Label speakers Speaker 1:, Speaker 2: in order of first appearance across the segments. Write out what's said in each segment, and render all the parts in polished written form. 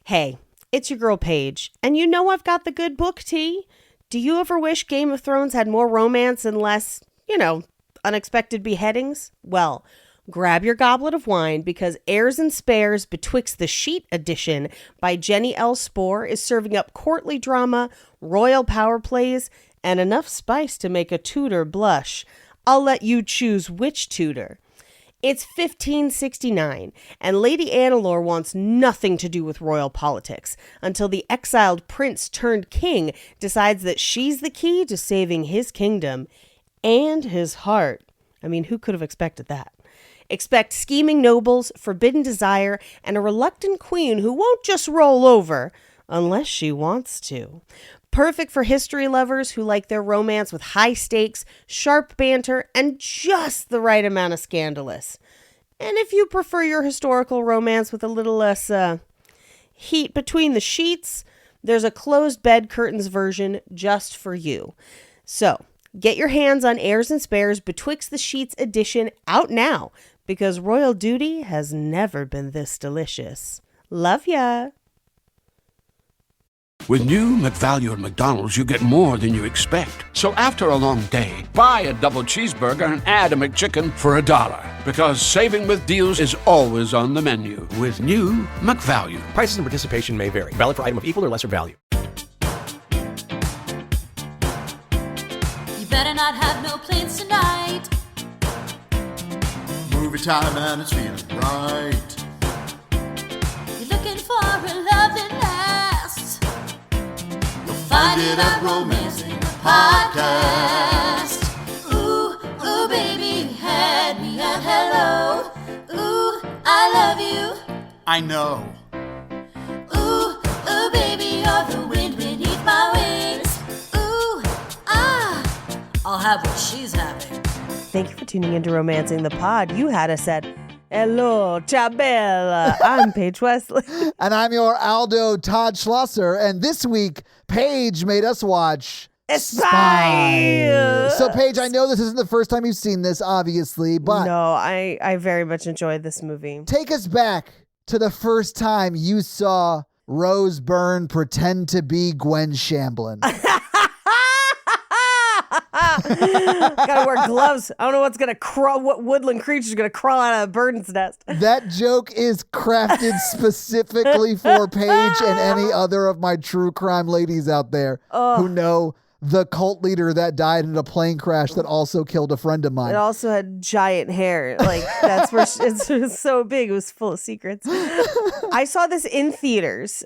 Speaker 1: Hey, it's your girl Paige, and you know I've got the good book tea. Do you ever wish Game of Thrones had more romance and less, unexpected beheadings? Well, grab your goblet of wine because Heirs and Spares Betwixt the Sheet edition by Jenny L. Spohr is serving up courtly drama, royal power plays, and enough spice to make a Tudor blush. I'll let you choose which Tudor. It's 1569, and Lady Annalore wants nothing to do with royal politics until the exiled prince turned king decides that she's the key to saving his kingdom and his heart. I mean, who could have expected that? Expect scheming nobles, forbidden desire, and a reluctant queen who won't just roll over unless she wants to. Perfect for history lovers who like their romance with high stakes, sharp banter, and just the right amount of scandalous. And if you prefer your historical romance with a little less heat between the sheets, there's a closed bed curtains version just for you. So, get your hands on Heirs and Spares Betwixt the Sheets edition out now, because royal duty has never been this delicious. Love ya!
Speaker 2: With new McValue at McDonald's, you get more than you expect. So after a long day, buy a double cheeseburger and add a McChicken for $1. Because saving with deals is always on the menu with new McValue.
Speaker 3: Prices and participation may vary. Valid for item of equal or lesser value.
Speaker 4: You better not have no plans tonight.
Speaker 5: Movie time and it's feeling right.
Speaker 4: You're looking for a love that lasts. Find it at Romancing the Podcast. Ooh, ooh, baby, you had me at hello. Ooh, I love you.
Speaker 5: I know.
Speaker 4: Ooh, ooh, baby, you're the wind beneath my wings. Ooh, I'll have what she's having.
Speaker 1: Thank you for tuning into Romancing the Pod. You had us at Hello, Chabella. I'm Paige Wesley.
Speaker 6: And I'm your Aldo Todd Schlosser. And this week, Paige made us watch Spy. So, Paige, I know this isn't the first time you've seen this, obviously, but...
Speaker 1: No, I very much enjoyed this movie.
Speaker 6: Take us back to the first time you saw Rose Byrne pretend to be Gwen Shamblin.
Speaker 1: Gotta wear gloves. I don't know what's gonna crawl. What woodland creature's gonna crawl out of a bird's nest?
Speaker 6: That joke is crafted specifically for Paige and any other of my true crime ladies out there who know the cult leader that died in a plane crash that also killed a friend of mine.
Speaker 1: It also had giant hair. Like, that's where it's so big. It was full of secrets. I saw this in theaters.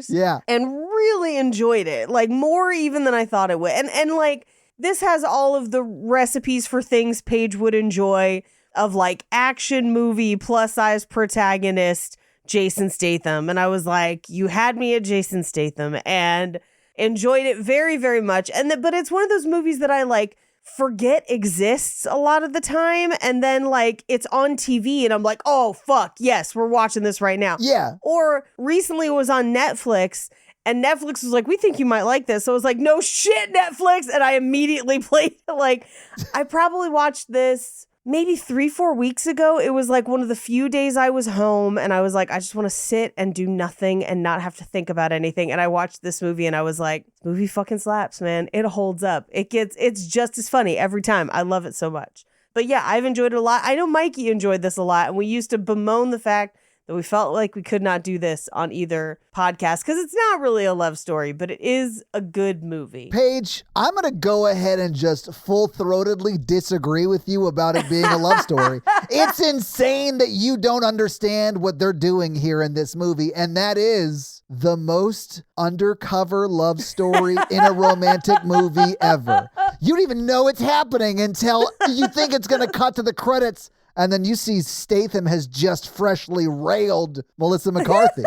Speaker 6: Yeah.
Speaker 1: And really enjoyed it. Like, more even than I thought it would. And like, this has all of the recipes for things Paige would enjoy of like action movie, plus size protagonist, Jason Statham. And I was like, you had me at Jason Statham, and enjoyed it very, very much. But it's one of those movies that I like forget exists a lot of the time. And then like it's on TV and I'm like, oh, fuck, yes, we're watching this right now.
Speaker 6: Yeah.
Speaker 1: Or recently it was on Netflix and Netflix was like, we think you might like this. So I was like, no shit, Netflix. And I immediately played it. Like, I probably watched this maybe 3-4 weeks ago. It was like one of the few days I was home and I was like, I just want to sit and do nothing and not have to think about anything. And I watched this movie and I was like, this movie fucking slaps, man. It holds up. It's just as funny every time. I love it so much. But yeah, I've enjoyed it a lot. I know Mikey enjoyed this a lot, and we used to bemoan the fact that we felt like we could not do this on either podcast because it's not really a love story, but it is a good movie.
Speaker 6: Paige, I'm going to go ahead and just full-throatedly disagree with you about it being a love story. It's insane that you don't understand what they're doing here in this movie, and that is the most undercover love story in a romantic movie ever. You don't even know it's happening until you think it's going to cut to the credits. And then you see Statham has just freshly railed Melissa McCarthy.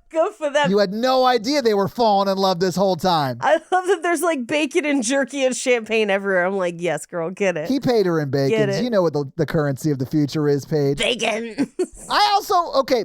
Speaker 1: Good for them.
Speaker 6: You had no idea they were falling in love this whole time.
Speaker 1: I love that there's like bacon and jerky and champagne everywhere. I'm like, yes, girl, get it.
Speaker 6: He paid her in bacon. You know what the currency of the future is, Paige.
Speaker 1: Bacon.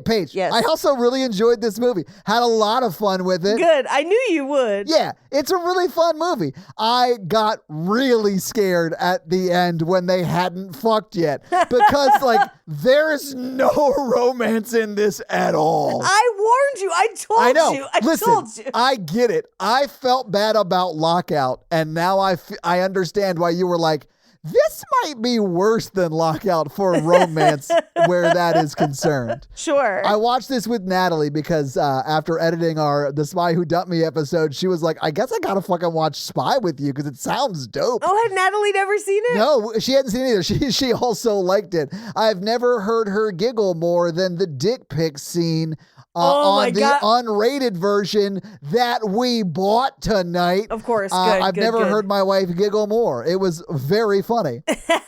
Speaker 6: Paige.
Speaker 1: Yes.
Speaker 6: I also really enjoyed this movie. Had a lot of fun with it.
Speaker 1: Good. I knew you would.
Speaker 6: Yeah, it's a really fun movie. I got really scared at the end when they hadn't fucked yet because like there's no romance in this at all.
Speaker 1: I warned you. I told
Speaker 6: I know.
Speaker 1: you. I
Speaker 6: Listen,
Speaker 1: told you.
Speaker 6: I get it. I felt bad about Lockout, and now I understand why you were like, this might be worse than Lockout for romance where that is concerned.
Speaker 1: Sure.
Speaker 6: I watched this with Natalie because after editing The Spy Who Dumped Me episode, she was like, I guess I gotta fucking watch Spy with you because it sounds dope.
Speaker 1: Oh, had Natalie never seen it?
Speaker 6: No, she hadn't seen it either. She also liked it. I've never heard her giggle more than the dick pic scene on the unrated version that we bought tonight.
Speaker 1: Of course.
Speaker 6: I've never heard my wife giggle more. It was very funny.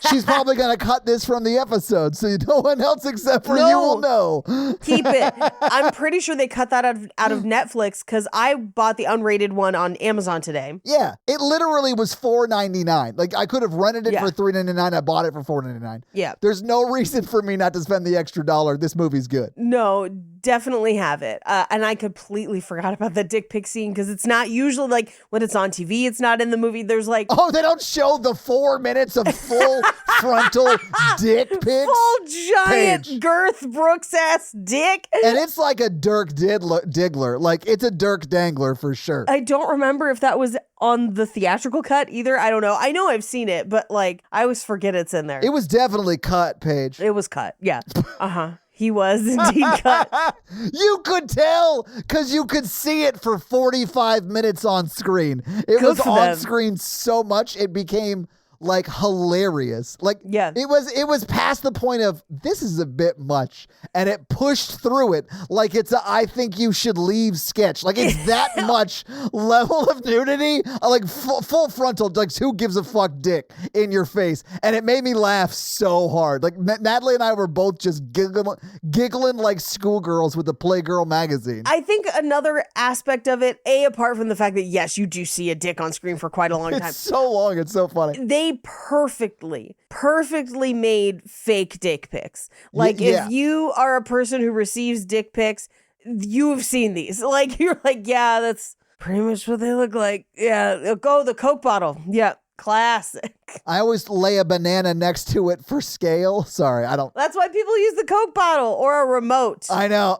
Speaker 6: She's probably going to cut this from the episode so no one else except for you will know.
Speaker 1: Keep it. I'm pretty sure they cut that out of Netflix because I bought the unrated one on Amazon today.
Speaker 6: Yeah. It literally was $4.99. Like, I could have rented it for $3.99. I bought it for $4.99.
Speaker 1: Yeah.
Speaker 6: There's no reason for me not to spend the extra $1. This movie's good.
Speaker 1: No, definitely have it. And I completely forgot about the dick pic scene because it's not usually like when it's on TV, it's not in the movie. There's like...
Speaker 6: Oh, they don't show the 4 minutes of full frontal dick pics?
Speaker 1: Full giant
Speaker 6: Paige.
Speaker 1: Girth Brooks ass dick.
Speaker 6: And it's like a Dirk Diggler. Like, it's a Dirk Dangler for sure.
Speaker 1: I don't remember if that was on the theatrical cut either. I don't know. I know I've seen it, but like, I always forget it's in there.
Speaker 6: It was definitely cut, Paige.
Speaker 1: It was cut. Yeah. Uh-huh. He was indeed cut.
Speaker 6: You could tell because you could see it for 45 minutes on screen. It was on screen so much it became like hilarious. Like,
Speaker 1: yeah,
Speaker 6: it was past the point of this is a bit much, and it pushed through it like it's a I think you should leave sketch. Like, it's that much level of nudity, like full frontal, like who gives a fuck dick in your face, and it made me laugh so hard. Like, Natalie and I were both just giggling like schoolgirls with the Playgirl magazine.
Speaker 1: I think another aspect of it, apart from the fact that yes, you do see a dick on screen for quite a long time.
Speaker 6: It's so long, it's so funny.
Speaker 1: They perfectly made fake dick pics. Like, if you are a person who receives dick pics, you have seen these. Like, you're like, yeah, that's pretty much what they look like. Yeah, go the Coke bottle. Yeah, classic.
Speaker 6: I always lay a banana next to it for scale. Sorry, I don't.
Speaker 1: That's why people use the Coke bottle or a remote.
Speaker 6: I know.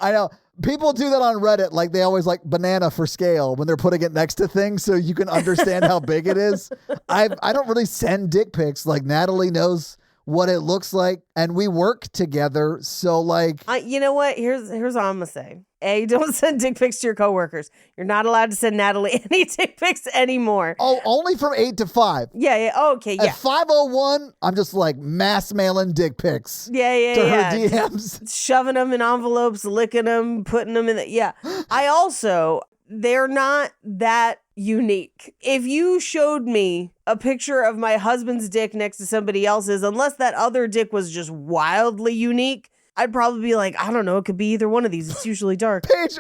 Speaker 6: People do that on Reddit. Like, they always like banana for scale when they're putting it next to things so you can understand how big it is. I don't really send dick pics. Like, Natalie knows what it looks like, and we work together. So, like,
Speaker 1: you know what? Here's what I'm gonna say. Don't send dick pics to your coworkers. You're not allowed to send Natalie any dick pics anymore.
Speaker 6: Oh, only from 8 to 5.
Speaker 1: Yeah. Okay. Yeah.
Speaker 6: At 5:01, I'm just like mass mailing dick pics.
Speaker 1: Yeah.
Speaker 6: To her DMs,
Speaker 1: shoving them in envelopes, licking them, putting them in the. Yeah. They're not that unique. If you showed me a picture of my husband's dick next to somebody else's, unless that other dick was just wildly unique, I'd probably be like, I don't know, it could be either one of these. It's usually dark.
Speaker 6: Paige,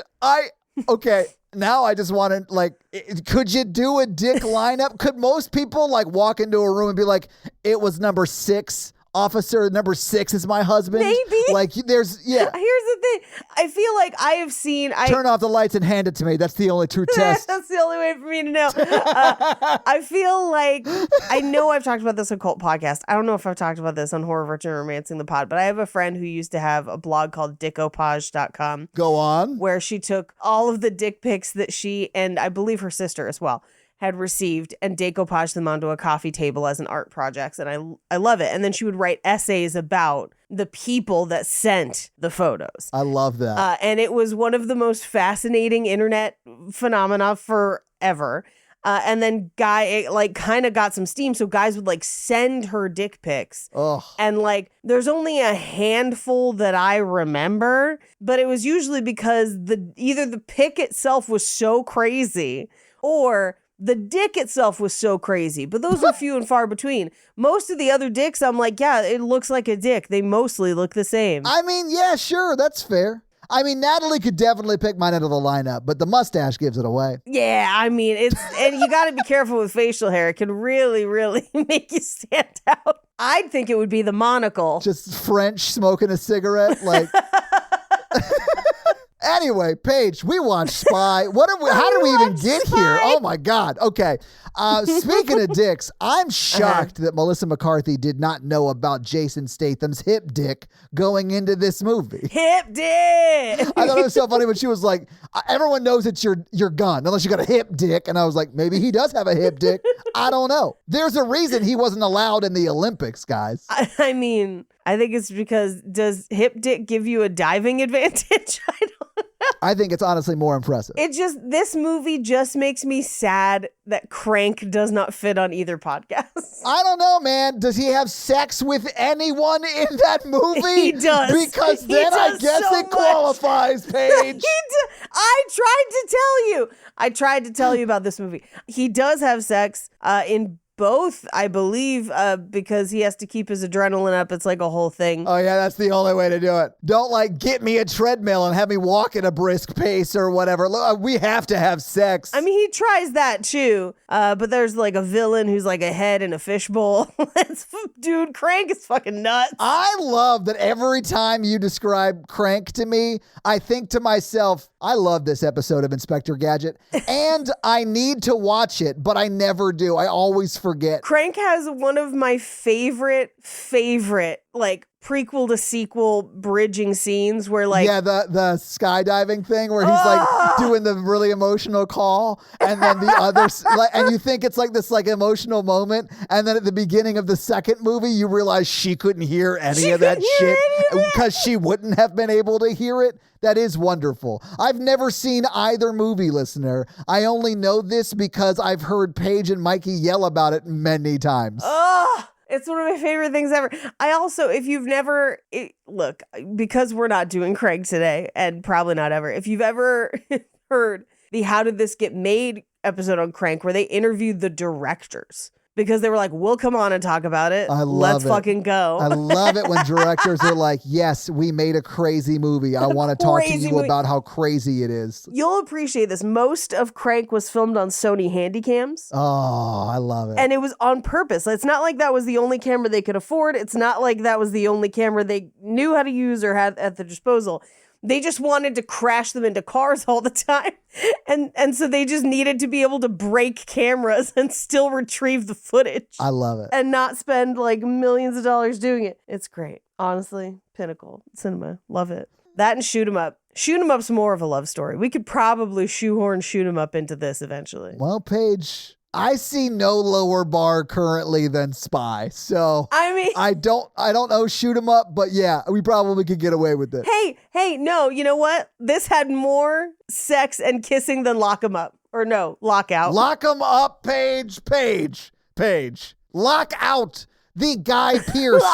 Speaker 6: okay. Now I just want to, like, could you do a dick lineup? Could most people, like, walk into a room and be like, it was number 6, officer number 6 is my husband?
Speaker 1: Maybe.
Speaker 6: Like, Here's
Speaker 1: the thing. I feel like I have seen...
Speaker 6: Turn off the lights and hand it to me. That's the only true test.
Speaker 1: That's the only way for me to know. I feel like... I know I've talked about this on Cult Podcast. I don't know if I've talked about this on Horror Virgin Romancing the Pod, but I have a friend who used to have a blog called dickopage.com.
Speaker 6: Go on.
Speaker 1: Where she took all of the dick pics that she, and I believe her sister as well, had received and decoupaged them onto a coffee table as an art project. And I love it. And then she would write essays about the people that sent the photos.
Speaker 6: I love that.
Speaker 1: And it was one of the most fascinating internet phenomena forever. And then kind of got some steam. So guys would like send her dick pics.
Speaker 6: Ugh.
Speaker 1: And like, there's only a handful that I remember, but it was usually because either the pic itself was so crazy or the dick itself was so crazy, but those are few and far between. Most of the other dicks, I'm like, yeah, it looks like a dick. They mostly look the same.
Speaker 6: I mean, yeah, sure. That's fair. I mean, Natalie could definitely pick mine out of the lineup, but the mustache gives it away.
Speaker 1: Yeah, I mean, and you got to be careful with facial hair. It can really, really make you stand out. I'd think it would be the monocle.
Speaker 6: Just French smoking a cigarette, like... Anyway, Paige, we watched Spy. How did we even get here? Oh my God. Okay. Speaking of dicks, I'm shocked that Melissa McCarthy did not know about Jason Statham's hip dick going into this movie.
Speaker 1: Hip dick.
Speaker 6: I thought it was so funny when she was like, everyone knows it's your gun, unless you got a hip dick. And I was like, maybe he does have a hip dick. I don't know. There's a reason he wasn't allowed in the Olympics, guys.
Speaker 1: I mean, I think it's because, does hip dick give you a diving advantage? I don't know.
Speaker 6: I think it's honestly more impressive.
Speaker 1: This movie just makes me sad that Crank does not fit on either podcast.
Speaker 6: I don't know, man. Does he have sex with anyone in that movie?
Speaker 1: He does.
Speaker 6: Because then I guess
Speaker 1: so
Speaker 6: it qualifies, Paige.
Speaker 1: I tried to tell you about this movie. He does have sex in both, I believe, because he has to keep his adrenaline up. It's like a whole thing.
Speaker 6: Oh, yeah, that's the only way to do it. Don't get me a treadmill and have me walk at a brisk pace or whatever. Look, we have to have sex.
Speaker 1: I mean, he tries that too. But there's like a villain who's like a head in a fishbowl. Dude, Crank is fucking nuts.
Speaker 6: I love that every time you describe Crank to me, I think to myself, I love this episode of Inspector Gadget, and I need to watch it, but I never do. I always forget.
Speaker 1: Crank has one of my favorite, like, prequel to sequel bridging scenes where, like...
Speaker 6: Yeah, the skydiving thing where he's, like, doing the really emotional call, and then the other... and you think it's, like, this, like, emotional moment, and then at the beginning of the second movie, you realize she couldn't hear any of that shit because she wouldn't have been able to hear it. That is wonderful. I've never seen either movie, listener. I only know this because I've heard Paige and Mikey yell about it many times.
Speaker 1: It's one of my favorite things ever. I also, if you've never, look, because we're not doing Craig today, and probably not ever, if you've ever heard the How Did This Get Made episode on Crank where they interviewed the directors, because they were like, we'll come on and talk about it. Let's fucking go.
Speaker 6: I love it when directors are like, yes, we made a crazy movie. I want to talk to you about how crazy it is.
Speaker 1: You'll appreciate this. Most of Crank was filmed on Sony Handycams.
Speaker 6: Oh, I love it.
Speaker 1: And it was on purpose. It's not like that was the only camera they could afford. It's not like that was the only camera they knew how to use or had at their disposal. They just wanted to crash them into cars all the time. And so they just needed to be able to break cameras and still retrieve the footage.
Speaker 6: I love it.
Speaker 1: And not spend like millions of dollars doing it. It's great. Honestly, pinnacle cinema. Love it. That and Shoot 'em Up. Shoot 'em Up's more of a love story. We could probably shoehorn Shoot 'em Up into this eventually.
Speaker 6: Well, Paige, I see no lower bar currently than Spy. So
Speaker 1: I mean,
Speaker 6: I don't know Shoot 'em Up, but yeah, we probably could get away with it.
Speaker 1: Hey, no, you know what? This had more sex and kissing than Lock 'em Up. Or no, Lockout.
Speaker 6: Lock 'em up, Paige. Lock out the Guy Pearce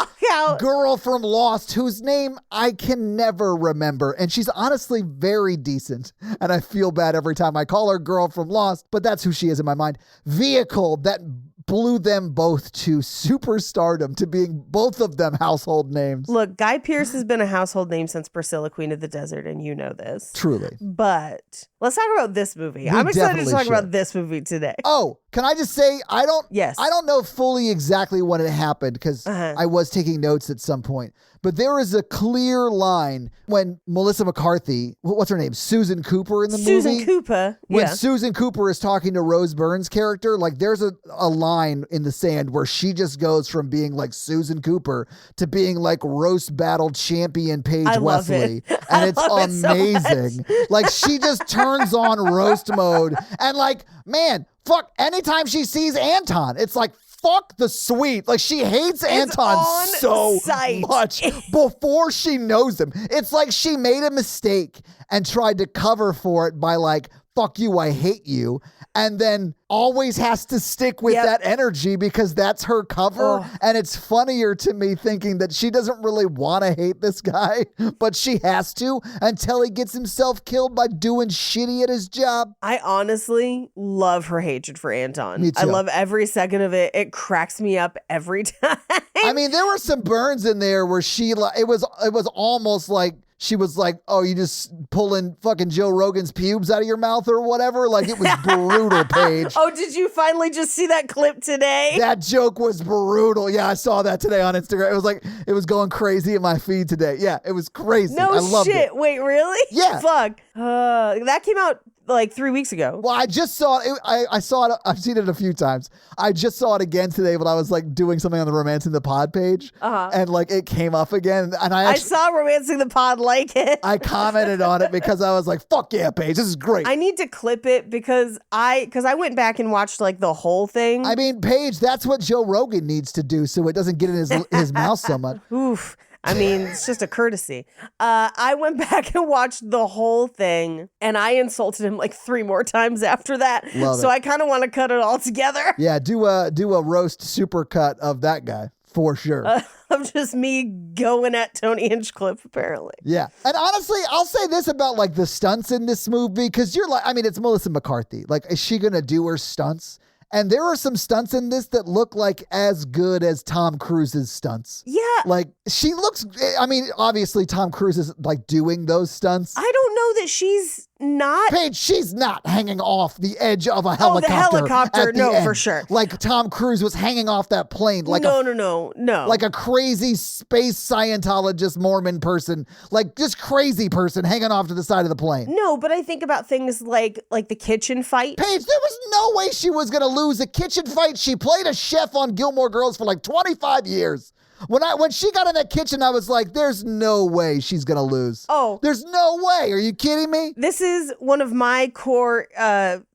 Speaker 6: girl from Lost, whose name I can never remember. And she's honestly very decent. And I feel bad every time I call her girl from Lost, but that's who she is in my mind. Vehicle that blew them both to superstardom, to being both of them household names.
Speaker 1: Look, Guy Pearce has been a household name since Priscilla, Queen of the Desert, and you know this.
Speaker 6: Truly.
Speaker 1: But let's talk about this movie. I'm excited to talk about this movie today.
Speaker 6: Oh, can I just say, I don't know fully exactly when it happened because I was taking notes at some point. But there is a clear line when Melissa McCarthy, what's her name? Susan Cooper in the movie?
Speaker 1: Susan Cooper.
Speaker 6: When Susan Cooper is talking to Rose Byrne's character, like there's a line in the sand where she just goes from being like Susan Cooper to being like roast battle champion Paige Wesley. And it's amazing. So like she just turns on roast mode and like, man, fuck, anytime she sees Anton, it's like, fuck the sweet. Like she hates Anton so much before she knows him. It's like she made a mistake and tried to cover for it by like, fuck you, I hate you. And then always has to stick with that energy because that's her cover. And it's funnier to me thinking that she doesn't really want to hate this guy, but she has to until he gets himself killed by doing shitty at his job.
Speaker 1: I honestly love her hatred for Anton.
Speaker 6: Me too.
Speaker 1: I love every second of it. It cracks me up every time.
Speaker 6: I mean, there were some burns in there where it was almost like she was like, oh, you just pulling fucking Joe Rogan's pubes out of your mouth or whatever. Like, it was brutal, Paige.
Speaker 1: Oh, did you finally just see that clip today?
Speaker 6: That joke was brutal. Yeah, I saw that today on Instagram. It was like, it was going crazy in my feed today. Yeah, it was crazy.
Speaker 1: No
Speaker 6: I loved
Speaker 1: shit.
Speaker 6: it.
Speaker 1: Wait, really?
Speaker 6: Yeah.
Speaker 1: Fuck. That came out like 3 weeks ago.
Speaker 6: Well, I just saw it. I saw it. I've seen it a few times. I just saw it again today when I was like doing something on the Romancing the Pod page. And like it came up again. And I
Speaker 1: saw Romancing the Pod like it.
Speaker 6: I commented on it because I was like, fuck yeah, Paige. This is great.
Speaker 1: I need to clip it because I went back and watched like the whole thing.
Speaker 6: I mean, Paige, that's what Joe Rogan needs to do so it doesn't get in his mouth so much.
Speaker 1: Oof. I mean, it's just a courtesy. I went back and watched the whole thing, and I insulted him like 3 more times after that.
Speaker 6: Love
Speaker 1: so
Speaker 6: it.
Speaker 1: I kind of want to cut it all together.
Speaker 6: Yeah, do a roast supercut of that guy for sure.
Speaker 1: Of just me going at Tony Hinchcliffe, apparently.
Speaker 6: Yeah. And honestly, I'll say this about like the stunts in this movie, because you're like, I mean, it's Melissa McCarthy. Like, is she going to do her stunts? And there are some stunts in this that look like as good as Tom Cruise's stunts.
Speaker 1: Yeah.
Speaker 6: Like, she looks, I mean, obviously Tom Cruise is like doing those stunts.
Speaker 1: I don't know that she's not.
Speaker 6: Paige, she's not hanging off the edge of a helicopter.
Speaker 1: Oh, the helicopter,
Speaker 6: at the
Speaker 1: no,
Speaker 6: end.
Speaker 1: for sure.
Speaker 6: Like Tom Cruise was hanging off that plane. Like
Speaker 1: No.
Speaker 6: Like a crazy space Scientologist Mormon person. Like just crazy person hanging off to the side of the plane.
Speaker 1: No, but I think about things like the kitchen fight.
Speaker 6: Paige, there was no way she was going to lose a kitchen fight. She played a chef on Gilmore Girls for like 25 years. When she got in that kitchen, I was like, there's no way she's going to lose.
Speaker 1: Oh.
Speaker 6: There's no way. Are you kidding me?
Speaker 1: This is one of my core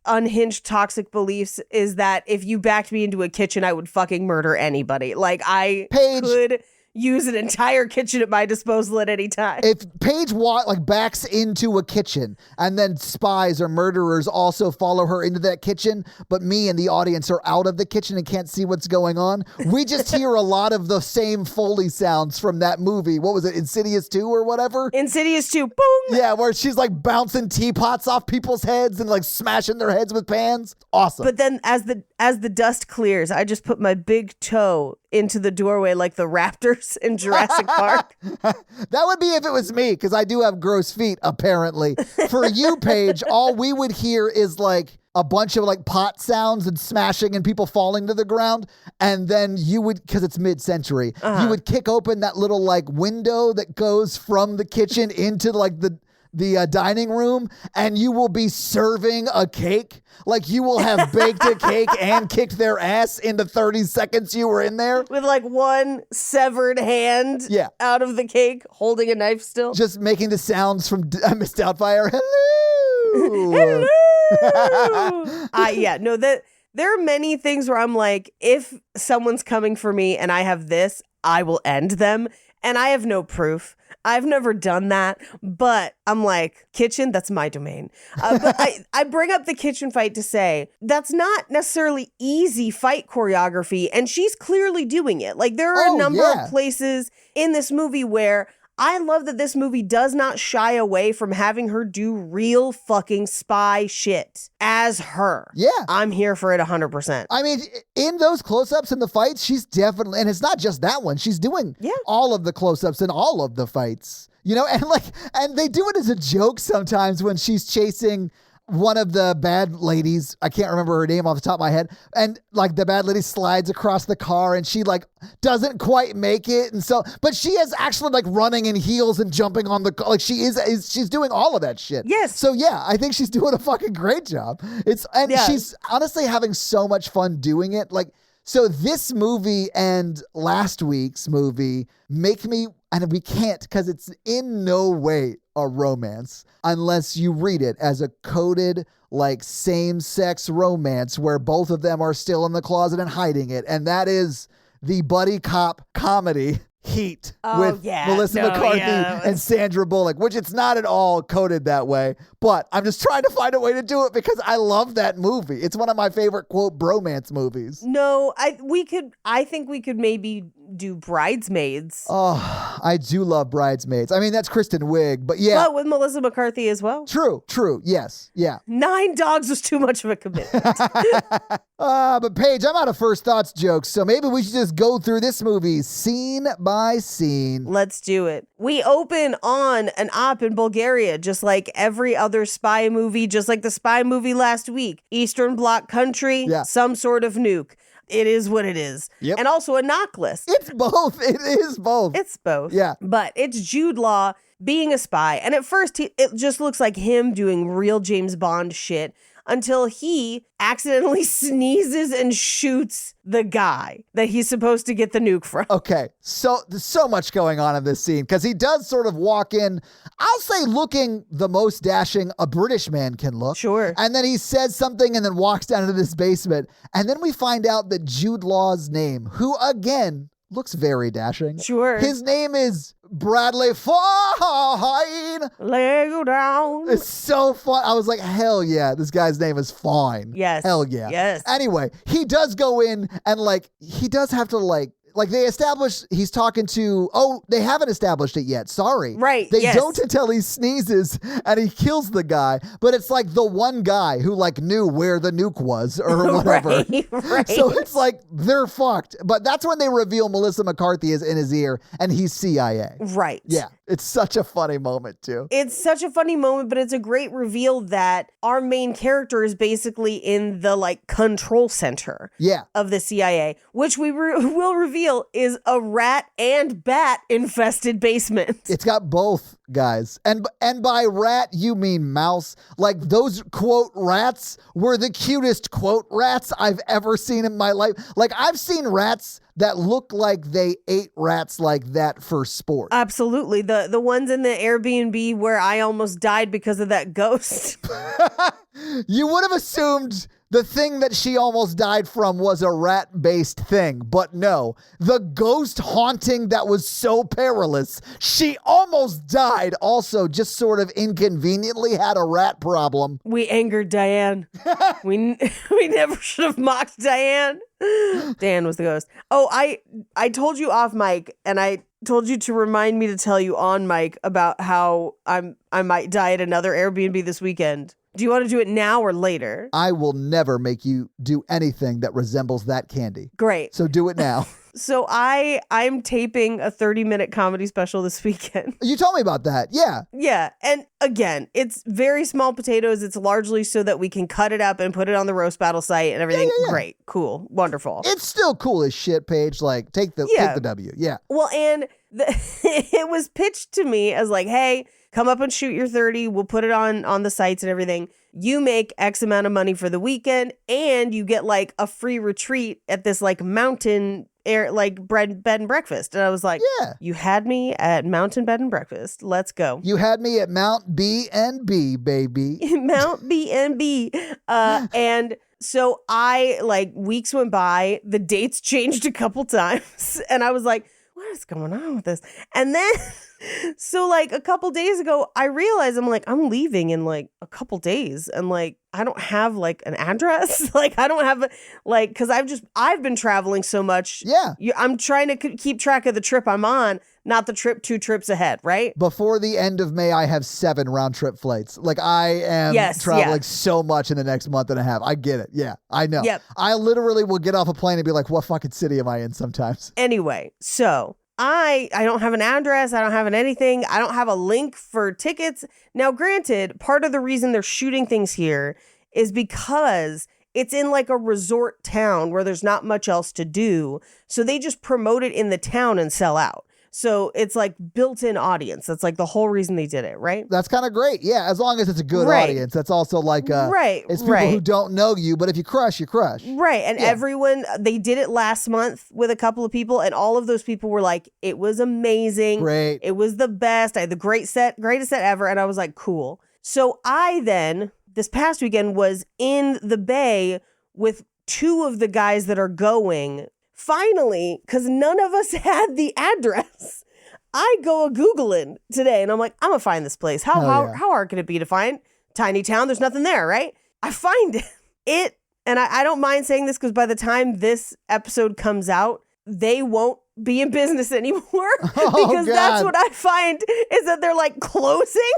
Speaker 1: unhinged toxic beliefs is that if you backed me into a kitchen, I would fucking murder anybody. Like, I could use an entire kitchen at my disposal at any time.
Speaker 6: If Paige backs into a kitchen and then spies or murderers also follow her into that kitchen, but me and the audience are out of the kitchen and can't see what's going on, we just hear a lot of the same Foley sounds from that movie. What was it, Insidious 2 or whatever?
Speaker 1: Insidious 2, boom!
Speaker 6: Yeah, where she's like bouncing teapots off people's heads and like smashing their heads with pans. Awesome.
Speaker 1: But then as the dust clears, I just put my big toe into the doorway like the raptors in Jurassic Park.
Speaker 6: That would be if it was me, because I do have gross feet, apparently. For you, Paige, all we would hear is like a bunch of like pot sounds and smashing and people falling to the ground. And then you would, because it's mid-century, you would kick open that little like window that goes from the kitchen into like the dining room, and you will be serving a cake. Like you will have baked a cake and kicked their ass in the 30 seconds you were in there.
Speaker 1: With like one severed hand out of the cake, holding a knife still.
Speaker 6: Just making the sounds from Miss Doubtfire. Hello.
Speaker 1: Hello. There are many things where I'm like, if someone's coming for me and I have this, I will end them. And I have no proof. I've never done that, but I'm like, kitchen, that's my domain. But I bring up the kitchen fight to say that's not necessarily easy fight choreography, and she's clearly doing it. Like, there are a number of places in this movie where I love that this movie does not shy away from having her do real fucking spy shit as her.
Speaker 6: Yeah.
Speaker 1: I'm here for it 100%.
Speaker 6: I mean, in those close-ups in the fights, she's definitely, and it's not just that one, she's doing all of the close-ups in all of the fights. You know, and they do it as a joke sometimes when she's chasing one of the bad ladies. I can't remember her name off the top of my head. And like the bad lady slides across the car and she like doesn't quite make it. And so, but she is actually like running in heels and jumping on the car. Like she's doing all of that shit.
Speaker 1: Yes.
Speaker 6: So yeah, I think she's doing a fucking great job. She's honestly having so much fun doing it. Like, so this movie and last week's movie make me, and we can't because it's in no way a romance unless you read it as a coded like same-sex romance where both of them are still in the closet and hiding it. And that is the buddy cop comedy Heat with Melissa McCarthy and Sandra Bullock, which it's not at all coded that way, but I'm just trying to find a way to do it because I love that movie. It's one of my favorite, quote, bromance movies.
Speaker 1: No, I think we could maybe do Bridesmaids.
Speaker 6: Oh, I do love Bridesmaids. I mean, that's Kristen Wiig, but yeah.
Speaker 1: But with Melissa McCarthy as well.
Speaker 6: True. Yes. Yeah.
Speaker 1: 9 dogs was too much of a commitment.
Speaker 6: But Paige, I'm out of first thoughts jokes, so maybe we should just go through this movie scene by scene.
Speaker 1: Let's do it. We open on an op in Bulgaria, just like every other spy movie, just like the spy movie last week. Eastern Bloc country, some sort of nuke. It is what it is.
Speaker 6: Yep.
Speaker 1: And also a knock list.
Speaker 6: It's both. It is both.
Speaker 1: It's both.
Speaker 6: Yeah.
Speaker 1: But it's Jude Law being a spy. And at first, it just looks like him doing real James Bond shit until he accidentally sneezes and shoots the guy that he's supposed to get the nuke from.
Speaker 6: Okay, so there's so much going on in this scene because he does sort of walk in, I'll say looking the most dashing a British man can look.
Speaker 1: Sure.
Speaker 6: And then he says something and then walks down into this basement. And then we find out that Jude Law's name, who again looks very dashing.
Speaker 1: Sure.
Speaker 6: His name is Bradley Fine.
Speaker 1: Lay you down.
Speaker 6: It's so fun. I was like, hell yeah, this guy's name is Fine.
Speaker 1: Yes.
Speaker 6: Hell yeah.
Speaker 1: Yes.
Speaker 6: Anyway, he does go in and he does have to they establish he's talking to, they haven't established it yet. Sorry.
Speaker 1: Right.
Speaker 6: They
Speaker 1: yes.
Speaker 6: don't until he sneezes and he kills the guy. But it's like the one guy who knew where the nuke was or whatever.
Speaker 1: Right.
Speaker 6: So it's like they're fucked. But that's when they reveal Melissa McCarthy is in his ear and he's CIA.
Speaker 1: Right.
Speaker 6: Yeah. It's such a funny moment too.
Speaker 1: It's such a funny moment, but it's a great reveal that our main character is basically in the control center of the CIA, which we will reveal is a rat and bat infested basement.
Speaker 6: It's got both, guys. And by rat, you mean mouse. Those quote rats were the cutest quote rats I've ever seen in my life. I've seen rats that look like they ate rats like that for sport.
Speaker 1: Absolutely. The ones in the Airbnb where I almost died because of that ghost.
Speaker 6: You would have assumed the thing that she almost died from was a rat-based thing, but no. The ghost haunting that was so perilous, she almost died. Also, just sort of inconveniently had a rat problem.
Speaker 1: We angered Diane. we never should have mocked Diane. Dan was the ghost. Oh, I told you off mic, and I told you to remind me to tell you on mic about how I might die at another Airbnb this weekend. Do you want to do it now or later?
Speaker 6: I will never make you do anything that resembles that candy.
Speaker 1: Great.
Speaker 6: So do it now.
Speaker 1: So I'm taping a 30-minute comedy special this weekend.
Speaker 6: You told me about that. Yeah.
Speaker 1: Yeah. And again, it's very small potatoes. It's largely so that we can cut it up and put it on the roast battle site and everything.
Speaker 6: Yeah.
Speaker 1: Great. Cool. Wonderful.
Speaker 6: It's still cool as shit, Paige. Take the W. Yeah.
Speaker 1: Well, and it was pitched to me as hey, come up and shoot your 30. We'll put it on the sites and everything. You make X amount of money for the weekend and you get a free retreat at this mountain air, bed and breakfast. And I was like,
Speaker 6: yeah,
Speaker 1: you had me at mountain bed and breakfast. Let's go.
Speaker 6: You had me at Mount B&B, baby.
Speaker 1: Mount B&B. And so weeks went by, the dates changed a couple times and I was like, what is going on with this? And then, so a couple days ago, I realized I'm leaving in a couple days. And I don't have an address. I don't have cause I've been traveling so much.
Speaker 6: Yeah.
Speaker 1: I'm trying to keep track of the trip I'm on, not the trip 2 trips ahead. Right.
Speaker 6: Before the end of May, I have 7 round trip flights. I am traveling so much in the next month and a half. I get it. Yeah, I know.
Speaker 1: Yep.
Speaker 6: I literally will get off a plane and be like, what fucking city am I in sometimes?
Speaker 1: Anyway, so I don't have an address. I don't have anything. I don't have a link for tickets. Now, granted, part of the reason they're shooting things here is because it's in a resort town where there's not much else to do. So they just promote it in the town and sell out. So it's built-in audience. That's the whole reason they did it, right?
Speaker 6: That's kind of great. Yeah, as long as it's a good audience. That's also
Speaker 1: right.
Speaker 6: It's people who don't know you, but if you crush, you crush.
Speaker 1: Right. And everyone, they did it last month with a couple of people, and all of those people were like, it was amazing.
Speaker 6: Great.
Speaker 1: It was the best. I had the greatest set ever. And I was like, cool. So I then, this past weekend, was in the Bay with 2 of the guys that are going. Finally, because none of us had the address, I go a-Googling today and I'm like, I'm going to find this place. How hard could it be to find? Tiny town, there's nothing there, right? I find it. And I don't mind saying this because by the time this episode comes out, they won't be in business anymore because that's
Speaker 6: God.
Speaker 1: what I find is that they're like closing.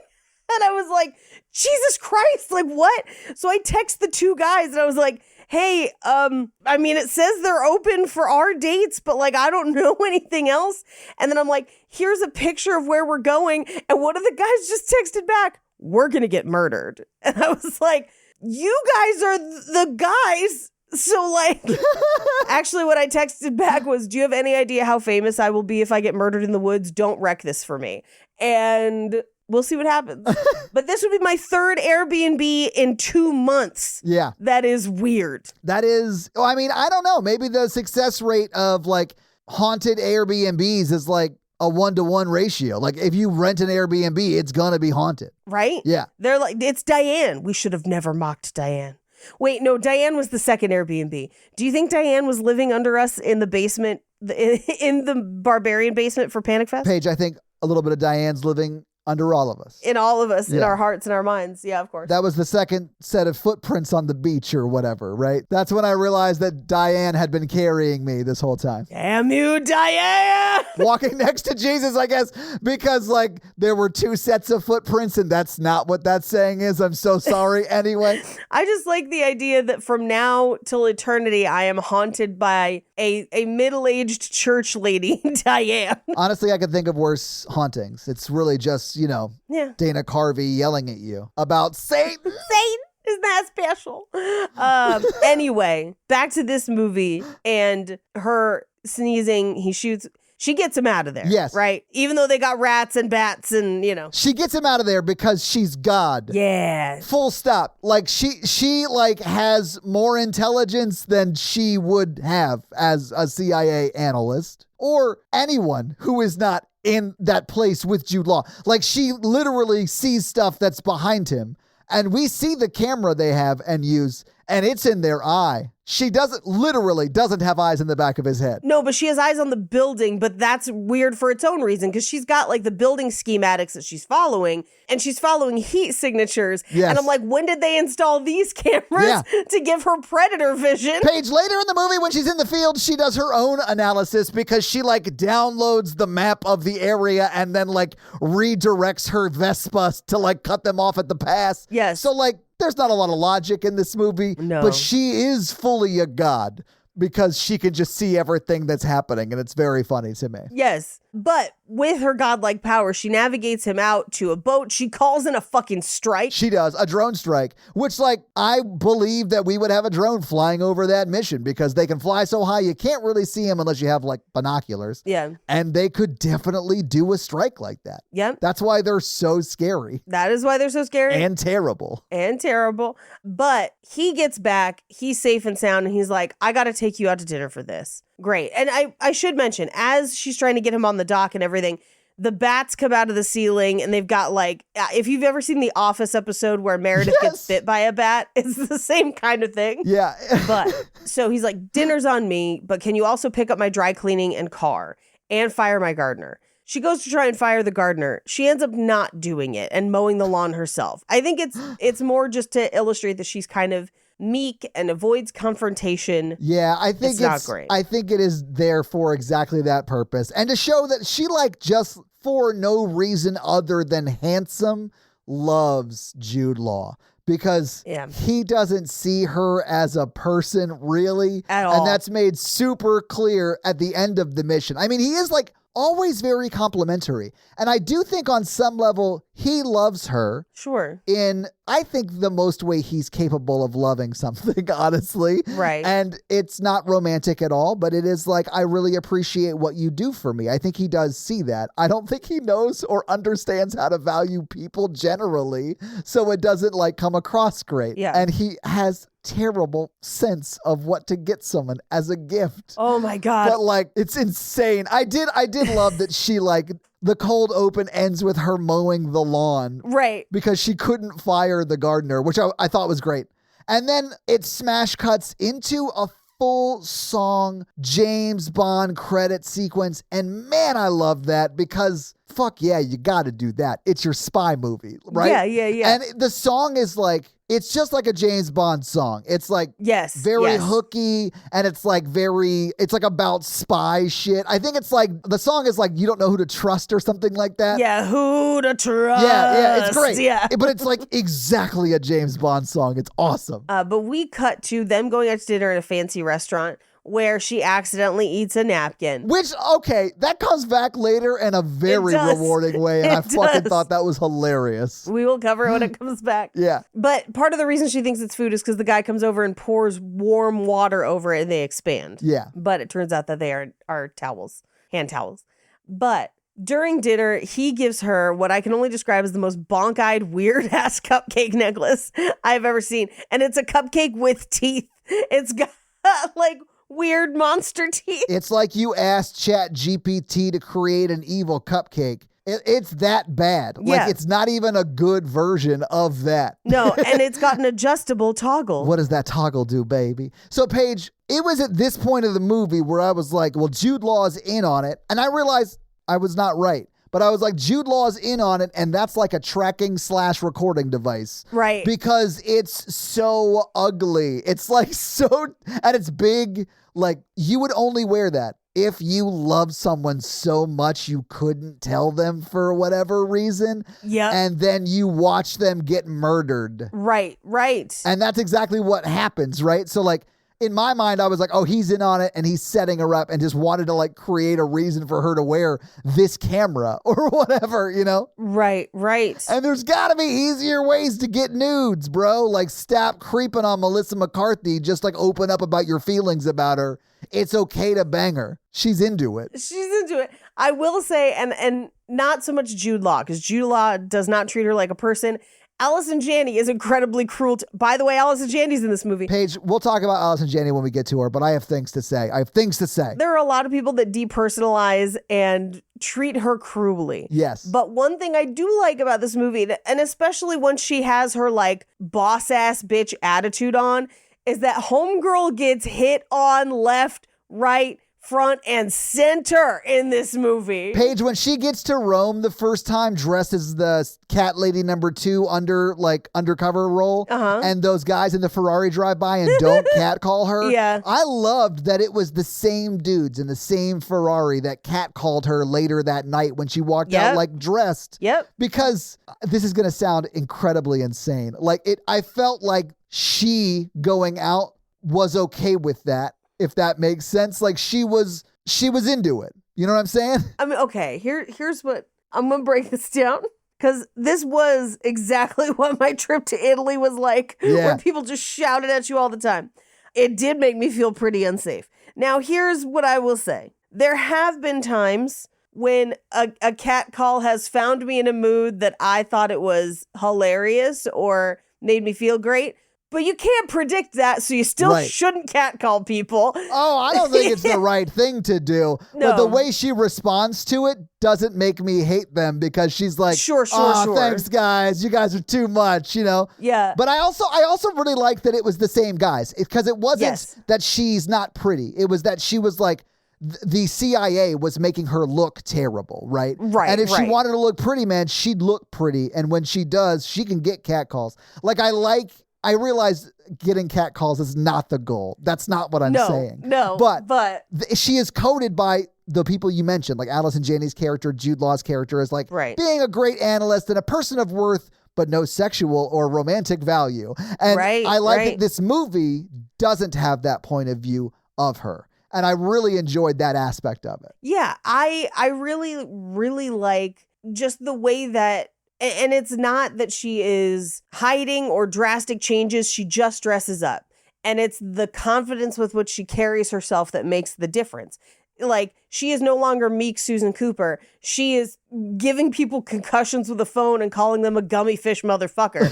Speaker 1: And I was like, Jesus Christ, like what? So I text the two guys and I was like, hey, I mean, it says they're open for our dates, but like, I don't know anything else. And then I'm like, here's a picture of where we're going. And one of the guys just texted back, we're going to get murdered. And I was like, you guys are the guys. So like, actually what I texted back was, do you have any idea how famous I will be if I get murdered in the woods? Don't wreck this for me. And we'll see what happens. But this would be my third Airbnb in 2 months.
Speaker 6: Yeah.
Speaker 1: That is weird.
Speaker 6: That is, well, I mean, I don't know. Maybe the success rate of like haunted Airbnbs is like a 1-to-1 ratio. Like if you rent an Airbnb, it's going to be haunted.
Speaker 1: Right?
Speaker 6: Yeah.
Speaker 1: They're like, it's Diane. We should have never mocked Diane. Wait, no, Diane was the second Airbnb. Do you think Diane was living under us in the basement, in the Barbarian basement for Panic Fest?
Speaker 6: Paige, I think a little bit of Diane's living under all of us.
Speaker 1: In all of us, in
Speaker 6: Yeah.
Speaker 1: our hearts and our minds. Yeah, of course.
Speaker 6: That was the second set of footprints on the beach or whatever, right? That's when I realized that Diane had been carrying me this whole time.
Speaker 1: Damn you, Diane!
Speaker 6: Walking next to Jesus, I guess, because like there were 2 sets of footprints and that's not what that saying is. I'm so sorry anyway.
Speaker 1: I just like the idea that from now till eternity, I am haunted by a middle-aged church lady, Diane.
Speaker 6: Honestly, I could think of worse hauntings. It's really just, you know,
Speaker 1: Yeah.
Speaker 6: Dana Carvey yelling at you about Satan.
Speaker 1: Satan is that special. Anyway, back to this movie and her sneezing. He shoots. She gets him out of there.
Speaker 6: Yes.
Speaker 1: Right? Even though they got rats and bats and, you know.
Speaker 6: She gets him out of there because she's God.
Speaker 1: Yeah.
Speaker 6: Full stop. Like she like has more intelligence than she would have as a CIA analyst or anyone who is not in that place with Jude Law. Like she literally sees stuff that's behind him and we see the camera they have and use and it's in their eye. She literally doesn't have eyes in the back of his head.
Speaker 1: No, but she has eyes on the building, but that's weird for its own reason because she's got like the building schematics that she's following and she's following heat signatures.
Speaker 6: Yes.
Speaker 1: And I'm like, when did they install these cameras to give her predator vision?
Speaker 6: Paige, later in the movie when she's in the field, she does her own analysis because she like downloads the map of the area and then like redirects her Vespa to like cut them off at the pass.
Speaker 1: Yes.
Speaker 6: So like there's not a lot of logic in this movie,
Speaker 1: No.
Speaker 6: but she is fully a god because she can just see everything that's happening and it's very funny to me.
Speaker 1: Yes, but with her godlike power, she navigates him out to a boat. She calls in a fucking strike.
Speaker 6: She does a drone strike, which like I believe that we would have a drone flying over that mission because they can fly so high you can't really see them unless you have like binoculars.
Speaker 1: Yeah.
Speaker 6: And they could definitely do a strike like that.
Speaker 1: Yep.
Speaker 6: That's why they're so scary
Speaker 1: That is why they're so scary.
Speaker 6: and terrible.
Speaker 1: And terrible. But he gets back, he's safe and sound, and he's like, I gotta take you out to dinner for this. Great. And I should mention, as she's trying to get him on the dock and everything, the bats come out of the ceiling and they've got like, if you've ever seen the Office episode where Meredith gets bit by a bat, it's the same kind of thing.
Speaker 6: Yeah.
Speaker 1: But so he's like, dinner's on me, but can you also pick up my dry cleaning and car and fire my gardener? She goes to try and fire the gardener. She ends up not doing it and mowing the lawn herself. I think it's more just to illustrate that she's kind of meek and avoids confrontation.
Speaker 6: Yeah, I think
Speaker 1: It's not great.
Speaker 6: I think it is there for exactly that purpose. And to show that she like just for no reason other than handsome loves Jude Law. Because he doesn't see her as a person really.
Speaker 1: At all.
Speaker 6: And that's made super clear at the end of the mission. I mean, he is like always very complimentary. And I do think on some level he loves her.
Speaker 1: Sure.
Speaker 6: In, I think, the most way he's capable of loving something, honestly.
Speaker 1: Right.
Speaker 6: And it's not romantic at all, but it is like, I really appreciate what you do for me. I think he does see that. I don't think he knows or understands how to value people generally, so it doesn't like come across great.
Speaker 1: Yeah.
Speaker 6: And he has terrible sense of what to get someone as a gift.
Speaker 1: Oh my God.
Speaker 6: But like, it's insane. I did love that she like, the cold open ends with her mowing the lawn.
Speaker 1: Right.
Speaker 6: Because she couldn't fire the gardener, which I thought was great. And then it smash cuts into a full song James Bond credit sequence. And man, I love that because fuck yeah, you got to do that. It's your spy movie, right?
Speaker 1: Yeah.
Speaker 6: And the song is like, it's just like a James Bond song. It's like very hooky, and it's like it's like about spy shit. I think it's like, the song is like, you don't know who to trust or something like that.
Speaker 1: Yeah, who to trust.
Speaker 6: Yeah, it's great.
Speaker 1: Yeah.
Speaker 6: But it's like exactly a James Bond song. It's awesome.
Speaker 1: But we cut to them going out to dinner at a fancy restaurant where she accidentally eats a napkin.
Speaker 6: Which, okay, that comes back later in a very rewarding way, and I fucking thought that was hilarious.
Speaker 1: We will cover it when it comes back.
Speaker 6: Yeah.
Speaker 1: But part of the reason she thinks it's food is because the guy comes over and pours warm water over it and they expand.
Speaker 6: Yeah.
Speaker 1: But it turns out that they are towels, hand towels. But during dinner, he gives her what I can only describe as the most bonk-eyed, weird-ass cupcake necklace I've ever seen. And it's a cupcake with teeth. It's got like weird monster teeth.
Speaker 6: It's like you asked ChatGPT to create an evil cupcake. It's that bad. Like, it's not even a good version of that.
Speaker 1: No, and it's got an adjustable toggle.
Speaker 6: What does that toggle do, baby? So, Paige, it was at this point of the movie where I was like, well, Jude Law's in on it. And I realized I was not right. But I was like, Jude Law's in on it, and that's like a tracking/recording device.
Speaker 1: Right.
Speaker 6: Because it's so ugly. It's like and it's big. Like, you would only wear that if you love someone so much you couldn't tell them for whatever reason.
Speaker 1: Yeah.
Speaker 6: And then you watch them get murdered.
Speaker 1: Right.
Speaker 6: And that's exactly what happens, right? So, like, in my mind, I was like, oh, he's in on it and he's setting her up and just wanted to like create a reason for her to wear this camera or whatever, you know?
Speaker 1: Right.
Speaker 6: And there's got to be easier ways to get nudes, bro. Like, stop creeping on Melissa McCarthy. Just like open up about your feelings about her. It's okay to bang her. She's into it. I will say, and not so much Jude Law, because Jude Law does not treat her like a person. Allison Janney is incredibly cruel. By the way, Allison Janney's in this movie. Paige, we'll talk about Allison Janney when we get to her, but I have things to say. There
Speaker 1: are a lot of people that depersonalize and treat her cruelly.
Speaker 6: Yes.
Speaker 1: But one thing I do like about this movie, and especially when she has her like boss ass bitch attitude on, is that homegirl gets hit on left, right, front and center in this movie.
Speaker 6: Paige, when she gets to Rome the first time dressed as the cat lady number 2 undercover role, and those guys in the Ferrari drive by and don't catcall her.
Speaker 1: Yeah.
Speaker 6: I loved that it was the same dudes in the same Ferrari that catcalled her later that night when she walked out like dressed.
Speaker 1: Yep.
Speaker 6: Because this is going to sound incredibly insane. I felt like she going out was okay with that. If that makes sense. Like, she was into it. You know what I'm saying?
Speaker 1: I mean, okay, here's what I'm going to break this down, because this was exactly what my trip to Italy was like, where people just shouted at you all the time. It did make me feel pretty unsafe. Now, here's what I will say. There have been times when a cat call has found me in a mood that I thought it was hilarious or made me feel great. But you can't predict that, so you still shouldn't catcall people.
Speaker 6: Oh, I don't think it's the right thing to do.
Speaker 1: No.
Speaker 6: But the way she responds to it doesn't make me hate them, because she's like,
Speaker 1: sure.
Speaker 6: Thanks, guys. You guys are too much, you know?
Speaker 1: Yeah.
Speaker 6: But I also really like that it was the same guys, because it wasn't that she's not pretty. It was that she was like, the CIA was making her look terrible, right?
Speaker 1: Right.
Speaker 6: And if she wanted to look pretty, man, she'd look pretty. And when she does, she can get catcalls. I realize getting catcalls is not the goal. That's not what I'm saying.
Speaker 1: No, but
Speaker 6: she is coded by the people you mentioned, like Allison Janney's character, Jude Law's character, is like being a great analyst and a person of worth, but no sexual or romantic value. And I like that this movie doesn't have that point of view of her. And I really enjoyed that aspect of it.
Speaker 1: Yeah, I really, really like just the way that, and it's not that she is hiding or drastic changes. She just dresses up. And it's the confidence with which she carries herself that makes the difference. Like, she is no longer meek Susan Cooper. She is giving people concussions with a phone and calling them a gummy fish motherfucker.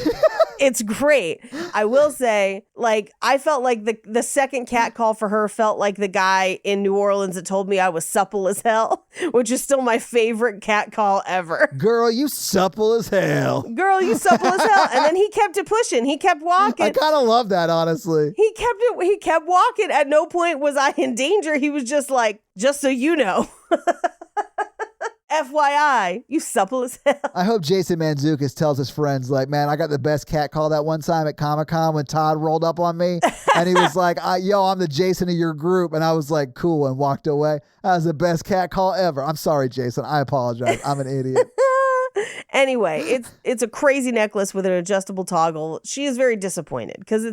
Speaker 1: It's great. I will say, like, I felt like the second cat call for her felt like the guy in New Orleans that told me I was supple as hell, which is still my favorite cat call ever.
Speaker 6: Girl, you supple as hell.
Speaker 1: Girl, you supple as hell. And then he kept it pushing. He kept walking.
Speaker 6: I kind of love that, honestly.
Speaker 1: He kept walking. At no point was I in danger. He was just like, just so you know. FYI, you supple as hell.
Speaker 6: I hope Jason Mantzoukas tells his friends, like, man, I got the best cat call that one time at Comic-Con when Todd rolled up on me. And he was like, yo, I'm the Jason of your group. And I was like, cool, and walked away. That was the best cat call ever. I'm sorry, Jason. I apologize. I'm an idiot.
Speaker 1: Anyway, it's a crazy necklace with an adjustable toggle. She is very disappointed because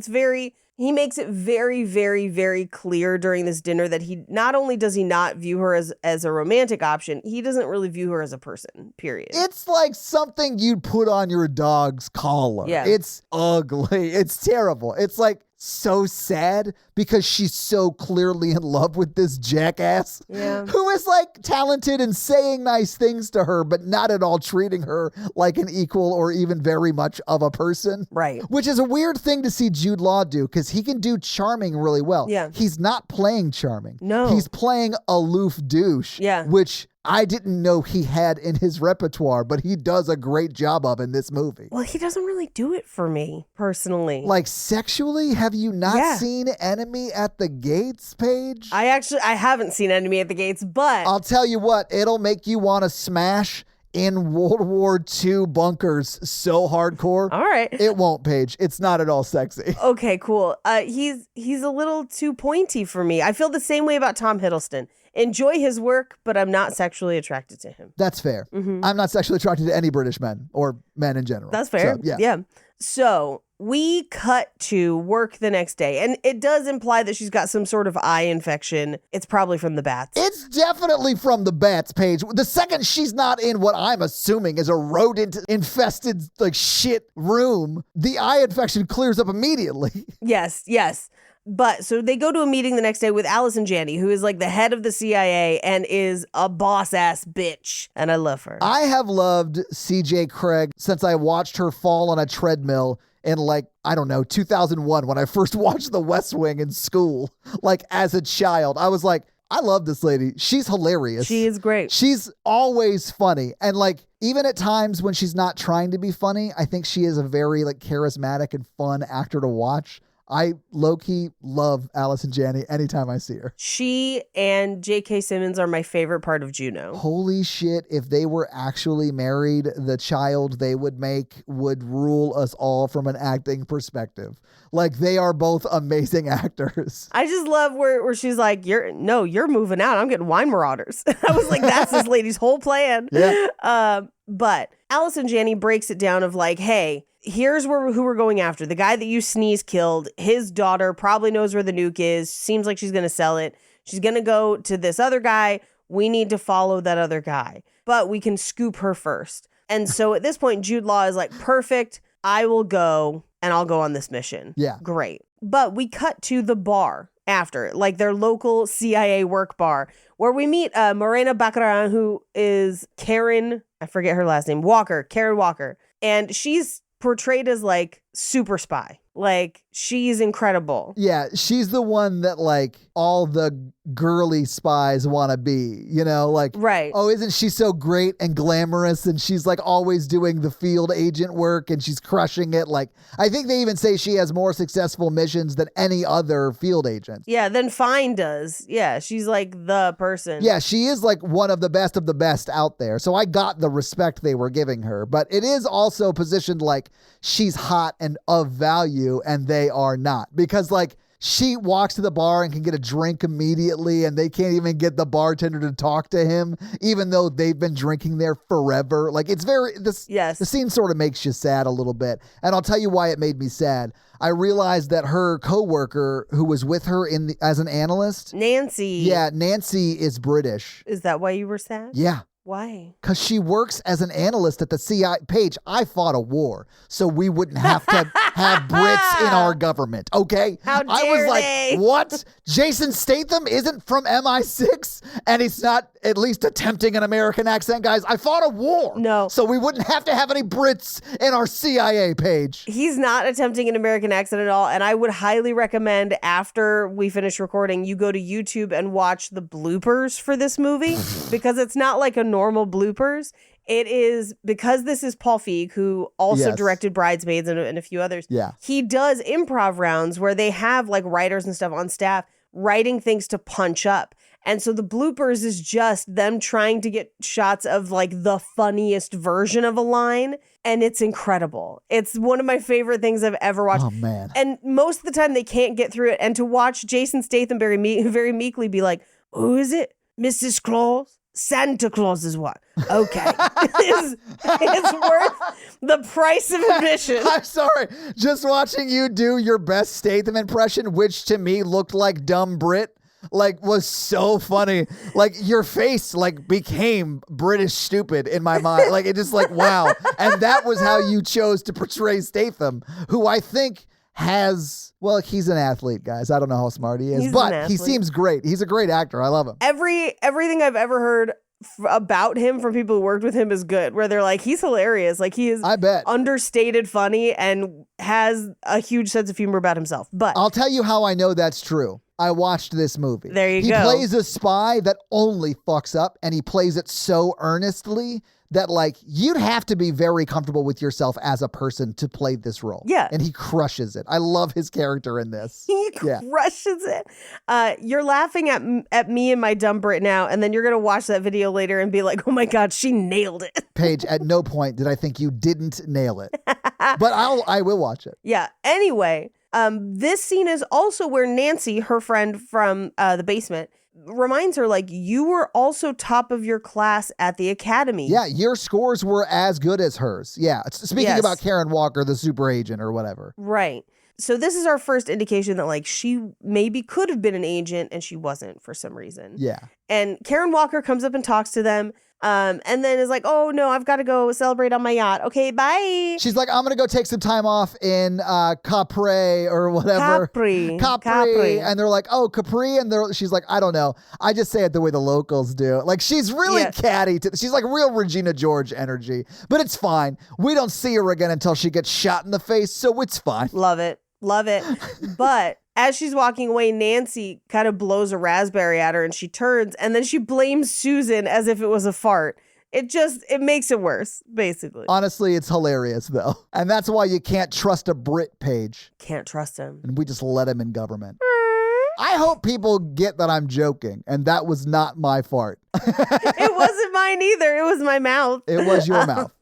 Speaker 1: he makes it very, very, very clear during this dinner that he not only does he not view her as a romantic option, he doesn't really view her as a person, period.
Speaker 6: It's like something you'd put on your dog's collar.
Speaker 1: Yeah.
Speaker 6: It's ugly. It's terrible. It's like so sad because she's so clearly in love with this jackass who is like talented and saying nice things to her, but not at all treating her like an equal or even very much of a person.
Speaker 1: Right.
Speaker 6: Which is a weird thing to see Jude Law do because he can do charming really well.
Speaker 1: Yeah.
Speaker 6: He's not playing charming.
Speaker 1: No.
Speaker 6: He's playing aloof douche.
Speaker 1: Yeah.
Speaker 6: Which I didn't know he had in his repertoire, but he does a great job of in this movie.
Speaker 1: Well, he doesn't really do it for me, personally.
Speaker 6: Like sexually, have you not seen Enemy at the Gates, Paige?
Speaker 1: I haven't seen Enemy at the Gates, but
Speaker 6: I'll tell you what, it'll make you want to smash in World War II bunkers so hardcore.
Speaker 1: all right.
Speaker 6: It won't, Paige. It's not at all sexy.
Speaker 1: Okay, cool. He's a little too pointy for me. I feel the same way about Tom Hiddleston. Enjoy his work, but I'm not sexually attracted to him.
Speaker 6: That's fair. I'm not sexually attracted to any British men or men in general.
Speaker 1: That's fair.
Speaker 6: So, yeah.
Speaker 1: So we cut to work the next day, and it does imply that she's got some sort of eye infection. It's probably from the bats.
Speaker 6: It's definitely from the bats, Paige. The second she's not in what I'm assuming is a rodent-infested, like, shit room, the eye infection clears up immediately.
Speaker 1: Yes. But so they go to a meeting the next day with Allison Janney, who is like the head of the CIA and is a boss ass bitch. And I love her.
Speaker 6: I have loved CJ Craig since I watched her fall on a treadmill in 2001 when I first watched The West Wing in school, like as a child. I was like, I love this lady. She's hilarious.
Speaker 1: She is great.
Speaker 6: She's always funny. And even at times when she's not trying to be funny, I think she is a very charismatic and fun actor to watch. I low-key love Allison Janney anytime I see her.
Speaker 1: She and J.K. Simmons are my favorite part of Juno.
Speaker 6: Holy shit, if they were actually married, the child they would make would rule us all from an acting perspective. They are both amazing actors.
Speaker 1: I just love where she's like, you're moving out. I'm getting wine marauders. I was like, that's this lady's whole plan.
Speaker 6: Yeah.
Speaker 1: But Allison Janney breaks it down of hey, here's who we're going after. The guy that you sneeze killed, his daughter probably knows where the nuke is. Seems like she's going to sell it. She's going to go to this other guy. We need to follow that other guy, but we can scoop her first. And so at this point, Jude Law is like, perfect. I will go and I'll go on this mission.
Speaker 6: Yeah.
Speaker 1: Great. But we cut to the bar after, their local CIA work bar, where we meet Morena Baccarin, who is Karen, I forget her last name, Karen Walker. And she's portrayed as super spy. She's incredible.
Speaker 6: Yeah, she's the one that all the girly spies want to be,
Speaker 1: right.
Speaker 6: Oh, isn't she so great and glamorous? And she's always doing the field agent work and she's crushing it. I think they even say she has more successful missions than any other field agent.
Speaker 1: Yeah, than Fine does. Yeah, she's the person.
Speaker 6: Yeah, she is one of the best out there. So I got the respect they were giving her, but it is also positioned she's hot and of value and they are not, because she walks to the bar and can get a drink immediately and they can't even get the bartender to talk to him, even though they've been drinking there forever. It's the scene sort of makes you sad a little bit. And I'll tell you why it made me sad. I realized that her coworker who was with her as an analyst,
Speaker 1: Nancy.
Speaker 6: Yeah, Nancy is British.
Speaker 1: Is that why you were sad?
Speaker 6: Yeah.
Speaker 1: Why?
Speaker 6: Because she works as an analyst at the CIA. Paige, I fought a war, so we wouldn't have to have Brits in our government, okay?
Speaker 1: How dare
Speaker 6: I was like,
Speaker 1: they?
Speaker 6: what? Jason Statham isn't from MI6, and he's not at least attempting an American accent, guys. I fought a war.
Speaker 1: No.
Speaker 6: So we wouldn't have to have any Brits in our CIA, Paige.
Speaker 1: He's not attempting an American accent at all, and I would highly recommend after we finish recording, you go to YouTube and watch the bloopers for this movie, because it's not like a normal bloopers. It is, because this is Paul Feig, who also directed Bridesmaids and a few others.
Speaker 6: Yeah.
Speaker 1: He does improv rounds where they have writers and stuff on staff writing things to punch up. And so the bloopers is just them trying to get shots of like the funniest version of a line. And it's incredible. It's one of my favorite things I've ever watched.
Speaker 6: Oh, man.
Speaker 1: And most of the time they can't get through it. And to watch Jason Statham very meekly be like, who is it? Mrs. Claus? Santa Claus is what? Okay. it's worth the price of admission.
Speaker 6: I'm sorry. Just watching you do your best Statham impression, which to me looked like dumb Brit, like was so funny. Like your face like became British stupid in my mind. Like it just like, wow. And that was how you chose to portray Statham, who I think has, well, he's an athlete, guys. I don't know how smart he is,
Speaker 1: He's
Speaker 6: but
Speaker 1: an
Speaker 6: he
Speaker 1: athlete.
Speaker 6: seems great. He's a great actor. I love him.
Speaker 1: Everything I've ever heard about him from people who worked with him is good, where they're like, he's hilarious. Like he is
Speaker 6: I bet.
Speaker 1: understated funny and has a huge sense of humor about himself. But
Speaker 6: I'll tell you how I know that's true. I watched this movie.
Speaker 1: There you
Speaker 6: he
Speaker 1: go.
Speaker 6: He plays a spy that only fucks up, and he plays it so earnestly that, like, you'd have to be very comfortable with yourself as a person to play this role.
Speaker 1: Yeah.
Speaker 6: And he crushes it. I love his character in this.
Speaker 1: he crushes it. You're laughing at me and my dumb Brit now, and then you're going to watch that video later and be like, oh my God, she nailed it.
Speaker 6: Paige, at no point did I think you didn't nail it. But I will watch it.
Speaker 1: Yeah. Anyway, this scene is also where Nancy, her friend from the basement, reminds her, like, you were also top of your class at the academy.
Speaker 6: Yeah, your scores were as good as hers. Yeah. Speaking
Speaker 1: Yes.
Speaker 6: about Karen Walker, the super agent or whatever.
Speaker 1: Right. So this is our first indication that, like, she maybe could have been an agent and she wasn't for some reason.
Speaker 6: Yeah.
Speaker 1: And Karen Walker comes up and talks to them. And then is like, oh no, I've got to go celebrate on my yacht. Okay, bye.
Speaker 6: She's like, I'm going to go take some time off in Capri or whatever.
Speaker 1: Capri.
Speaker 6: And they're like, oh, Capri. And she's like, I don't know. I just say it the way the locals do. Like, she's really catty. She's like real Regina George energy. But it's fine. We don't see her again until she gets shot in the face. So it's fine.
Speaker 1: Love it. But as she's walking away, Nancy kind of blows a raspberry at her and she turns and then she blames Susan as if it was a fart. It makes it worse, basically.
Speaker 6: Honestly, it's hilarious, though. And that's why you can't trust a Brit, Paige.
Speaker 1: Can't trust him.
Speaker 6: And we just let him in government. I hope people get that I'm joking, and that was not my fart.
Speaker 1: It wasn't mine either. It was my mouth.
Speaker 6: It was your mouth.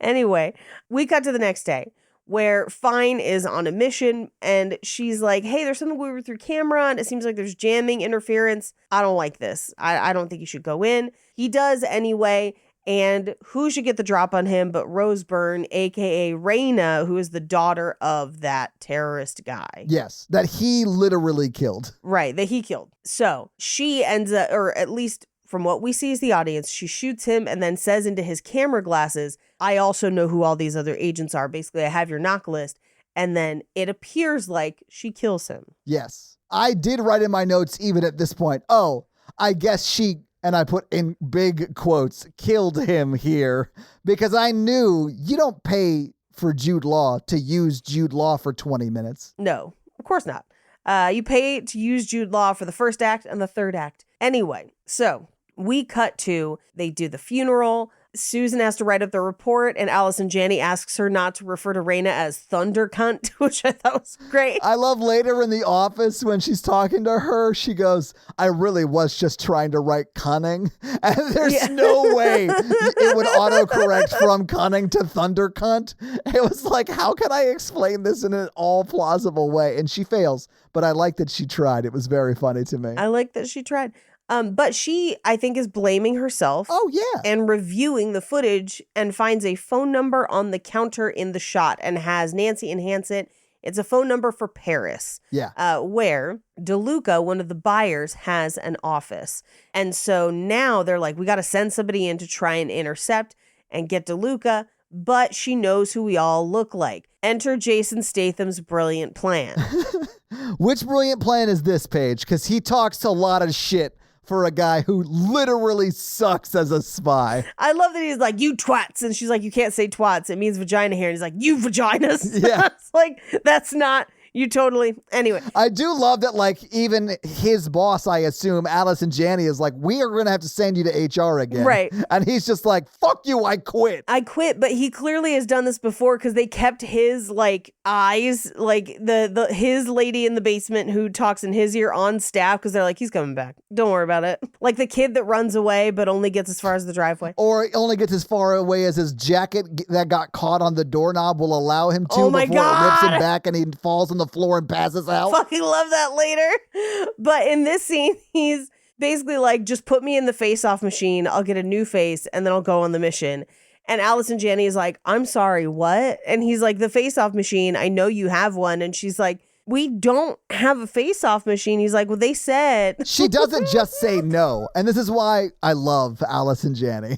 Speaker 1: Anyway, we cut to the next day, where Fine is on a mission and she's like, hey, there's something weird with your camera and it seems like there's jamming interference. I don't like this. I don't think you should go in. He does anyway. And who should get the drop on him but Rose Byrne, a.k.a. Raina, who is the daughter of that terrorist guy.
Speaker 6: Yes, that he literally killed.
Speaker 1: Right, that he killed. So she ends up, or at least from what we see as the audience, she shoots him and then says into his camera glasses, I also know who all these other agents are. Basically, I have your knock list. And then it appears like she kills him.
Speaker 6: Yes. I did write in my notes even at this point, oh, I guess she, and I put in big quotes, killed him here. Because I knew you don't pay for Jude Law to use Jude Law for 20 minutes.
Speaker 1: No, of course not. You pay to use Jude Law for the first act and the third act. Anyway, so we cut to, they do the funeral. Susan has to write up the report, and Allison Janney asks her not to refer to Raina as Thunder Cunt, which I thought was great.
Speaker 6: I love later in the office when she's talking to her, she goes, I really was just trying to write cunning. And there's no way it would autocorrect from cunning to Thunder Cunt. It was like, how can I explain this in an all plausible way? And she fails, but I like that she tried. It was very funny to me.
Speaker 1: I like that she tried. But she, I think, is blaming herself.
Speaker 6: Oh, yeah.
Speaker 1: And reviewing the footage and finds a phone number on the counter in the shot and has Nancy enhance it. It's a phone number for Paris.
Speaker 6: Yeah.
Speaker 1: Where DeLuca, one of the buyers, has an office. And so now they're like, we got to send somebody in to try and intercept and get DeLuca. But she knows who we all look like. Enter Jason Statham's brilliant plan.
Speaker 6: Which brilliant plan is this, Paige? Because he talks a lot of shit for a guy who literally sucks as a spy.
Speaker 1: I love that he's like, you twats. And she's like, you can't say twats. It means vagina here. And he's like, you vaginas.
Speaker 6: Yeah.
Speaker 1: It's like, that's not You totally. Anyway.
Speaker 6: I do love that, like, even his boss, I assume, Allison Janney, is like, we are going to have to send you to HR again.
Speaker 1: Right.
Speaker 6: And he's just like, fuck you, I quit.
Speaker 1: I quit, but he clearly has done this before because they kept his like eyes, like his lady in the basement who talks in his ear on staff because they're like, he's coming back. Don't worry about it. Like the kid that runs away but only gets as far as the driveway.
Speaker 6: Or only gets as far away as his jacket that got caught on the doorknob will allow him to
Speaker 1: Oh my
Speaker 6: before it rips
Speaker 1: God.
Speaker 6: him back and he falls on the floor and passes out.
Speaker 1: Fucking love that later. But in this scene, he's basically like, just put me in the face-off machine. I'll get a new face and then I'll go on the mission. And Allison Janney is like, I'm sorry, what? And he's like, the face-off machine, I know you have one. And she's like, we don't have a face-off machine. He's like, well, they said.
Speaker 6: She doesn't just say no. And this is why I love Allison Janney.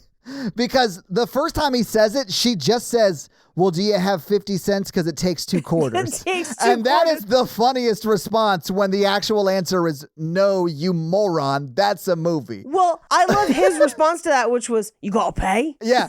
Speaker 6: Because the first time he says it, she just says, well, do you have 50 cents? Because it takes 2 quarters. And that is the funniest response when the actual answer is, no, you moron. That's a movie.
Speaker 1: Well, I love his response to that, which was, you gotta pay?
Speaker 6: Yeah.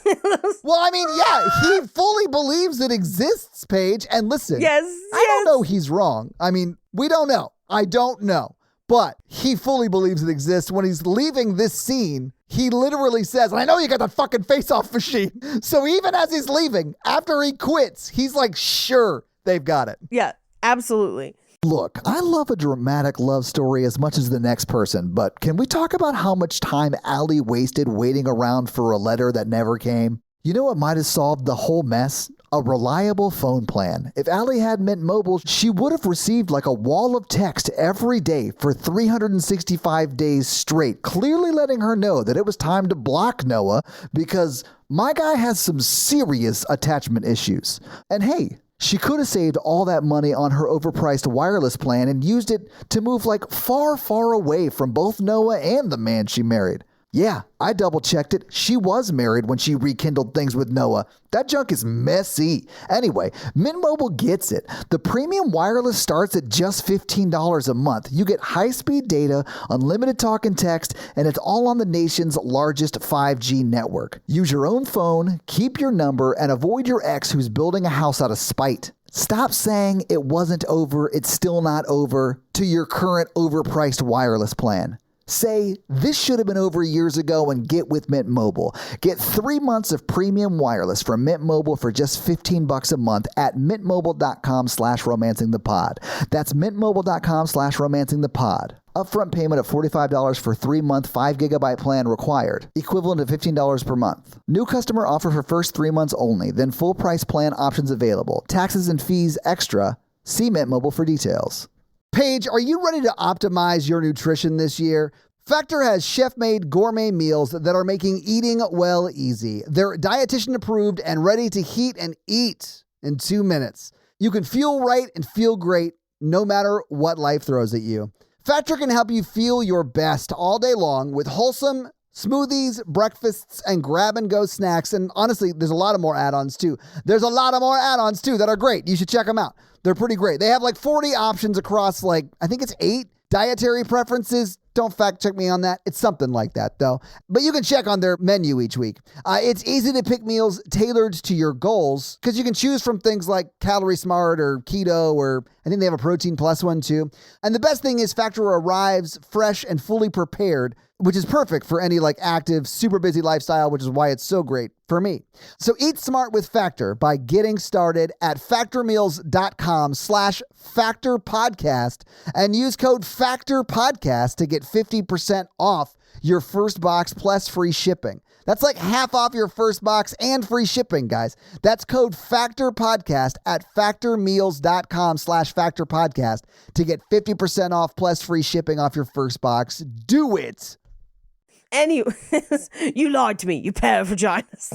Speaker 6: Well, I mean, yeah, he fully believes it exists, Paige. And listen,
Speaker 1: Yes.
Speaker 6: I don't know he's wrong. I mean, we don't know. I don't know. But he fully believes it exists. When he's leaving this scene, he literally says, and I know you got the fucking face-off machine. So even as he's leaving, after he quits, he's like, sure, they've got it.
Speaker 1: Yeah, absolutely.
Speaker 6: Look, I love a dramatic love story as much as the next person, but can we talk about how much time Allie wasted waiting around for a letter that never came? You know what might have solved the whole mess? A reliable phone plan. If Allie had Mint Mobile, she would have received like a wall of text every day for 365 days straight, clearly letting her know that it was time to block Noah because my guy has some serious attachment issues. And hey, she could have saved all that money on her overpriced wireless plan and used it to move like far, far away from both Noah and the man she married. Yeah, I double-checked it. She was married when she rekindled things with Noah. That junk is messy. Anyway, Mint Mobile gets it. The premium wireless starts at just $15 a month. You get high-speed data, unlimited talk and text, and it's all on the nation's largest 5G network. Use your own phone, keep your number, and avoid your ex who's building a house out of spite. Stop saying it wasn't over, it's still not over, to your current overpriced wireless plan. Say, this should have been over years ago and get with Mint Mobile. Get 3 months of premium wireless from Mint Mobile for just $15 a month at mintmobile.com/romancingthepod. That's mintmobile.com/romancingthepod. Upfront payment of $45 for 3-month 5 GB plan required, equivalent to $15 per month. New customer offer for first 3 months only, then full price plan options available. Taxes and fees extra. See Mint Mobile for details. Paige, are you ready to optimize your nutrition this year? Factor has chef-made gourmet meals that are making eating well easy. They're dietitian approved and ready to heat and eat in 2 minutes. You can feel right and feel great no matter what life throws at you. Factor can help you feel your best all day long with wholesome smoothies, breakfasts, and grab-and-go snacks. And honestly, there's a lot of more add-ons too. That are great. You should check them out. They're pretty great. They have like 40 options across I think it's 8 dietary preferences. Don't fact check me on that. It's something like that though. But you can check on their menu each week. It's easy to pick meals tailored to your goals because you can choose from things like Calorie Smart or Keto, or I think they have a Protein Plus one too. And the best thing is Factor arrives fresh and fully prepared, which is perfect for any active, super busy lifestyle, which is why it's so great for me. So eat smart with Factor by getting started at factormeals.com/factorpodcast and use code FACTORPODCAST to get 50% off your first box plus free shipping. That's like half off your first box and free shipping, guys. That's code FACTORPODCAST at factormeals.com/factorpodcast to get 50% off plus free shipping off your first box. Do it.
Speaker 1: Anyways, you lied to me, you pair of vaginas.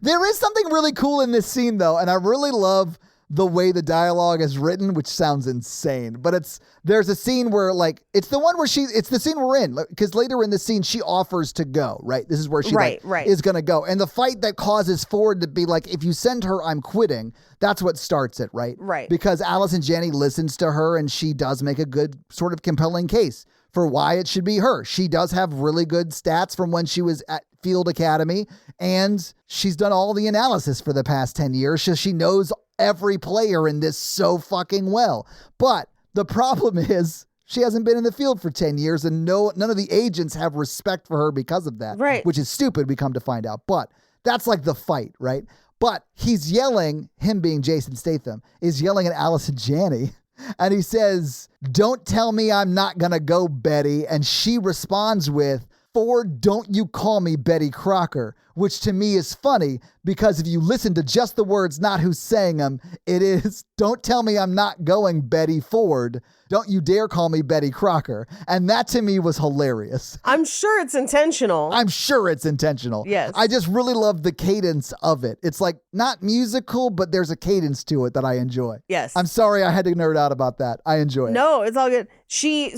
Speaker 6: There is something really cool in this scene, though, and I really love the way the dialogue is written, which sounds insane. But there's a scene where it's the one where it's the scene we're in, because later in the scene she offers to go, right? This is where she
Speaker 1: right.
Speaker 6: is going to go. And the fight that causes Ford to be like, if you send her, I'm quitting. That's what starts it, right?
Speaker 1: Right.
Speaker 6: Because Allison Janney listens to her and she does make a good sort of compelling case for why it should be her. She does have really good stats from when she was at Field Academy, and she's done all the analysis for the past 10 years, so she knows every player in this so fucking well. But the problem is she hasn't been in the field for 10 years and none of the agents have respect for her because of that.
Speaker 1: Right.
Speaker 6: Which is stupid, we come to find out. But that's like the fight, right? But he's yelling, him being Jason Statham, is yelling at Allison Janney. And he says, "Don't tell me I'm not going to go, Betty." And she responds with, "Ford, don't you call me Betty Crocker," which to me is funny because if you listen to just the words, not who's saying them, it is, "Don't tell me I'm not going, Betty Ford. Don't you dare call me Betty Crocker." And that to me was hilarious.
Speaker 1: I'm sure it's intentional.
Speaker 6: I'm sure it's intentional.
Speaker 1: Yes.
Speaker 6: I just really love the cadence of it. It's like not musical, but there's a cadence to it that I enjoy.
Speaker 1: Yes.
Speaker 6: I'm sorry I had to nerd out about that. I enjoy it.
Speaker 1: No, it's all good. She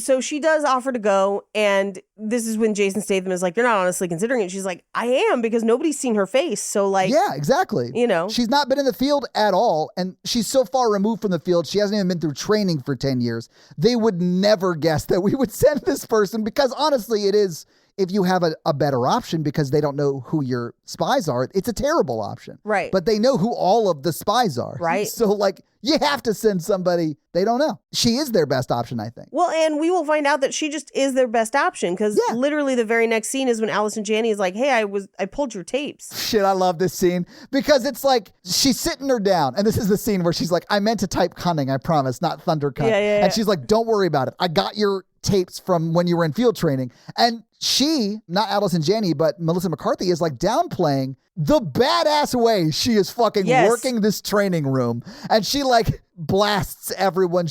Speaker 1: does offer to go, and this is when Jason Statham is like, "You're not honestly considering it." She's like, "I am, because nobody's seen her face." So like,
Speaker 6: Yeah, exactly.
Speaker 1: you know.
Speaker 6: She's not been in the field at all, and she's so far removed from the field, she hasn't even been through training for 10 years. They would never guess that we would send this person because honestly, it is, if you have a better option because they don't know who your spies are, it's a terrible option.
Speaker 1: Right.
Speaker 6: But they know who all of the spies are.
Speaker 1: Right.
Speaker 6: So like, you have to send somebody they don't know. She is their best option, I think.
Speaker 1: Well, and we will find out that she just is their best option, because
Speaker 6: Yeah.
Speaker 1: literally the very next scene is when Allison Janney is like, "Hey, I pulled your tapes."
Speaker 6: Shit, I love this scene because it's like she's sitting her down. And this is the scene where she's like, "I meant to type cunning, I promise, not thunder cunt."
Speaker 1: Yeah.
Speaker 6: And she's like, "Don't worry about it. I got your tapes from when you were in field training." And she, not Allison Janney, but Melissa McCarthy, is like downplaying the badass way she is fucking
Speaker 1: Yes.
Speaker 6: working this training room. And she like blasts everyone.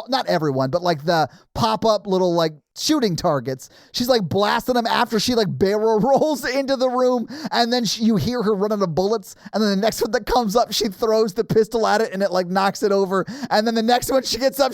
Speaker 6: Not everyone, but like the pop-up little like shooting targets. She's like blasting them after she like barrel rolls into the room. And then you hear her run out of bullets. And then the next one that comes up, she throws the pistol at it and it like knocks it over. And then the next one she gets up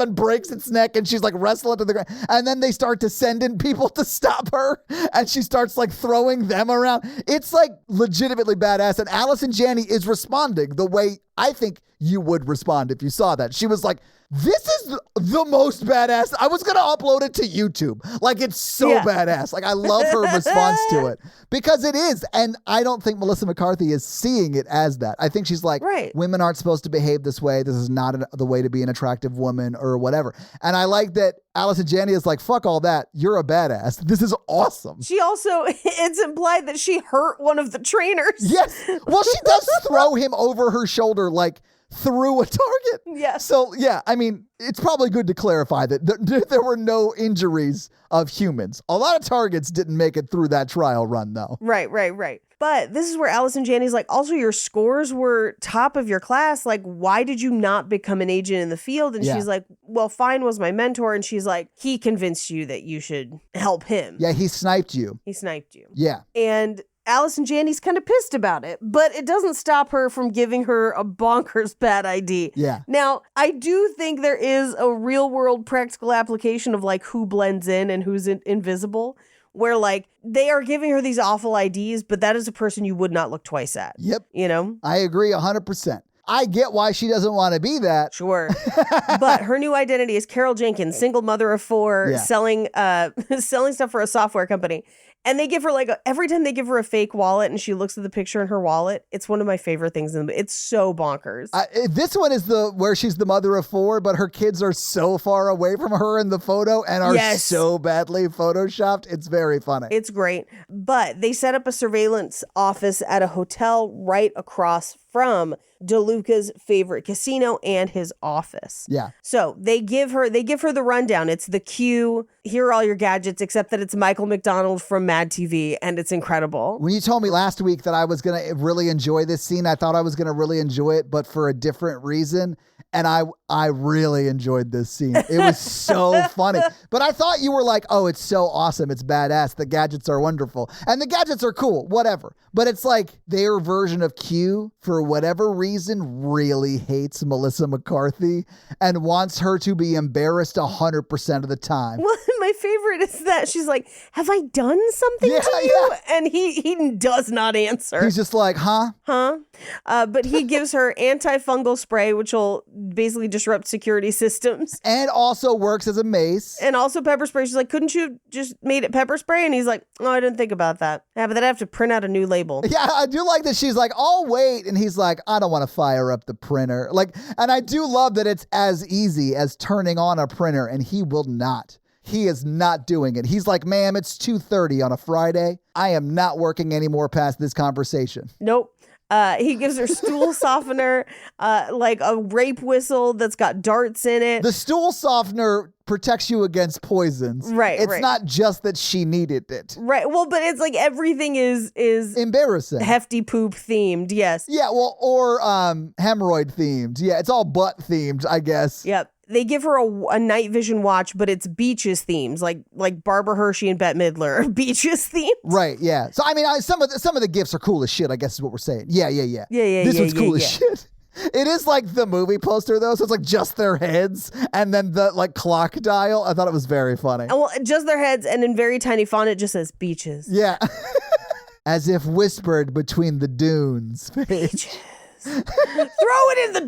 Speaker 6: and breaks its neck and she's like wrestling to the ground. And then they start to send in people to stop her. And she starts like throwing them around. It's like legitimately badass. And Allison Janney is responding the way I think you would respond if you saw that. She was like, "This is the most badass." I was going to upload it to YouTube. Like, it's so
Speaker 1: Yeah.
Speaker 6: badass. Like, I love her response to it because it is. And I don't think Melissa McCarthy is seeing it as that. I think she's like,
Speaker 1: Right.
Speaker 6: women aren't supposed to behave this way. This is not the way to be an attractive woman or whatever. And I like that Allison Janney is like, "Fuck all that. You're a badass. This is awesome."
Speaker 1: She also, it's implied that she hurt one of the trainers.
Speaker 6: Yes. Well, she does throw him over her shoulder like through a target.
Speaker 1: Yes.
Speaker 6: So, yeah, I mean, it's probably good to clarify that there were no injuries of humans. A lot of targets didn't make it through that trial run, though.
Speaker 1: Right. But this is where Allison Janney's like, also your scores were top of your class. Like, why did you not become an agent in the field? And
Speaker 6: Yeah.
Speaker 1: she's like, "Well, Fine was my mentor." And she's like, "He convinced you that you should help him."
Speaker 6: Yeah, he sniped you.
Speaker 1: He sniped you.
Speaker 6: Yeah.
Speaker 1: And Allison Janney's kind of pissed about it, but it doesn't stop her from giving her a bonkers bad ID.
Speaker 6: Yeah.
Speaker 1: Now, I do think there is a real world practical application of like who blends in and who's invisible, where like they are giving her these awful IDs, but that is a person you would not look twice at.
Speaker 6: Yep.
Speaker 1: You know?
Speaker 6: I agree 100%. I get why she doesn't want to be that.
Speaker 1: Sure. But her new identity is Carol Jenkins, single mother of 4,
Speaker 6: Yeah.
Speaker 1: selling stuff for a software company. And they give her like every time they give her a fake wallet and she looks at the picture in her wallet, it's one of my favorite things. It's so bonkers.
Speaker 6: This one is where she's the mother of 4, but her kids are so far away from her in the photo and are
Speaker 1: Yes.
Speaker 6: so badly photoshopped. It's very funny.
Speaker 1: It's great. But they set up a surveillance office at a hotel right across from DeLuca's favorite casino and his office.
Speaker 6: Yeah.
Speaker 1: So they give her the rundown. It's the cue. Here are all your gadgets, except that it's Michael McDonald from Mad TV, and it's incredible.
Speaker 6: When you told me last week that I was going to really enjoy this scene, I thought I was going to really enjoy it, but for a different reason. And I really enjoyed this scene. It was so funny. But I thought you were like, "Oh, it's so awesome. It's badass. The gadgets are wonderful." And the gadgets are cool, whatever. But it's like their version of Q, for whatever reason, really hates Melissa McCarthy and wants her to be embarrassed 100% of the time.
Speaker 1: Well, my favorite is that she's like, have I done something to you? And he does not answer.
Speaker 6: He's just like, huh?
Speaker 1: But he gives her antifungal spray, which will basically disrupt security systems.
Speaker 6: And also works as a mace.
Speaker 1: And also pepper spray. She's like, couldn't you have just made it pepper spray? And he's like, oh, I didn't think about that. Yeah, but then I have to print out a new label.
Speaker 6: Yeah, I do like that she's like, I'll wait. And he's like, I don't want to fire up the printer. Like, and I do love that it's as easy as turning on a printer, and he will not. He is not doing it. He's like, ma'am, it's 2:30 on a Friday. I am not working anymore past this conversation.
Speaker 1: Nope. He gives her stool softener, like a rape whistle that's got darts in it.
Speaker 6: The stool softener protects you against poisons.
Speaker 1: Right,
Speaker 6: It's
Speaker 1: right.
Speaker 6: not just that she needed it.
Speaker 1: Right. Well, but it's like everything is
Speaker 6: Embarrassing.
Speaker 1: hefty poop themed. Yes.
Speaker 6: Yeah, well, or hemorrhoid themed. Yeah, it's all butt themed, I guess.
Speaker 1: Yep. They give her a night vision watch, but it's Beaches themes, like Barbara Hershey and Bette Midler. Beaches themes.
Speaker 6: Right, yeah. So, I mean, some of the gifts are cool as shit, I guess is what we're saying. Yeah.
Speaker 1: Yeah,
Speaker 6: This one's cool as
Speaker 1: yeah.
Speaker 6: shit. It is like the movie poster, though, so it's like just their heads and then the like clock dial. I thought it was very funny.
Speaker 1: Well, just their heads, and in very tiny font, it just says Beaches.
Speaker 6: Yeah. As if whispered between the dunes.
Speaker 1: Beaches. Throw it in the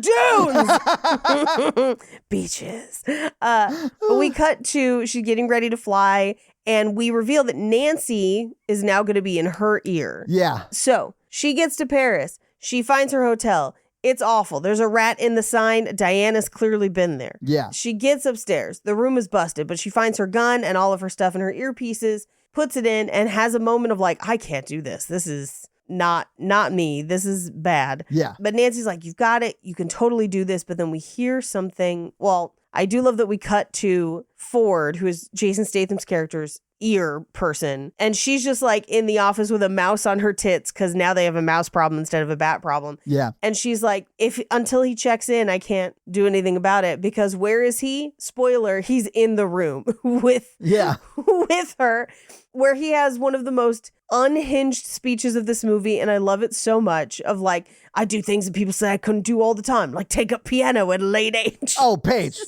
Speaker 1: dunes. Beaches. But we cut to she's getting ready to fly, and we reveal that Nancy is now going to be in her ear.
Speaker 6: Yeah.
Speaker 1: So she gets to Paris. She finds her hotel. It's awful. There's a rat in the sign. Diana's clearly been there.
Speaker 6: Yeah.
Speaker 1: She gets upstairs. The room is busted, but she finds her gun and all of her stuff in her earpieces, puts it in, and has a moment of like, I can't do this. This is not me. This is bad.
Speaker 6: Yeah.
Speaker 1: But Nancy's like, you've got it. You can totally do this. But then we hear something. Well, I do love that we cut to Ford, who is Jason Statham's character's ear person. And she's just like in the office with a mouse on her tits because now they have a mouse problem instead of a bat problem.
Speaker 6: Yeah.
Speaker 1: And she's like, until he checks in, I can't do anything about it because where is he? Spoiler, he's in the room with her, where he has one of the most unhinged speeches of this movie. And I love it so much of like, I do things that people say I couldn't do all the time, like take up piano at a late age.
Speaker 6: Oh, Paige.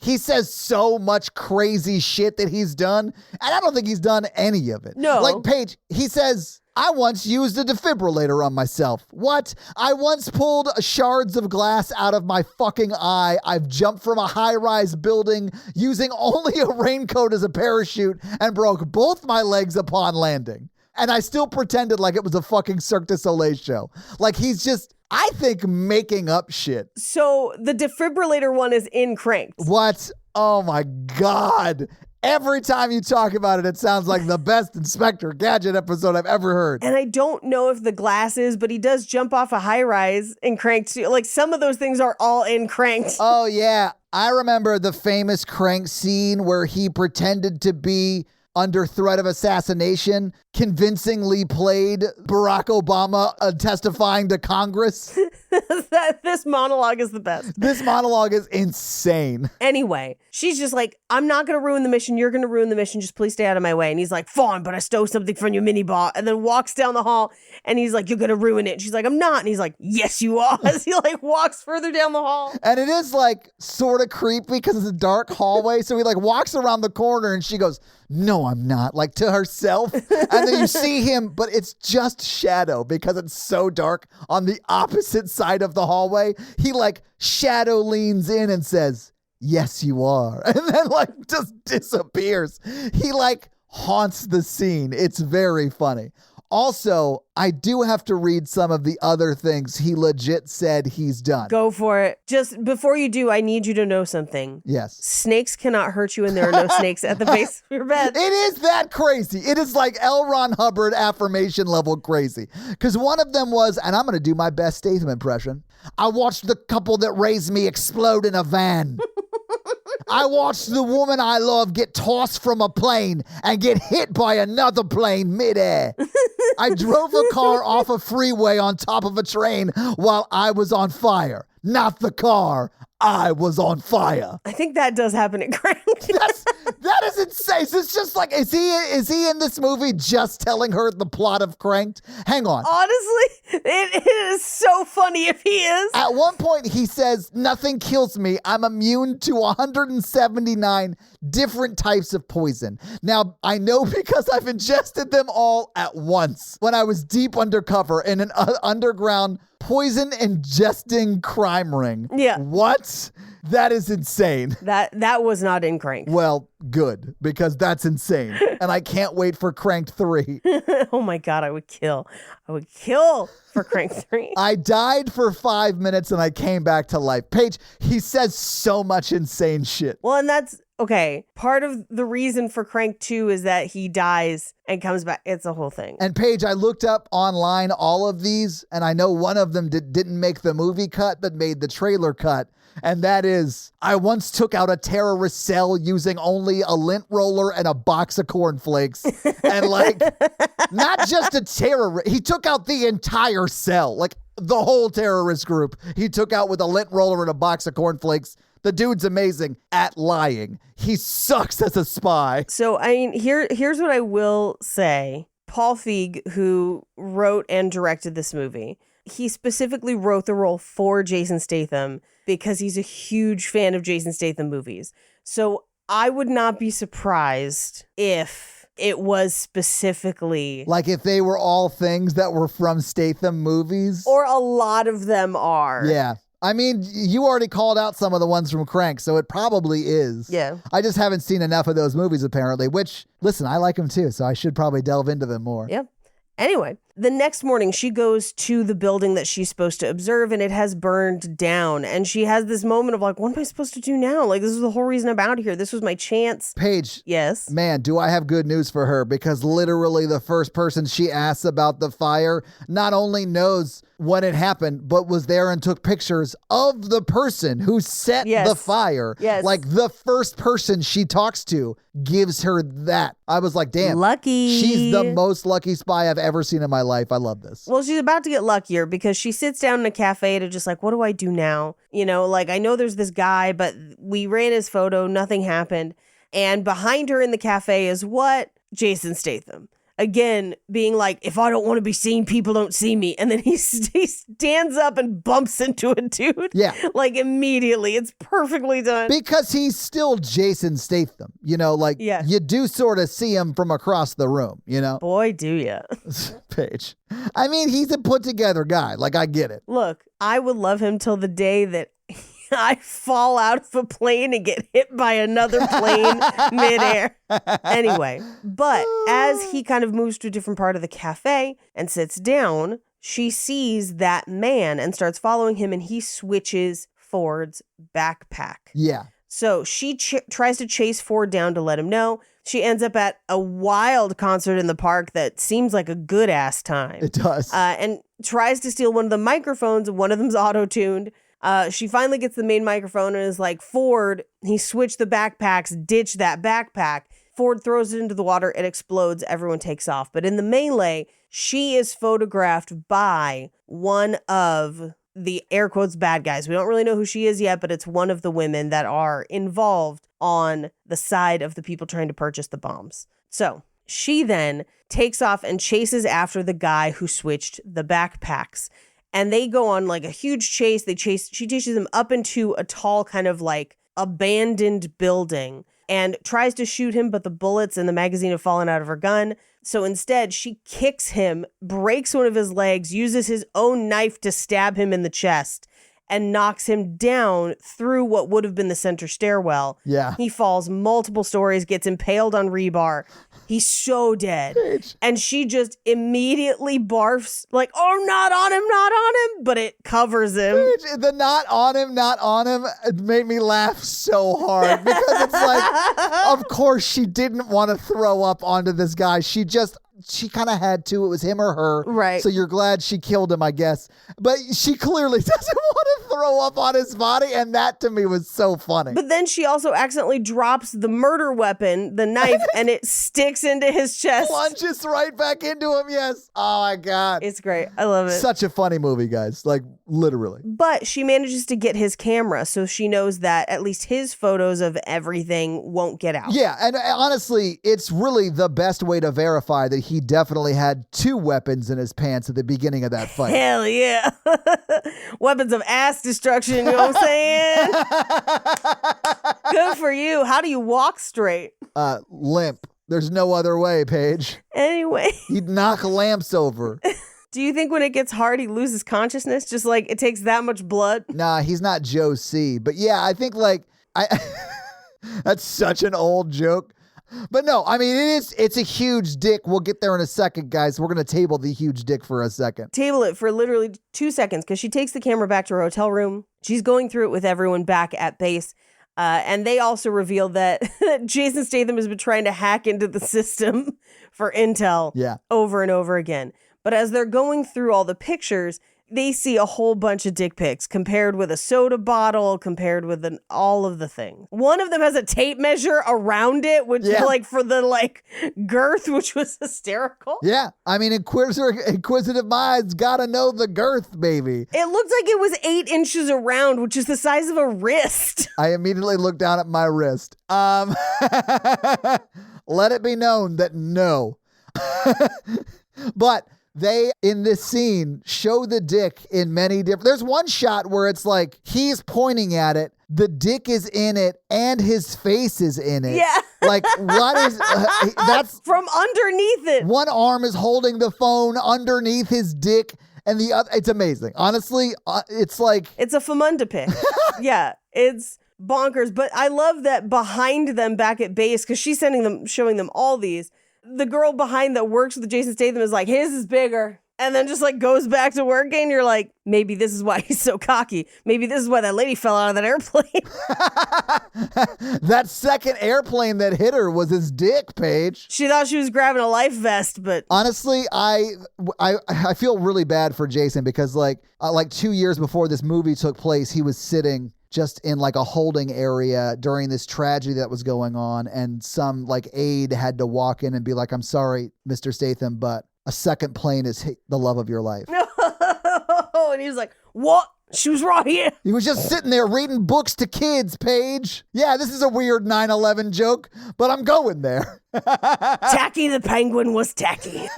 Speaker 6: He says so much crazy shit that he's done, and I don't think he's done any of it.
Speaker 1: No.
Speaker 6: Like, Paige, he says, I once used a defibrillator on myself. What? I once pulled shards of glass out of my fucking eye. I've jumped from a high-rise building using only a raincoat as a parachute and broke both my legs upon landing. And I still pretended like it was a fucking Cirque du Soleil show. Like, he's just, I think, making up shit.
Speaker 1: So the defibrillator one is in Cranked.
Speaker 6: What? Oh my God. Every time you talk about it, it sounds like the best Inspector Gadget episode I've ever heard.
Speaker 1: And I don't know if the glass is, but he does jump off a high rise in Cranked too. Like some of those things are all in Cranked.
Speaker 6: Oh yeah. I remember the famous Crank scene where he pretended to be under threat of assassination, convincingly played Barack Obama testifying to Congress.
Speaker 1: This monologue is the best.
Speaker 6: This monologue is insane.
Speaker 1: Anyway, she's just like, I'm not going to ruin the mission. You're going to ruin the mission. Just please stay out of my way. And he's like, fine, but I stole something from your minibar. And then walks down the hall and he's like, you're going to ruin it. And she's like, I'm not. And he's like, yes, you are. As he like walks further down the hall.
Speaker 6: And it is like sort of creepy because it's a dark hallway. So he like walks around the corner and she goes, no, I'm not, like to herself. And then you see him, but it's just shadow because it's so dark on the opposite side of the hallway. He like shadow leans in and says, yes, you are. And then like just disappears. He like haunts the scene. It's very funny. Also, I do have to read some of the other things he legit said he's done.
Speaker 1: Go for it. Just before you do, I need you to know something.
Speaker 6: Yes.
Speaker 1: Snakes cannot hurt you and there are no snakes at the base of your bed.
Speaker 6: It is that crazy. It is like L. Ron Hubbard affirmation level crazy. Because one of them was, and I'm going to do my best Statham impression, I watched the couple that raised me explode in a van. I watched the woman I love get tossed from a plane and get hit by another plane midair. I drove a car off a freeway on top of a train while I was on fire. Not the car. I was on fire.
Speaker 1: I think that does happen at Crank.
Speaker 6: That is insane. So it's just like, is he in this movie just telling her the plot of Cranked? Hang on.
Speaker 1: Honestly, it is so funny if he is.
Speaker 6: At one point, he says, nothing kills me. I'm immune to 179 different types of poison. Now, I know because I've ingested them all at once when I was deep undercover in an underground poison ingesting crime ring.
Speaker 1: Yeah.
Speaker 6: What? That is insane.
Speaker 1: That was not in Crank.
Speaker 6: Well, good, because that's insane. And I can't wait for Cranked 3.
Speaker 1: Oh my God, I would kill for Crank 3.
Speaker 6: I died for 5 minutes and I came back to life. Paige, he says so much insane shit.
Speaker 1: Well, and that's okay. Part of the reason for Crank 2 is that he dies and comes back. It's a whole thing.
Speaker 6: And Paige, I looked up online all of these, and I know one of them didn't make the movie cut, but made the trailer cut. And that is, I once took out a terrorist cell using only a lint roller and a box of cornflakes. And like, not just a terrorist, he took out the entire cell, like the whole terrorist group. He took out with a lint roller and a box of cornflakes. The dude's amazing at lying. He sucks as a spy.
Speaker 1: So, I mean, here's what I will say. Paul Feig, who wrote and directed this movie, he specifically wrote the role for Jason Statham because he's a huge fan of Jason Statham movies. So I would not be surprised if it was specifically...
Speaker 6: Like if they were all things that were from Statham movies?
Speaker 1: Or a lot of them are.
Speaker 6: Yeah. I mean, you already called out some of the ones from Crank, so it probably is.
Speaker 1: Yeah.
Speaker 6: I just haven't seen enough of those movies, apparently, which, listen, I like them too, so I should probably delve into them more.
Speaker 1: Yep. Anyway, the next morning she goes to the building that she's supposed to observe and it has burned down. And she has this moment of like, what am I supposed to do now? Like, this is the whole reason I'm out here. This was my chance.
Speaker 6: Paige.
Speaker 1: Yes.
Speaker 6: Man, do I have good news for her, because literally the first person she asks about the fire not only knows when it happened, but was there and took pictures of the person who set the fire.
Speaker 1: Yes.
Speaker 6: Like the first person she talks to gives her that. I was like, damn.
Speaker 1: Lucky.
Speaker 6: She's the most lucky spy I've ever seen in my life. I love this.
Speaker 1: Well, she's about to get luckier because she sits down in a cafe to just like, what do I do now? You know, like I know there's this guy, but we ran his photo. Nothing happened. And behind her in the cafe is what? Jason Statham. Again, being like, if I don't want to be seen, people don't see me. And then he stands up and bumps into a dude.
Speaker 6: Yeah.
Speaker 1: Like immediately. It's perfectly done.
Speaker 6: Because he's still Jason Statham. You know, like you do sort of see him from across the room, you know?
Speaker 1: Boy, do ya.
Speaker 6: Paige. I mean, he's a put together guy. Like, I get it.
Speaker 1: Look, I would love him till the day that I fall out of a plane and get hit by another plane midair. Anyway, but as he kind of moves to a different part of the cafe and sits down, she sees that man and starts following him, and he switches Ford's backpack.
Speaker 6: Yeah.
Speaker 1: So she tries to chase Ford down to let him know. She ends up at a wild concert in the park that seems like a good ass time.
Speaker 6: It does.
Speaker 1: And tries to steal one of the microphones. One of them's auto-tuned. She finally gets the main microphone and is like, Ford, he switched the backpacks, ditch that backpack. Ford throws it into the water, it explodes, everyone takes off. But in the melee, she is photographed by one of the air quotes bad guys. We don't really know who she is yet, but it's one of the women that are involved on the side of the people trying to purchase the bombs. So she then takes off and chases after the guy who switched the backpacks. And they go on like a huge chase. She chases him up into a tall kind of like abandoned building and tries to shoot him, but the bullets and the magazine have fallen out of her gun. So instead, she kicks him, breaks one of his legs, uses his own knife to stab him in the chest, and knocks him down through what would have been the center stairwell.
Speaker 6: Yeah.
Speaker 1: He falls multiple stories, gets impaled on rebar. He's so dead.
Speaker 6: Bitch.
Speaker 1: And she just immediately barfs like, oh, not on him. But it covers him.
Speaker 6: Bitch, the not on him, it made me laugh so hard because it's like, of course she didn't want to throw up onto this guy. She just she kind of had to. It was him or her.
Speaker 1: Right.
Speaker 6: So you're glad she killed him, I guess. But she clearly doesn't want to throw up on his body, and that to me was so funny.
Speaker 1: But then she also accidentally drops the murder weapon, the knife, and it sticks into his chest.
Speaker 6: Plunges right back into him, yes. Oh, my God.
Speaker 1: It's great. I love it.
Speaker 6: Such a funny movie, guys. Like, literally.
Speaker 1: But she manages to get his camera, so she knows that at least his photos of everything won't get out.
Speaker 6: Yeah, and honestly, it's really the best way to verify that he definitely had 2 weapons in his pants at the beginning of that fight.
Speaker 1: Hell yeah. Weapons of ass destruction, you know what I'm saying? Good for you. How do you walk straight?
Speaker 6: Limp. There's no other way, Paige.
Speaker 1: Anyway.
Speaker 6: He'd knock lamps over.
Speaker 1: Do you think when it gets hard, he loses consciousness? Just like it takes that much blood?
Speaker 6: Nah, he's not Joe C. But yeah, I think like that's such an old joke. But no, I mean, it's a huge dick. We'll get there in a second, guys. We're going to table the huge dick for a second.
Speaker 1: Table it for literally 2 seconds because she takes the camera back to her hotel room. She's going through it with everyone back at base. And they also reveal that Jason Statham has been trying to hack into the system for intel over and over again. But as they're going through all the pictures, they see a whole bunch of dick pics compared with a soda bottle, compared with all of the things. One of them has a tape measure around it, which like for the like girth, which was hysterical.
Speaker 6: Yeah. I mean, inquisitive minds gotta know the girth, baby.
Speaker 1: It looked like it was 8 inches around, which is the size of a wrist.
Speaker 6: I immediately looked down at my wrist. Let it be known that no. But they, in this scene, show the dick in many different... There's one shot where it's like, he's pointing at it, the dick is in it, and his face is in it.
Speaker 1: Yeah.
Speaker 6: Like, what is... that's...
Speaker 1: From underneath it.
Speaker 6: One arm is holding the phone underneath his dick, and the other... It's amazing. Honestly, it's like...
Speaker 1: It's a famunda pic. Yeah, it's bonkers. But I love that behind them back at base, because she's showing them all these... The girl behind that works with Jason Statham is like, his is bigger. And then just like goes back to working. You're like, maybe this is why he's so cocky. Maybe this is why that lady fell out of that airplane.
Speaker 6: That second airplane that hit her was his dick, Paige.
Speaker 1: She thought she was grabbing a life vest, but...
Speaker 6: Honestly, I feel really bad for Jason because like 2 years before this movie took place, he was sitting just in like a holding area during this tragedy that was going on. And some like aide had to walk in and be like, I'm sorry, Mr. Statham, but a second plane is the love of your life.
Speaker 1: And he was like, what? She was right here.
Speaker 6: He was just sitting there reading books to kids, Paige. Yeah, this is a weird 9/11 joke, but I'm going there.
Speaker 1: Tacky the Penguin was tacky.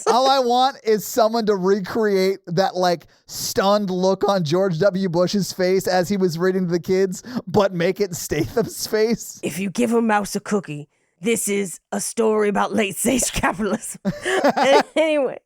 Speaker 6: All I want is someone to recreate that like stunned look on George W. Bush's face as he was reading to the kids, but make it Statham's face.
Speaker 1: If you give a mouse a cookie, this is a story about late-stage capitalism. Anyway,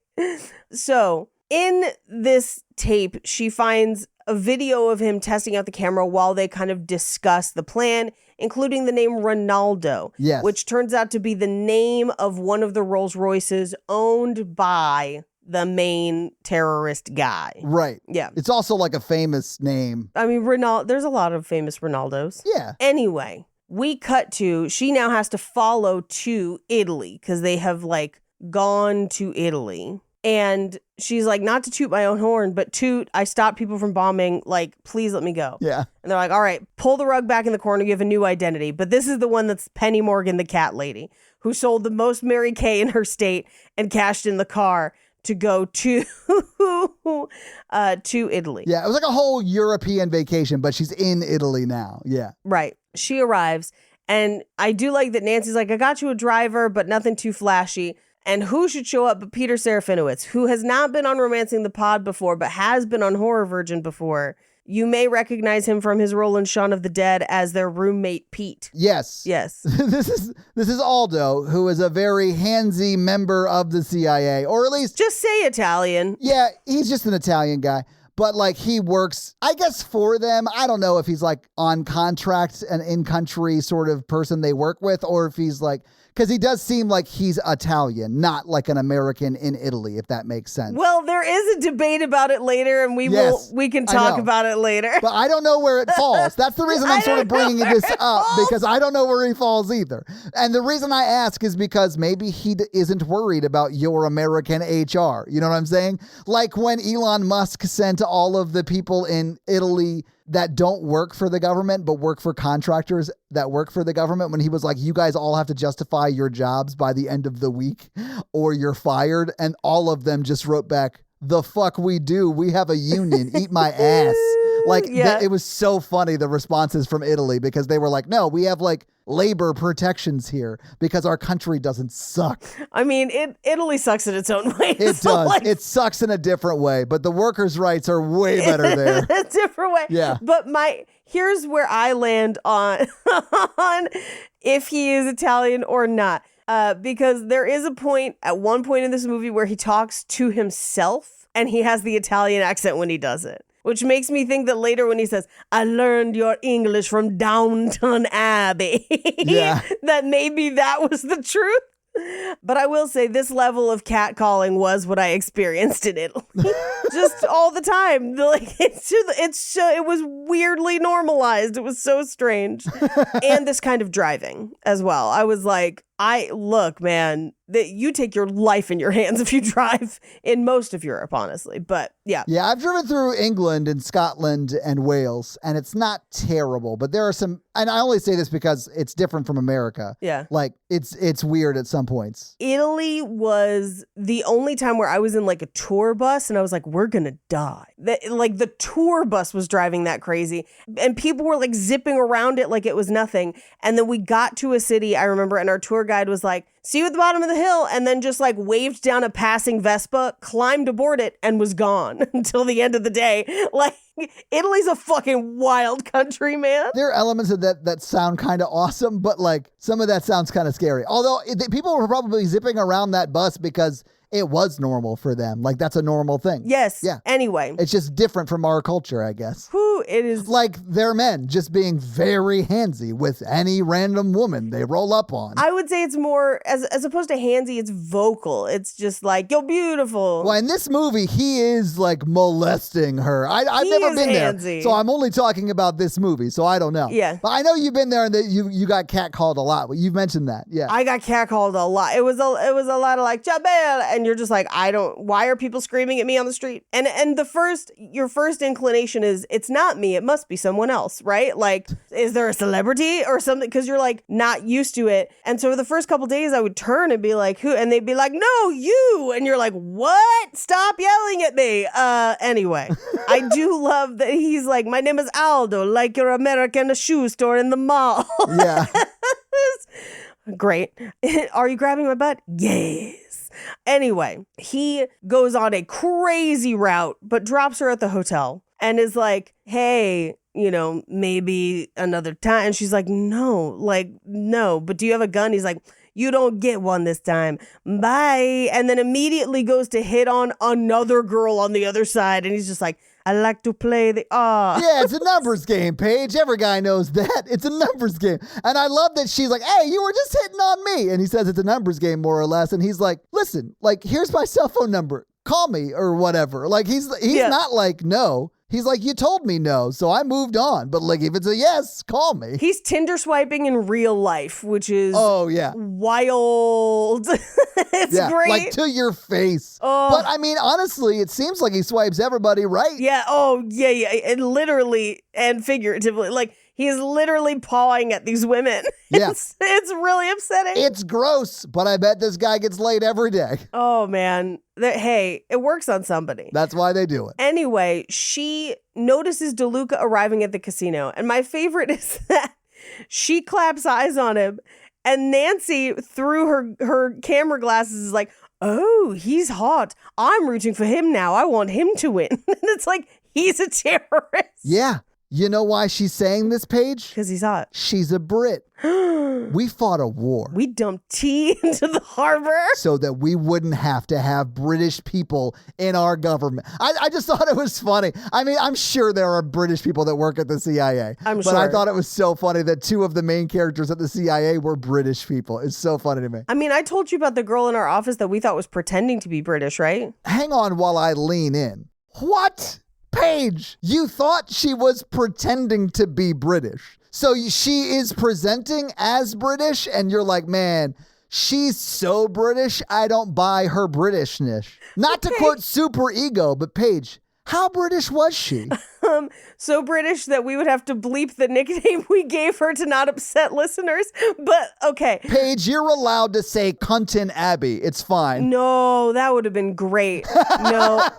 Speaker 1: so... in this tape, she finds a video of him testing out the camera while they kind of discuss the plan, including the name Ronaldo, which turns out to be the name of one of the Rolls Royces owned by the main terrorist guy.
Speaker 6: Right.
Speaker 1: Yeah.
Speaker 6: It's also like a famous name.
Speaker 1: I mean, there's a lot of famous Ronaldos.
Speaker 6: Yeah.
Speaker 1: Anyway, we cut to, she now has to follow to Italy because they have like gone to Italy. And she's like, not to toot my own horn, but toot, I stopped people from bombing. Like, please let me go.
Speaker 6: Yeah.
Speaker 1: And they're like, all right, pull the rug back in the corner. You have a new identity. But this is the one that's Penny Morgan, the cat lady, who sold the most Mary Kay in her state and cashed in the car to go to Italy.
Speaker 6: Yeah, it was like a whole European vacation, but she's in Italy now. Yeah.
Speaker 1: Right. She arrives. And I do like that Nancy's like, I got you a driver, but nothing too flashy. And who should show up but Peter Serafinowicz, who has not been on Romancing the Pod before, but has been on Horror Virgin before. You may recognize him from his role in Shaun of the Dead as their roommate Pete.
Speaker 6: Yes.
Speaker 1: Yes.
Speaker 6: This is Aldo, who is a very handsy member of the CIA, or at least...
Speaker 1: just say Italian.
Speaker 6: Yeah, he's just an Italian guy. But like he works, I guess, for them. I don't know if he's like on contract, an in-country sort of person they work with, or if he's like, because he does seem like he's Italian, not like an American in Italy, if that makes sense.
Speaker 1: Well, there is a debate about it later, and we can talk about it later.
Speaker 6: But I don't know where it falls. That's the reason I'm sort of bringing this up, because I don't know where he falls either. And the reason I ask is because maybe he isn't worried about your American HR. You know what I'm saying? Like when Elon Musk sent all of the people in Italy that don't work for the government, but work for contractors that work for the government, when he was like, you guys all have to justify your jobs by the end of the week or you're fired. And all of them just wrote back, the fuck we do. We have a union. Eat my ass. Like, it was so funny, the responses from Italy, because they were like, no, we have like labor protections here because our country doesn't suck.
Speaker 1: I mean, Italy sucks in its own way.
Speaker 6: It does. Like, it sucks in a different way, but the workers' rights are way better there.
Speaker 1: A different way.
Speaker 6: Yeah.
Speaker 1: But here's where I land on if he is Italian or not. Because there is a point at one point in this movie where he talks to himself and he has the Italian accent when he does it. Which makes me think that later when he says, I learned your English from Downton Abbey, that maybe that was the truth. But I will say this level of catcalling was what I experienced in Italy. Just all the time. Like it was weirdly normalized. It was so strange. And this kind of driving as well. I was like, look, man, that you take your life in your hands if you drive in most of Europe, honestly. But yeah.
Speaker 6: Yeah, I've driven through England and Scotland and Wales, and it's not terrible, but there are some, and I only say this because it's different from America.
Speaker 1: Yeah.
Speaker 6: Like it's weird at some points.
Speaker 1: Italy was the only time where I was in like a tour bus and I was like, we're going to die. Like the tour bus was driving that crazy and people were like zipping around it like it was nothing. And then we got to a city, I remember, and our tour guide was like, see you at the bottom of the hill, and then just like waved down a passing Vespa, climbed aboard it, and was gone until the end of the day. Like, Italy's a fucking wild country, man.
Speaker 6: There are elements of that sound kind of awesome, but like some of that sounds kind of scary. Although people were probably zipping around that bus because it was normal for them. Like, that's a normal thing.
Speaker 1: Yes.
Speaker 6: Yeah.
Speaker 1: Anyway.
Speaker 6: It's just different from our culture, I guess.
Speaker 1: It is.
Speaker 6: Like, they're men just being very handsy with any random woman they roll up on.
Speaker 1: I would say it's more, as opposed to handsy, it's vocal. It's just like, you're beautiful.
Speaker 6: Well, in this movie, he is like molesting her. I've never been
Speaker 1: handsy.
Speaker 6: there, so I'm only talking about this movie, so I don't know.
Speaker 1: Yeah.
Speaker 6: But I know you've been there and that you got catcalled a lot. You've mentioned that. Yeah.
Speaker 1: I got catcalled a lot. It was a lot of like, Jabel, and you're just like, why are people screaming at me on the street? And your first inclination is, it's not me, it must be someone else, right? Like, is there a celebrity or something? Because you're like not used to it. And so the first couple days I would turn and be like, who? And they'd be like, no, you. And you're like, what? Stop yelling at me. Anyway, I do love that he's like, my name is Aldo, like your American shoe store in the mall.
Speaker 6: Yeah.
Speaker 1: Great. Are you grabbing my butt? Yes. Anyway, he goes on a crazy route, but drops her at the hotel and is like, hey, maybe another time. And she's like, no, but do you have a gun? He's like, you don't get one this time. Bye. And then immediately goes to hit on another girl on the other side. And he's just like, I like to play the
Speaker 6: Yeah, it's a numbers game, Paige. Every guy knows that. It's a numbers game. And I love that she's like, hey, you were just hitting on me. And he says it's a numbers game, more or less. And he's like, listen, like, here's my cell phone number. Call me or whatever. Like, he's not like, no. He's like, you told me no, so I moved on. But like, if it's a yes, call me.
Speaker 1: He's Tinder swiping in real life, which is wild. It's great.
Speaker 6: Like to your face. But I mean, honestly, it seems like he swipes everybody right.
Speaker 1: Yeah. Oh, yeah. And literally and figuratively, like he's literally pawing at these women.
Speaker 6: Yeah.
Speaker 1: It's really upsetting.
Speaker 6: It's gross, but I bet this guy gets laid every day.
Speaker 1: Oh, man. Hey, it works on somebody.
Speaker 6: That's why they do it.
Speaker 1: Anyway, she notices DeLuca arriving at the casino. And my favorite is that she claps eyes on him. And Nancy, through her camera glasses, is like, oh, he's hot. I'm rooting for him now. I want him to win. And it's like, he's a terrorist.
Speaker 6: Yeah. You know why she's saying this, Paige?
Speaker 1: Because he's hot.
Speaker 6: She's a Brit. We fought a war.
Speaker 1: We dumped tea into the harbor.
Speaker 6: So that we wouldn't have to have British people in our government. I just thought it was funny. I mean, I'm sure there are British people that work at the CIA.
Speaker 1: I'm
Speaker 6: But I
Speaker 1: sure.
Speaker 6: thought it was so funny that two of the main characters at the CIA were British people. It's so funny to me.
Speaker 1: I mean, I told you about the girl in our office that we thought was pretending to be British, right?
Speaker 6: Hang on while I lean in. What? Paige, you thought she was pretending to be British. So she is presenting as British, and you're like, man, she's so British, I don't buy her Britishness. Not to quote Super Ego, but Paige, how British was she?
Speaker 1: So British that we would have to bleep the nickname we gave her to not upset listeners. But okay.
Speaker 6: Paige, you're allowed to say Cuntin Abbey. It's fine.
Speaker 1: No, that would have been great. No,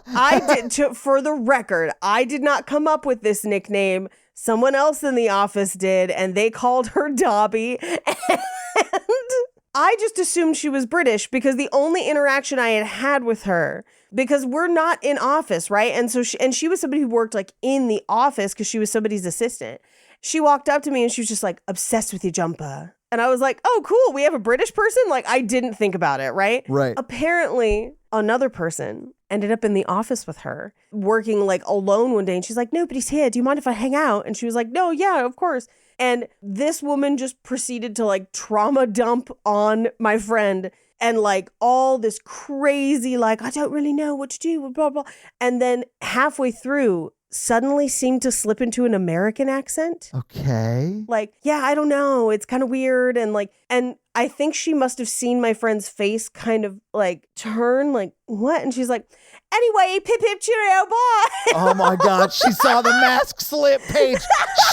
Speaker 1: for the record, I did not come up with this nickname. Someone else in the office did, and they called her Dobby. And I just assumed she was British because the only interaction I had with her, because we're not in office, right? And so she was somebody who worked like in the office because she was somebody's assistant. She walked up to me and she was just like, obsessed with your jumper. And I was like, oh, cool. We have a British person? Like, I didn't think about it, right?
Speaker 6: Right.
Speaker 1: Apparently, another person ended up in the office with her, working like alone one day. And she's like, nobody's here. Do you mind if I hang out? And she was like, no, yeah, of course. And this woman just proceeded to like trauma dump on my friend and like all this crazy, like, I don't really know what to do, blah, blah. And then halfway through, suddenly seemed to slip into an American accent.
Speaker 6: Okay.
Speaker 1: Like, yeah, I don't know. It's kind of weird. And I think she must have seen my friend's face kind of like turn, like, what? And she's like, anyway, pip, pip, cheerio, bye.
Speaker 6: Oh my God. She saw the mask slip, Paige.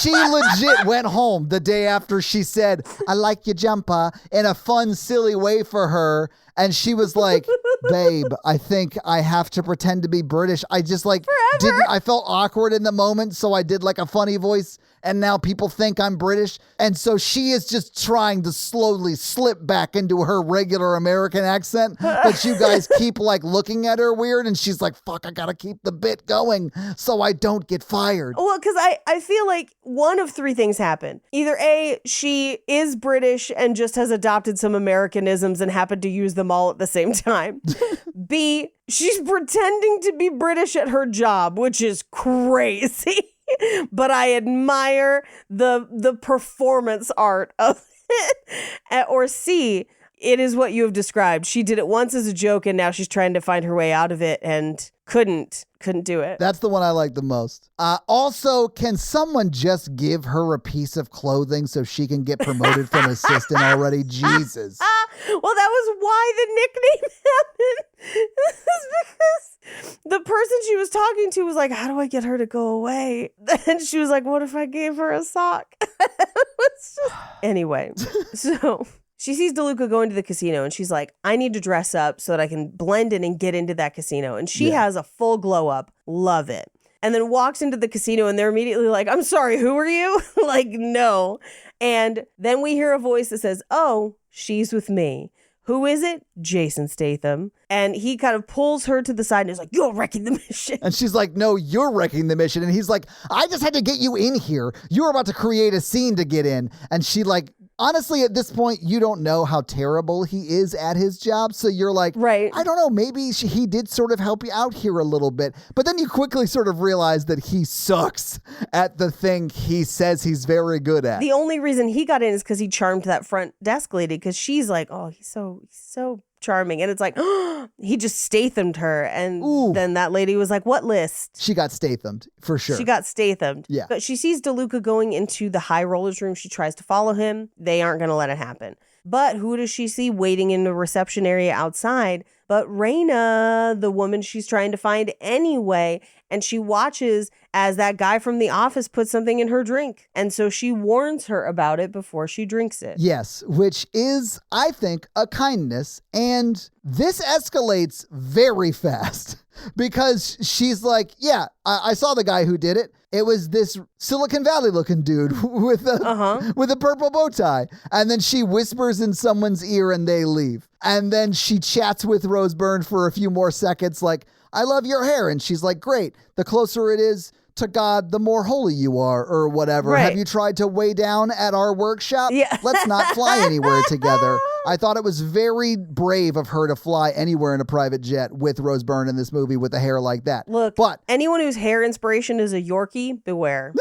Speaker 6: She legit went home the day after she said, I like your jumper, in a fun, silly way for her. And she was like, babe, I think I have to pretend to be British. I just like I felt awkward in the moment. So I did like a funny voice. And now people think I'm British. And so she is just trying to slowly slip back into her regular American accent. But you guys keep like looking at her weird. And she's like, fuck, I gotta keep the bit going so I don't get fired.
Speaker 1: Well, because I feel like one of three things happened. Either A, she is British and just has adopted some Americanisms and happened to use them all at the same time. B, she's pretending to be British at her job, which is crazy. But I admire the performance art of it. Or C, it is what you have described. She did it once as a joke and now she's trying to find her way out of it and couldn't do it.
Speaker 6: That's the one I like the most. Also, can someone just give her a piece of clothing so she can get promoted from assistant already? Jesus.
Speaker 1: Well, that was why the nickname happened. Because the person she was talking to was like, how do I get her to go away? And she was like, what if I gave her a sock? Anyway, so she sees DeLuca going to the casino and she's like, I need to dress up so that I can blend in and get into that casino. And she has a full glow up. Love it. And then walks into the casino and they're immediately like, I'm sorry, who are you? Like, no. And then we hear a voice that says, oh, she's with me. Who is it? Jason Statham. And he kind of pulls her to the side and is like, you're wrecking the mission.
Speaker 6: And she's like, no, you're wrecking the mission. And he's like, I just had to get you in here. You were about to create a scene to get in. And she like, honestly, at this point, you don't know how terrible he is at his job. So you're like,
Speaker 1: right.
Speaker 6: I don't know, maybe he did sort of help you out here a little bit. But then you quickly sort of realize that he sucks at the thing he says he's very good at.
Speaker 1: The only reason he got in is because he charmed that front desk lady because she's like, oh, he's so charming. And it's like, oh, he just Stathamed her. And then that lady was like, what list?
Speaker 6: She got Stathamed, for sure.
Speaker 1: She got Stathamed.
Speaker 6: Yeah.
Speaker 1: But she sees DeLuca going into the high rollers room. She tries to follow him. They aren't going to let it happen. But who does she see waiting in the reception area outside? But Raina, the woman she's trying to find anyway. And she watches as that guy from the office puts something in her drink. And so she warns her about it before she drinks it.
Speaker 6: Yes, which is, I think, a kindness. And this escalates very fast because she's like, yeah, I saw the guy who did it. It was this Silicon Valley looking dude with a purple bow tie. And then she whispers in someone's ear and they leave. And then she chats with Rose Byrne for a few more seconds like, I love your hair. And she's like, great. The closer it is to God, the more holy you are, or whatever.
Speaker 1: Right.
Speaker 6: Have you tried to weigh down at our workshop?
Speaker 1: Yeah.
Speaker 6: Let's not fly anywhere together. I thought it was very brave of her to fly anywhere in a private jet with Rose Byrne in this movie with a hair like that.
Speaker 1: Look,
Speaker 6: but
Speaker 1: anyone whose hair inspiration is a Yorkie, beware.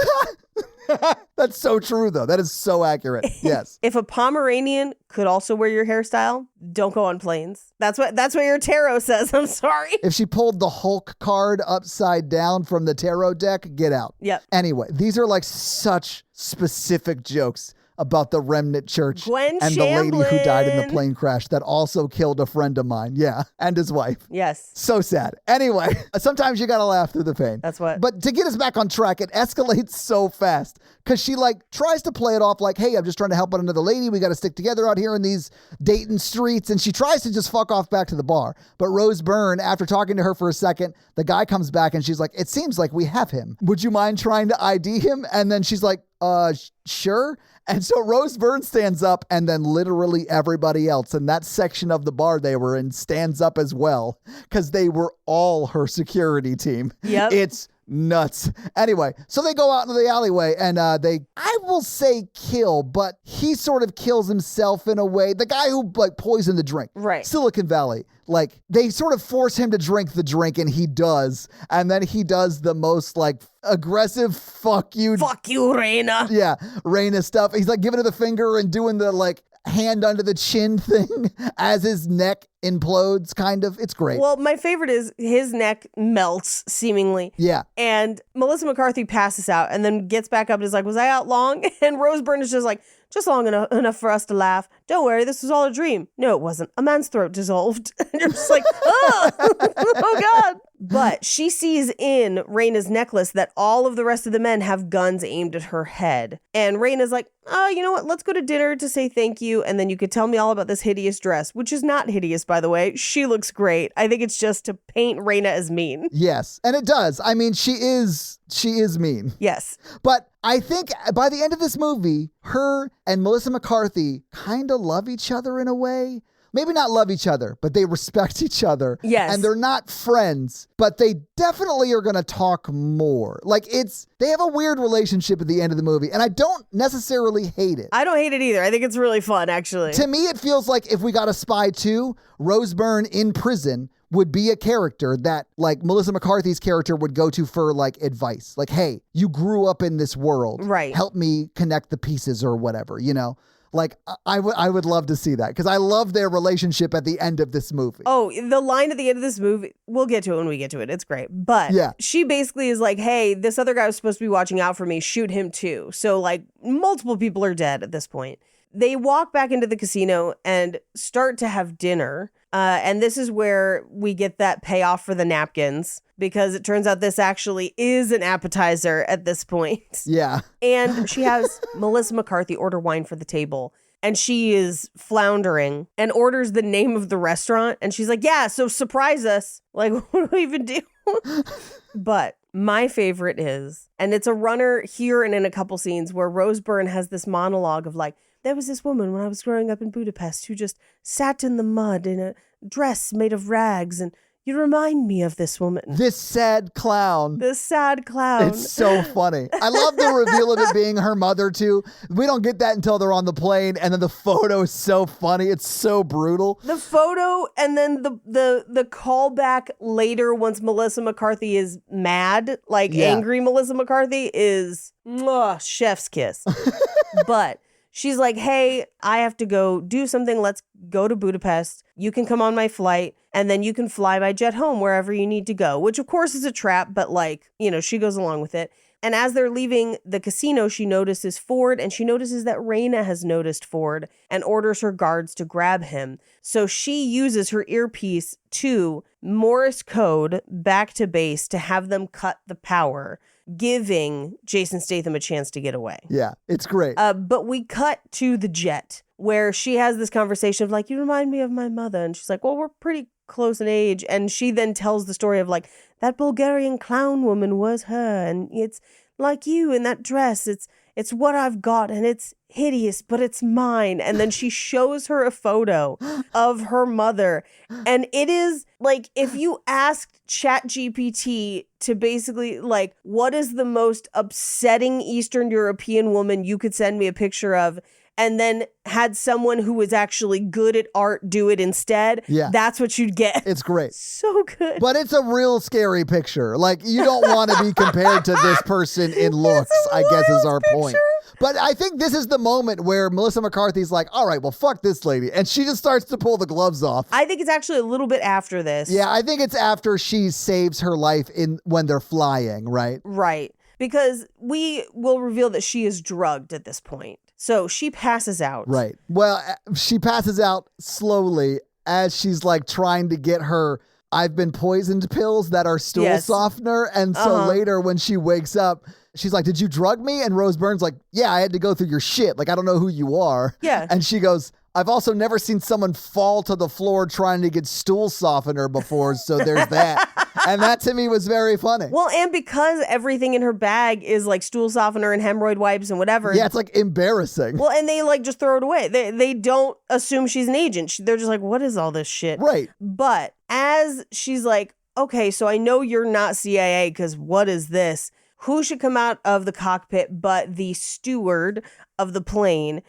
Speaker 6: that's so true, though. That is so accurate. Yes.
Speaker 1: If a Pomeranian could also wear your hairstyle, don't go on planes. That's what your tarot says. I'm sorry.
Speaker 6: If she pulled the Hulk card upside down from the tarot deck, get out.
Speaker 1: Yep.
Speaker 6: Anyway, these are like such specific jokes about the remnant church
Speaker 1: Gwen
Speaker 6: and the lady who died in the
Speaker 1: Shamblin.
Speaker 6: plane crash that also killed a friend of mine. Yeah, and his wife.
Speaker 1: Yes.
Speaker 6: So sad. Anyway, sometimes you gotta laugh through the pain.
Speaker 1: That's what.
Speaker 6: But to get us back on track, it escalates so fast because she like tries to play it off like, hey, I'm just trying to help out another lady. We got to stick together out here in these Dayton streets. And she tries to just fuck off back to the bar. But Rose Byrne, after talking to her for a second, the guy comes back and she's like, it seems like we have him. Would you mind trying to ID him? And then she's like, sure. And so Rose Byrne stands up, and then literally everybody else in that section of the bar they were in stands up as well, because they were all her security team.
Speaker 1: Yep.
Speaker 6: It's nuts. Anyway, so they go out into the alleyway, and I will say kill, but he sort of kills himself in a way. The guy who like poisoned the drink.
Speaker 1: Right.
Speaker 6: Silicon Valley. Like, they sort of force him to drink the drink, and he does. And then he does the most, like, aggressive fuck you.
Speaker 1: Fuck you, Raina.
Speaker 6: Yeah, Raina stuff. He's, like, giving her the finger and doing the, like, hand under the chin thing as his neck implodes, kind of. It's great.
Speaker 1: Well, my favorite is his neck melts, seemingly.
Speaker 6: Yeah.
Speaker 1: And Melissa McCarthy passes out and then gets back up and is like, was I out long? And Rose Byrne is just like, just long enough for us to laugh. Don't worry, this was all a dream. No, it wasn't. A man's throat dissolved. And you're just like, oh, oh God. But she sees in Raina's necklace that all of the rest of the men have guns aimed at her head. And Raina's like, oh, you know what? Let's go to dinner to say thank you. And then you could tell me all about this hideous dress, which is not hideous, by the way. She looks great. I think it's just to paint Raina as mean.
Speaker 6: Yes. And it does. I mean, she is mean.
Speaker 1: Yes.
Speaker 6: But I think by the end of this movie, her and Melissa McCarthy kind of love each other in a way. Maybe not love each other, but they respect each other.
Speaker 1: Yes.
Speaker 6: And they're not friends, but they definitely are going to talk more. Like, they have a weird relationship at the end of the movie, and I don't necessarily hate it.
Speaker 1: I don't hate it either. I think it's really fun, actually.
Speaker 6: To me, it feels like if we got a Spy 2, Rose Byrne in prison would be a character that, like, Melissa McCarthy's character would go to for, like, advice. Like, hey, you grew up in this world.
Speaker 1: Right.
Speaker 6: Help me connect the pieces or whatever, you know? Like, I would love to see that because I love their relationship at the end of this movie.
Speaker 1: Oh, the line at the end of this movie, we'll get to it when we get to it. It's great. But
Speaker 6: Yeah.
Speaker 1: she basically is like, hey, this other guy was supposed to be watching out for me. Shoot him too. So, like, multiple people are dead at this point. They walk back into the casino and start to have dinner. And this is where we get that payoff for the napkins, because it turns out this actually is an appetizer at this point.
Speaker 6: Yeah.
Speaker 1: And she has Melissa McCarthy order wine for the table. And she is floundering and orders the name of the restaurant. And she's like, yeah, so surprise us. Like, what do we even do? But my favorite is, and it's a runner here and in a couple scenes, where Rose Byrne has this monologue of like, there was this woman when I was growing up in Budapest who just sat in the mud in a dress made of rags, and you remind me of this woman.
Speaker 6: This sad clown.
Speaker 1: This sad clown.
Speaker 6: It's so funny. I love the reveal of it being her mother, too. We don't get that until they're on the plane, and then the photo is so funny. It's so brutal.
Speaker 1: The photo, and then the callback later once Melissa McCarthy is mad, like angry Melissa McCarthy, is chef's kiss. But she's like, hey, I have to go do something. Let's go to Budapest. You can come on my flight, and then you can fly my jet home wherever you need to go, which of course is a trap, but like, you know, she goes along with it. And as they're leaving the casino, she notices Ford, and she notices that Raina has noticed Ford and orders her guards to grab him. So she uses her earpiece to Morse code back to base to have them cut the power, giving Jason Statham a chance to get away.
Speaker 6: Yeah, it's great.
Speaker 1: But we cut to the jet where she has this conversation of like, you remind me of my mother. And she's like, well, we're pretty close in age. And she then tells the story of like, that Bulgarian clown woman was her. And it's like you in that dress. It's It's what I've got and it's hideous, but it's mine. And then she shows her a photo of her mother. And it is like, if you asked ChatGPT to basically like, what is the most upsetting Eastern European woman you could send me a picture of? And then had someone who was actually good at art do it instead.
Speaker 6: Yeah.
Speaker 1: That's what you'd get.
Speaker 6: It's great.
Speaker 1: So good.
Speaker 6: But it's a real scary picture. Like, you don't want to be compared to this person in looks, I guess is our point. But I think this is the moment where Melissa McCarthy's like, all right, well, fuck this lady. And she just starts to pull the gloves off.
Speaker 1: I think it's actually a little bit after this.
Speaker 6: Yeah, I think it's after she saves her life when they're flying, right?
Speaker 1: Right. Because we will reveal that she is drugged at this point. So she passes out.
Speaker 6: Right. Well, she passes out slowly as she's like trying to get her I've been poisoned pills that are stool softener. And so later when she wakes up, she's like, did you drug me? And Rose Byrne's like, yeah, I had to go through your shit. Like, I don't know who you are.
Speaker 1: Yeah.
Speaker 6: And she goes, I've also never seen someone fall to the floor trying to get stool softener before. So there's that. And that to me was very funny.
Speaker 1: Well, and because everything in her bag is like stool softener and hemorrhoid wipes and whatever.
Speaker 6: Yeah, it's like embarrassing.
Speaker 1: Well, and they like just throw it away. They don't assume she's an agent. They're just like, what is all this shit?
Speaker 6: Right.
Speaker 1: But as she's like, okay, so I know you're not CIA because what is this? Who should come out of the cockpit but the steward of the plane,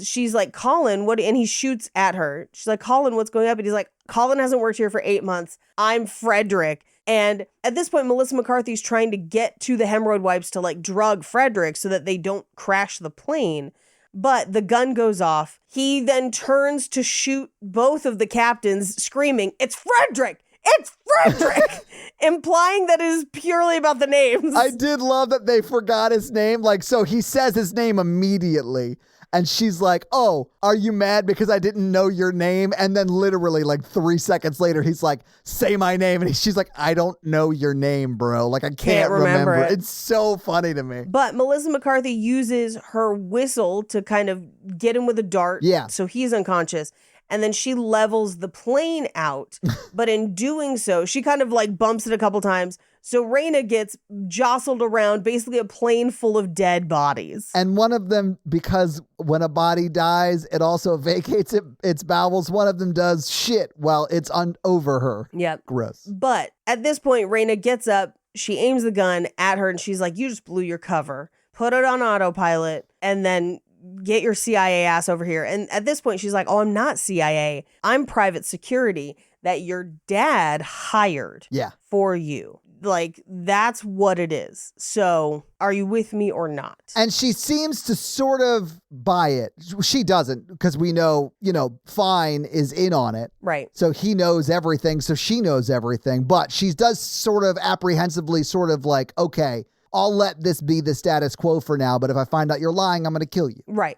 Speaker 1: she's like, Colin, what? And he shoots at her. She's like, Colin, what's going up? And he's like, Colin hasn't worked here for 8 months. I'm Frederick. And at this point, Melissa McCarthy's trying to get to the hemorrhoid wipes to like drug Frederick so that they don't crash the plane. But the gun goes off. He then turns to shoot both of the captains, screaming, it's Frederick! It's Frederick! Implying that it is purely about the names.
Speaker 6: I did love that they forgot his name. Like, so he says his name immediately. And she's like, oh, are you mad because I didn't know your name? And then literally like 3 seconds later, he's like, say my name. And she's like, I don't know your name, bro. Like, I can't remember it. It's so funny to me.
Speaker 1: But Melissa McCarthy uses her whistle to kind of get him with a dart.
Speaker 6: Yeah.
Speaker 1: So he's unconscious. And then she levels the plane out. But in doing so, she kind of like bumps it a couple times. So Raina gets jostled around, basically a plane full of dead bodies.
Speaker 6: And one of them, because when a body dies, it also vacates its bowels. One of them does shit while it's over her.
Speaker 1: Yep.
Speaker 6: Gross.
Speaker 1: But at this point, Raina gets up. She aims the gun at her and she's like, you just blew your cover. Put it on autopilot and then get your CIA ass over here. And at this point, she's like, oh, I'm not CIA. I'm private security that your dad hired for you. Like, that's what it is. So are you with me or not?
Speaker 6: And she seems to sort of buy it. She doesn't, because we know, Fine is in on it.
Speaker 1: Right.
Speaker 6: So he knows everything. So she knows everything. But she does sort of apprehensively sort of like, okay, I'll let this be the status quo for now, but if I find out you're lying, I'm going to kill you.
Speaker 1: Right.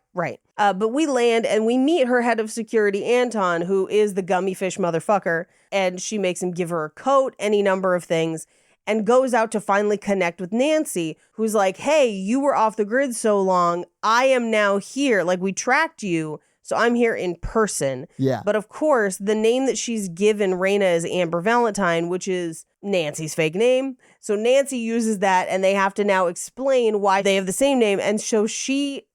Speaker 1: But we land and we meet her head of security, Anton, who is the gummy fish motherfucker. And she makes him give her a coat, any number of things, and goes out to finally connect with Nancy, who's like, hey, you were off the grid so long. I am now here. Like, we tracked you. So I'm here in person.
Speaker 6: Yeah.
Speaker 1: But of course, the name that she's given Raina is Amber Valentine, which is Nancy's fake name. So Nancy uses that and they have to now explain why they have the same name. And so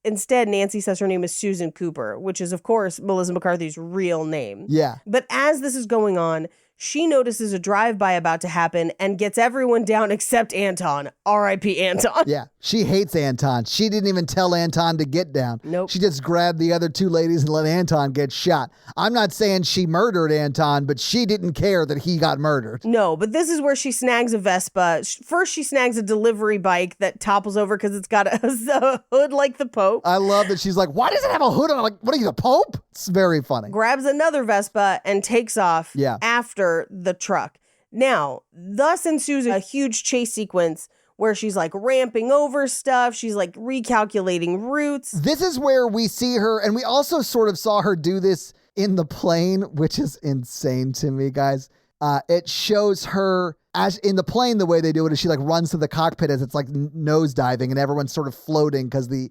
Speaker 1: Nancy says her name is Susan Cooper, which is, of course, Melissa McCarthy's real name.
Speaker 6: Yeah.
Speaker 1: But as this is going on, she notices a drive-by about to happen and gets everyone down except Anton. R.I.P. Anton.
Speaker 6: Yeah, she hates Anton. She didn't even tell Anton to get down.
Speaker 1: Nope.
Speaker 6: She just grabbed the other two ladies and let Anton get shot. I'm not saying she murdered Anton, but she didn't care that he got murdered.
Speaker 1: No, but this is where she snags a Vespa. First, she snags a delivery bike that topples over because it's got a hood like the Pope.
Speaker 6: I love that she's like, why does it have a hood on it? Like, what are you, the Pope? It's very funny.
Speaker 1: Grabs another Vespa and takes off after the truck. Now, thus ensues a huge chase sequence where she's like ramping over stuff. She's like recalculating routes.
Speaker 6: This is where we see her, and we also sort of saw her do this in the plane, which is insane to me, guys. It shows her as in the plane, the way they do it is she like runs to the cockpit as it's like nose diving and everyone's sort of floating because the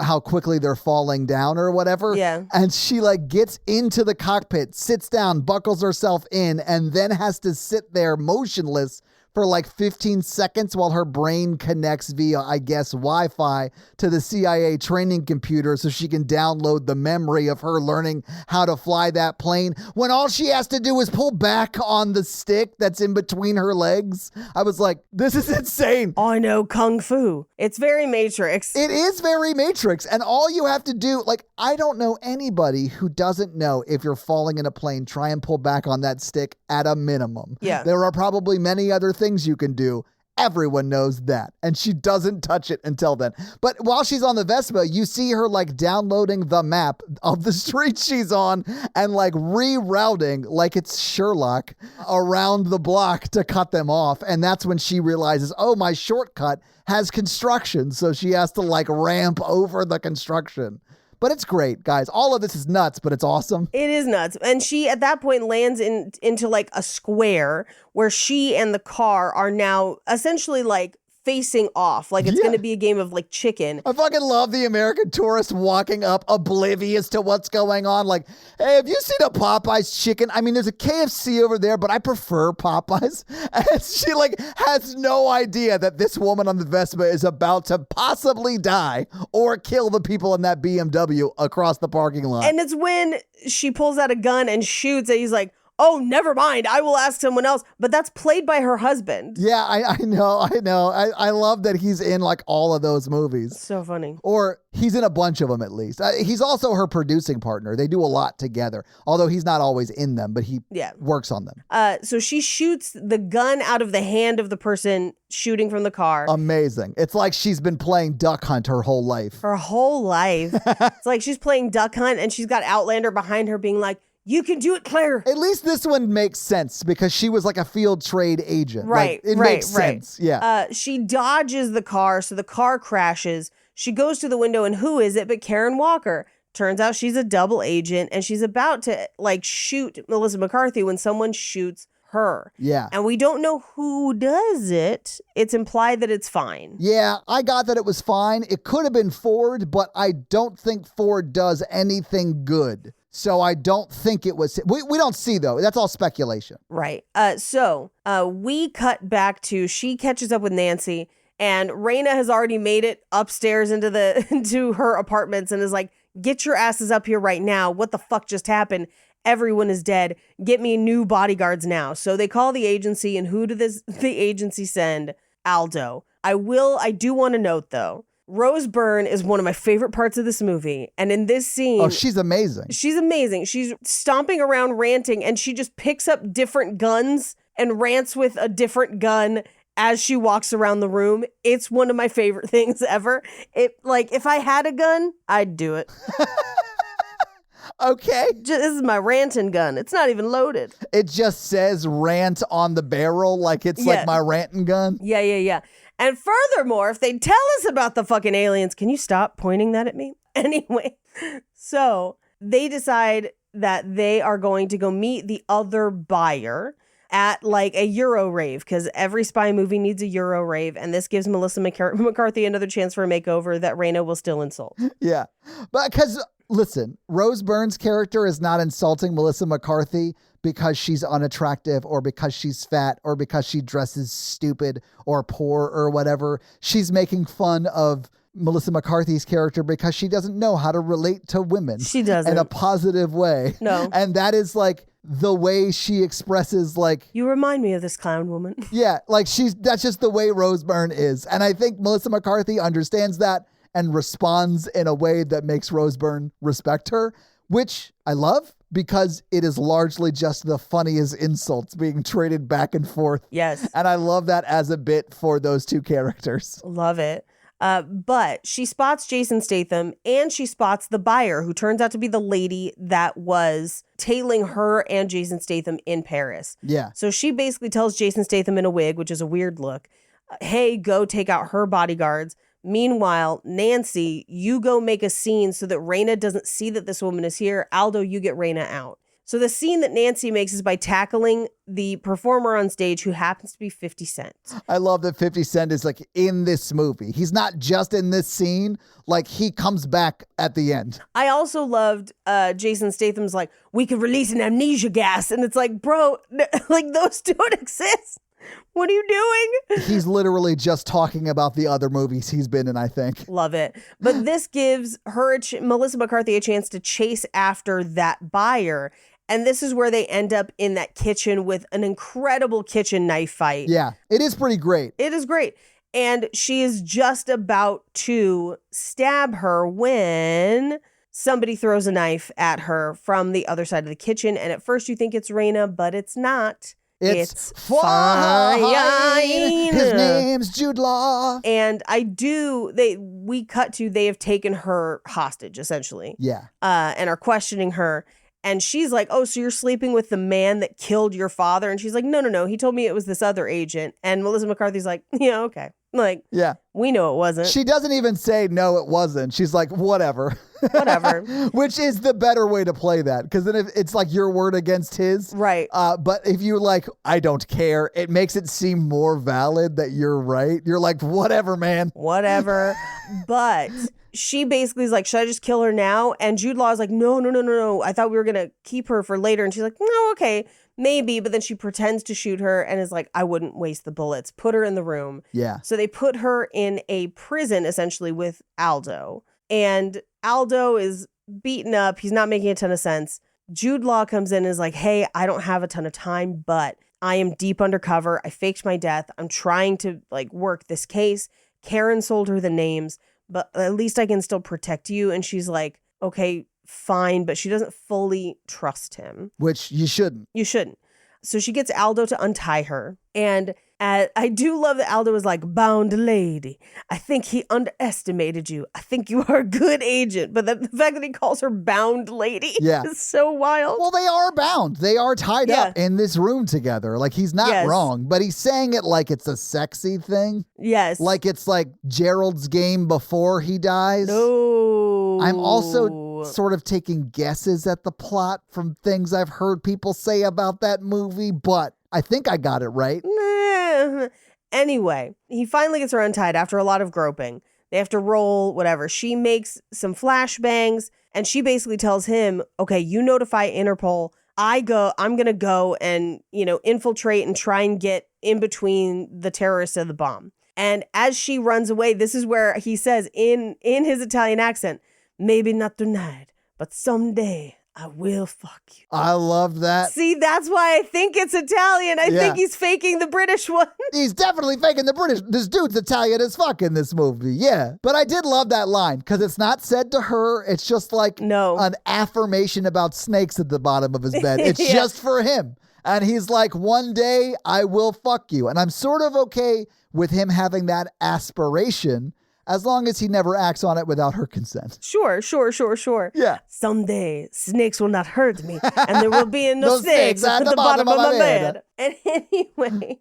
Speaker 6: how quickly they're falling down or whatever.
Speaker 1: Yeah.
Speaker 6: And she like gets into the cockpit, sits down, buckles herself in, and then has to sit there motionless for like 15 seconds while her brain connects via, I guess, Wi-Fi to the CIA training computer so she can download the memory of her learning how to fly that plane, when all she has to do is pull back on the stick that's in between her legs. I was like, this is insane.
Speaker 1: I know Kung Fu. It's very Matrix.
Speaker 6: It is very Matrix. And all you have to do, like, I don't know anybody who doesn't know if you're falling in a plane, try and pull back on that stick at a minimum.
Speaker 1: Yeah.
Speaker 6: There are probably many other things you can do. Everyone knows that. And she doesn't touch it until then. But while she's on the Vespa, you see her like downloading the map of the street she's on and like rerouting like it's Sherlock around the block to cut them off. And that's when she realizes, oh, my shortcut has construction. So she has to like ramp over the construction. But it's great, guys. All of this is nuts, but it's awesome.
Speaker 1: It is nuts. And she, at that point, lands into like a square where she and the car are now essentially like facing off. Like it's going to be a game of like chicken.
Speaker 6: I fucking love the American tourist walking up oblivious to what's going on. Like, hey, have you seen a Popeyes chicken? I mean, there's a KFC over there, but I prefer Popeyes. And she like has no idea that this woman on the Vespa is about to possibly die or kill the people in that BMW across the parking lot.
Speaker 1: And it's when she pulls out a gun and shoots and he's like, oh, never mind. I will ask someone else. But that's played by her husband.
Speaker 6: Yeah, I know. I love that he's in like all of those movies.
Speaker 1: So funny.
Speaker 6: Or he's in a bunch of them at least. He's also her producing partner. They do a lot together, although he's not always in them, but he works on them.
Speaker 1: So she shoots the gun out of the hand of the person shooting from the car.
Speaker 6: Amazing. It's like she's been playing Duck Hunt her whole life.
Speaker 1: Her whole life. It's like she's playing Duck Hunt and she's got Outlander behind her being like, you can do it, Claire.
Speaker 6: At least this one makes sense because she was like a field trade agent.
Speaker 1: Right.
Speaker 6: Like, it makes sense. Yeah.
Speaker 1: She dodges the car, so the car crashes. She goes to the window, and who is it but Karen Walker? Turns out she's a double agent, and she's about to like shoot Melissa McCarthy when someone shoots her.
Speaker 6: Yeah.
Speaker 1: And we don't know who does it. It's implied that it's fine.
Speaker 6: Yeah, I got that it was fine. It could have been Ford, but I don't think Ford does anything good. So I don't think it was. We don't see, though. That's all speculation.
Speaker 1: Right. So we cut back to she catches up with Nancy, and Raina has already made it upstairs into her apartments and is like, get your asses up here right now. What the fuck just happened? Everyone is dead. Get me new bodyguards now. So they call the agency, and who does the agency send? Aldo. I do want to note, though, Rose Byrne is one of my favorite parts of this movie. And in this scene...
Speaker 6: Oh, she's amazing.
Speaker 1: She's amazing. She's stomping around ranting, and she just picks up different guns and rants with a different gun as she walks around the room. It's one of my favorite things ever. If I had a gun, I'd do it.
Speaker 6: Okay.
Speaker 1: This is my ranting gun. It's not even loaded.
Speaker 6: It just says rant on the barrel like it's like my ranting gun.
Speaker 1: Yeah. And furthermore, if they tell us about the fucking aliens, can you stop pointing that at me? Anyway, so they decide that they are going to go meet the other buyer at like a Euro rave, because every spy movie needs a Euro rave, and this gives Melissa McCarthy another chance for a makeover that Raina will still insult.
Speaker 6: Yeah. But because, listen, Rose Byrne's character is not insulting Melissa McCarthy because she's unattractive or because she's fat or because she dresses stupid or poor or whatever. She's making fun of Melissa McCarthy's character because she doesn't know how to relate to women.
Speaker 1: She doesn't.
Speaker 6: In a positive way.
Speaker 1: No.
Speaker 6: And that is like the way she expresses like...
Speaker 1: You remind me of this clown woman.
Speaker 6: Yeah, like that's just the way Rose Byrne is. And I think Melissa McCarthy understands that and responds in a way that makes Rose Byrne respect her, which I love because it is largely just the funniest insults being traded back and forth.
Speaker 1: Yes.
Speaker 6: And I love that as a bit for those two characters.
Speaker 1: Love it. But she spots Jason Statham, and she spots the buyer, who turns out to be the lady that was tailing her and Jason Statham in Paris.
Speaker 6: Yeah.
Speaker 1: So she basically tells Jason Statham in a wig, which is a weird look, hey, go take out her bodyguards. Meanwhile, Nancy, you go make a scene so that Raina doesn't see that this woman is here. Aldo, you get Raina out. So the scene that Nancy makes is by tackling the performer on stage, who happens to be 50 Cent.
Speaker 6: I love that 50 Cent is like in this movie. He's not just in this scene. Like he comes back at the end.
Speaker 1: I also loved Jason Statham's like, we could release an amnesia gas. And it's like, bro, like those don't exist. What are you doing?
Speaker 6: He's literally just talking about the other movies he's been in, I think.
Speaker 1: Love it. But this gives her, Melissa McCarthy, a chance to chase after that buyer. And this is where they end up in that kitchen with an incredible kitchen knife fight.
Speaker 6: Yeah, it is pretty great.
Speaker 1: It is great. And she is just about to stab her when somebody throws a knife at her from the other side of the kitchen. And at first you think it's Raina, but it's not.
Speaker 6: It's
Speaker 1: fine.
Speaker 6: His name's Jude Law.
Speaker 1: And we cut to, they have taken her hostage, essentially.
Speaker 6: Yeah.
Speaker 1: And are questioning her. And she's like, oh, so you're sleeping with the man that killed your father? And she's like, no. He told me it was this other agent. And Melissa McCarthy's like, yeah, okay. Like,
Speaker 6: yeah,
Speaker 1: we know it wasn't.
Speaker 6: She doesn't even say, no, it wasn't. She's like, whatever.
Speaker 1: Whatever.
Speaker 6: Which is the better way to play that. Because then it's like your word against his.
Speaker 1: Right.
Speaker 6: But if you're like, I don't care, it makes it seem more valid that you're right. You're like, whatever, man.
Speaker 1: Whatever. But she basically is like, should I just kill her now? And Jude Law is like, no. I thought we were going to keep her for later. And she's like, no, okay, maybe. But then she pretends to shoot her and is like, I wouldn't waste the bullets. Put her in the room.
Speaker 6: Yeah.
Speaker 1: So they put her in a prison, essentially, with Aldo. And Aldo is beaten up. He's not making a ton of sense. Jude Law comes in and is like, hey, I don't have a ton of time, but I am deep undercover. I faked my death. I'm trying to work this case. Karen sold her the names, but at least I can still protect you. And she's like, okay, fine. But she doesn't fully trust him.
Speaker 6: Which you shouldn't.
Speaker 1: You shouldn't. So she gets Aldo to untie her. And I do love that Aldo is like, bound lady, I think he underestimated you. I think you are a good agent. But the fact that he calls her bound lady is so wild.
Speaker 6: Well, they are bound. They are tied up in this room together. Like, he's not wrong, but he's saying it like it's a sexy thing.
Speaker 1: Yes.
Speaker 6: Like it's like Gerald's game before he dies.
Speaker 1: No.
Speaker 6: I'm also sort of taking guesses at the plot from things I've heard people say about that movie, but I think I got it right.
Speaker 1: Anyway, he finally gets her untied after a lot of groping. They have to roll, whatever. She makes some flashbangs, and she basically tells him, okay, you notify Interpol. I'm going to go and, infiltrate and try and get in between the terrorists and the bomb. And as she runs away, this is where he says in his Italian accent, maybe not tonight, but someday I will fuck you.
Speaker 6: I love that.
Speaker 1: See, that's why I think it's Italian. I think he's faking the British one.
Speaker 6: He's definitely faking the British. This dude's Italian as fuck in this movie. Yeah. But I did love that line because it's not said to her. It's just like an affirmation about snakes at the bottom of his bed. It's just for him. And he's like, one day I will fuck you. And I'm sort of okay with him having that aspiration as long as he never acts on it without her consent.
Speaker 1: Sure.
Speaker 6: Yeah.
Speaker 1: Someday, snakes will not hurt me, and there will be no snakes at the bottom of my bed. And anyway,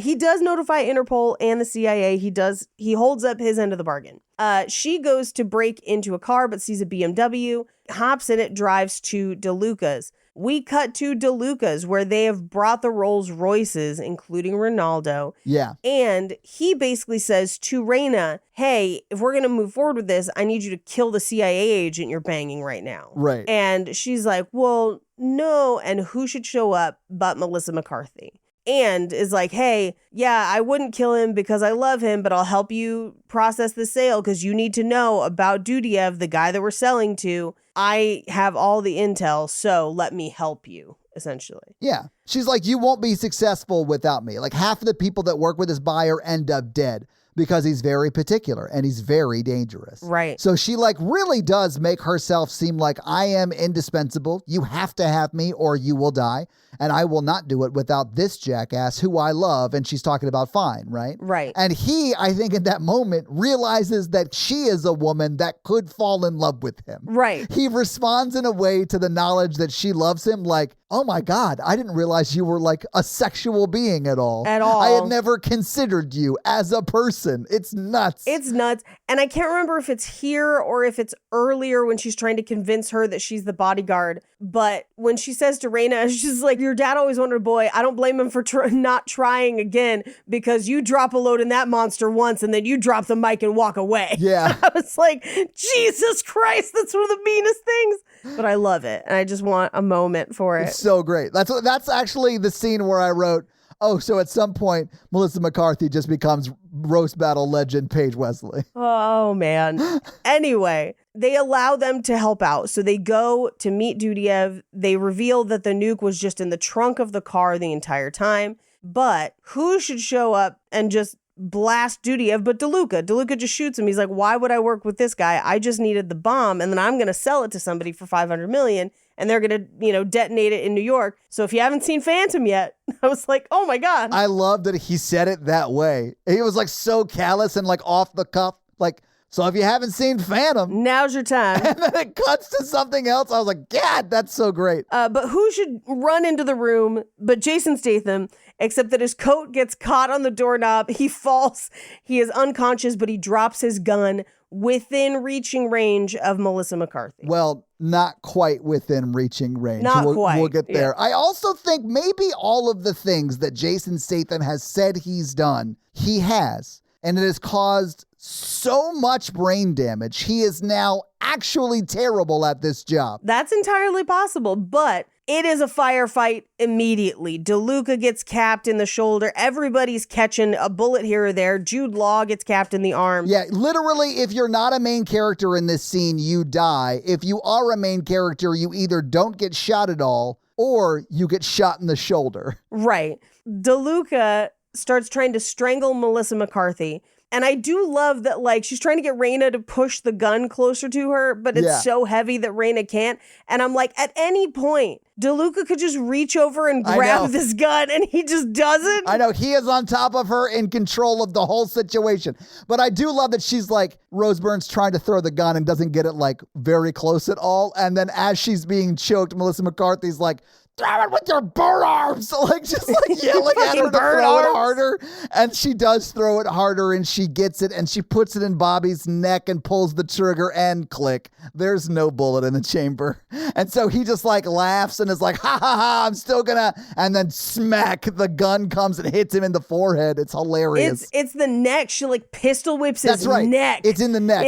Speaker 1: he does notify Interpol and the CIA. He holds up his end of the bargain. She goes to break into a car, but sees a BMW, hops in it, drives to DeLuca's. We cut to DeLuca's where they have brought the Rolls Royces, including Ronaldo.
Speaker 6: Yeah.
Speaker 1: And he basically says to Raina, hey, if we're going to move forward with this, I need you to kill the CIA agent you're banging right now.
Speaker 6: Right.
Speaker 1: And she's like, well, no. And who should show up but Melissa McCarthy? And is like, hey, yeah, I wouldn't kill him because I love him, but I'll help you process the sale because you need to know about Dudiev, the guy that we're selling to. I have all the intel, so let me help you, essentially.
Speaker 6: Yeah. She's like, you won't be successful without me. Like half of the people that work with this buyer end up dead because he's very particular and he's very dangerous.
Speaker 1: Right.
Speaker 6: So she really does make herself seem like I am indispensable. You have to have me or you will die. And I will not do it without this jackass who I love. And she's talking about Fine, right?
Speaker 1: Right.
Speaker 6: And he, I think in that moment, realizes that she is a woman that could fall in love with him.
Speaker 1: Right.
Speaker 6: He responds in a way to the knowledge that she loves him like, oh my God, I didn't realize you were like a sexual being at all. I had never considered you as a person. It's nuts.
Speaker 1: It's nuts. And I can't remember if it's here or if it's earlier when she's trying to convince her that she's the bodyguard. But when she says to Raina, she's like, your dad always wanted a boy. I don't blame him for not trying again because you drop a load in that monster once and then you drop the mic and walk away.
Speaker 6: Yeah.
Speaker 1: I was like, Jesus Christ, that's one of the meanest things. But I love it. And I just want a moment for it.
Speaker 6: It's so great. That's actually the scene where I wrote, Oh, so at some point, Melissa McCarthy just becomes roast battle legend Paige Wesley.
Speaker 1: Oh, man. Anyway, they allow them to help out. So they go to meet Dudiev. They reveal that the nuke was just in the trunk of the car the entire time. But who should show up and just blast Dudiev but DeLuca? DeLuca just shoots him. He's like, why would I work with this guy? I just needed the bomb, and then I'm going to sell it to somebody for $500 million, and they're going to, detonate it in New York. So if you haven't seen Phantom yet, I was like, oh my God.
Speaker 6: I love that he said it that way. He was like so callous and like off the cuff. Like, so if you haven't seen Phantom,
Speaker 1: now's your time.
Speaker 6: and then it cuts to something else. I was like, God, that's so great.
Speaker 1: But who should run into the room but Jason Statham, except that his coat gets caught on the doorknob. He falls. He is unconscious, but he drops his gun within reaching range of Melissa McCarthy.
Speaker 6: Well, not quite within reaching range.
Speaker 1: Not quite.
Speaker 6: We'll get there.
Speaker 1: Yeah.
Speaker 6: I also think maybe all of the things that Jason Statham has said he's done, he has. And it has caused so much brain damage. He is now actually terrible at this job.
Speaker 1: That's entirely possible, but it is a firefight immediately. DeLuca gets capped in the shoulder. Everybody's catching a bullet here or there. Jude Law gets capped in the arm.
Speaker 6: Yeah, literally, if you're not a main character in this scene, you die. If you are a main character, you either don't get shot at all or you get shot in the shoulder.
Speaker 1: Right. DeLuca starts trying to strangle Melissa McCarthy. And I do love that, like, she's trying to get Raina to push the gun closer to her, but it's so heavy that Raina can't. And I'm like, at any point, DeLuca could just reach over and grab this gun, and he just doesn't.
Speaker 6: I know. He is on top of her, in control of the whole situation. But I do love that she's like, Rose Byrne's trying to throw the gun and doesn't get it, like, very close at all. And then as she's being choked, Melissa McCarthy's like, throw it with your bird arms. Like, just like yelling at her to throw it harder. And she does throw it harder, and she gets it, and she puts it in Bobby's neck and pulls the trigger, and click. There's no bullet in the chamber. And so he just like laughs and is like, ha ha ha, I'm still gonna, and then smack, the gun comes and hits him in the forehead. It's hilarious.
Speaker 1: It's the neck. She like pistol whips his
Speaker 6: That's right.
Speaker 1: neck.
Speaker 6: It's in the neck.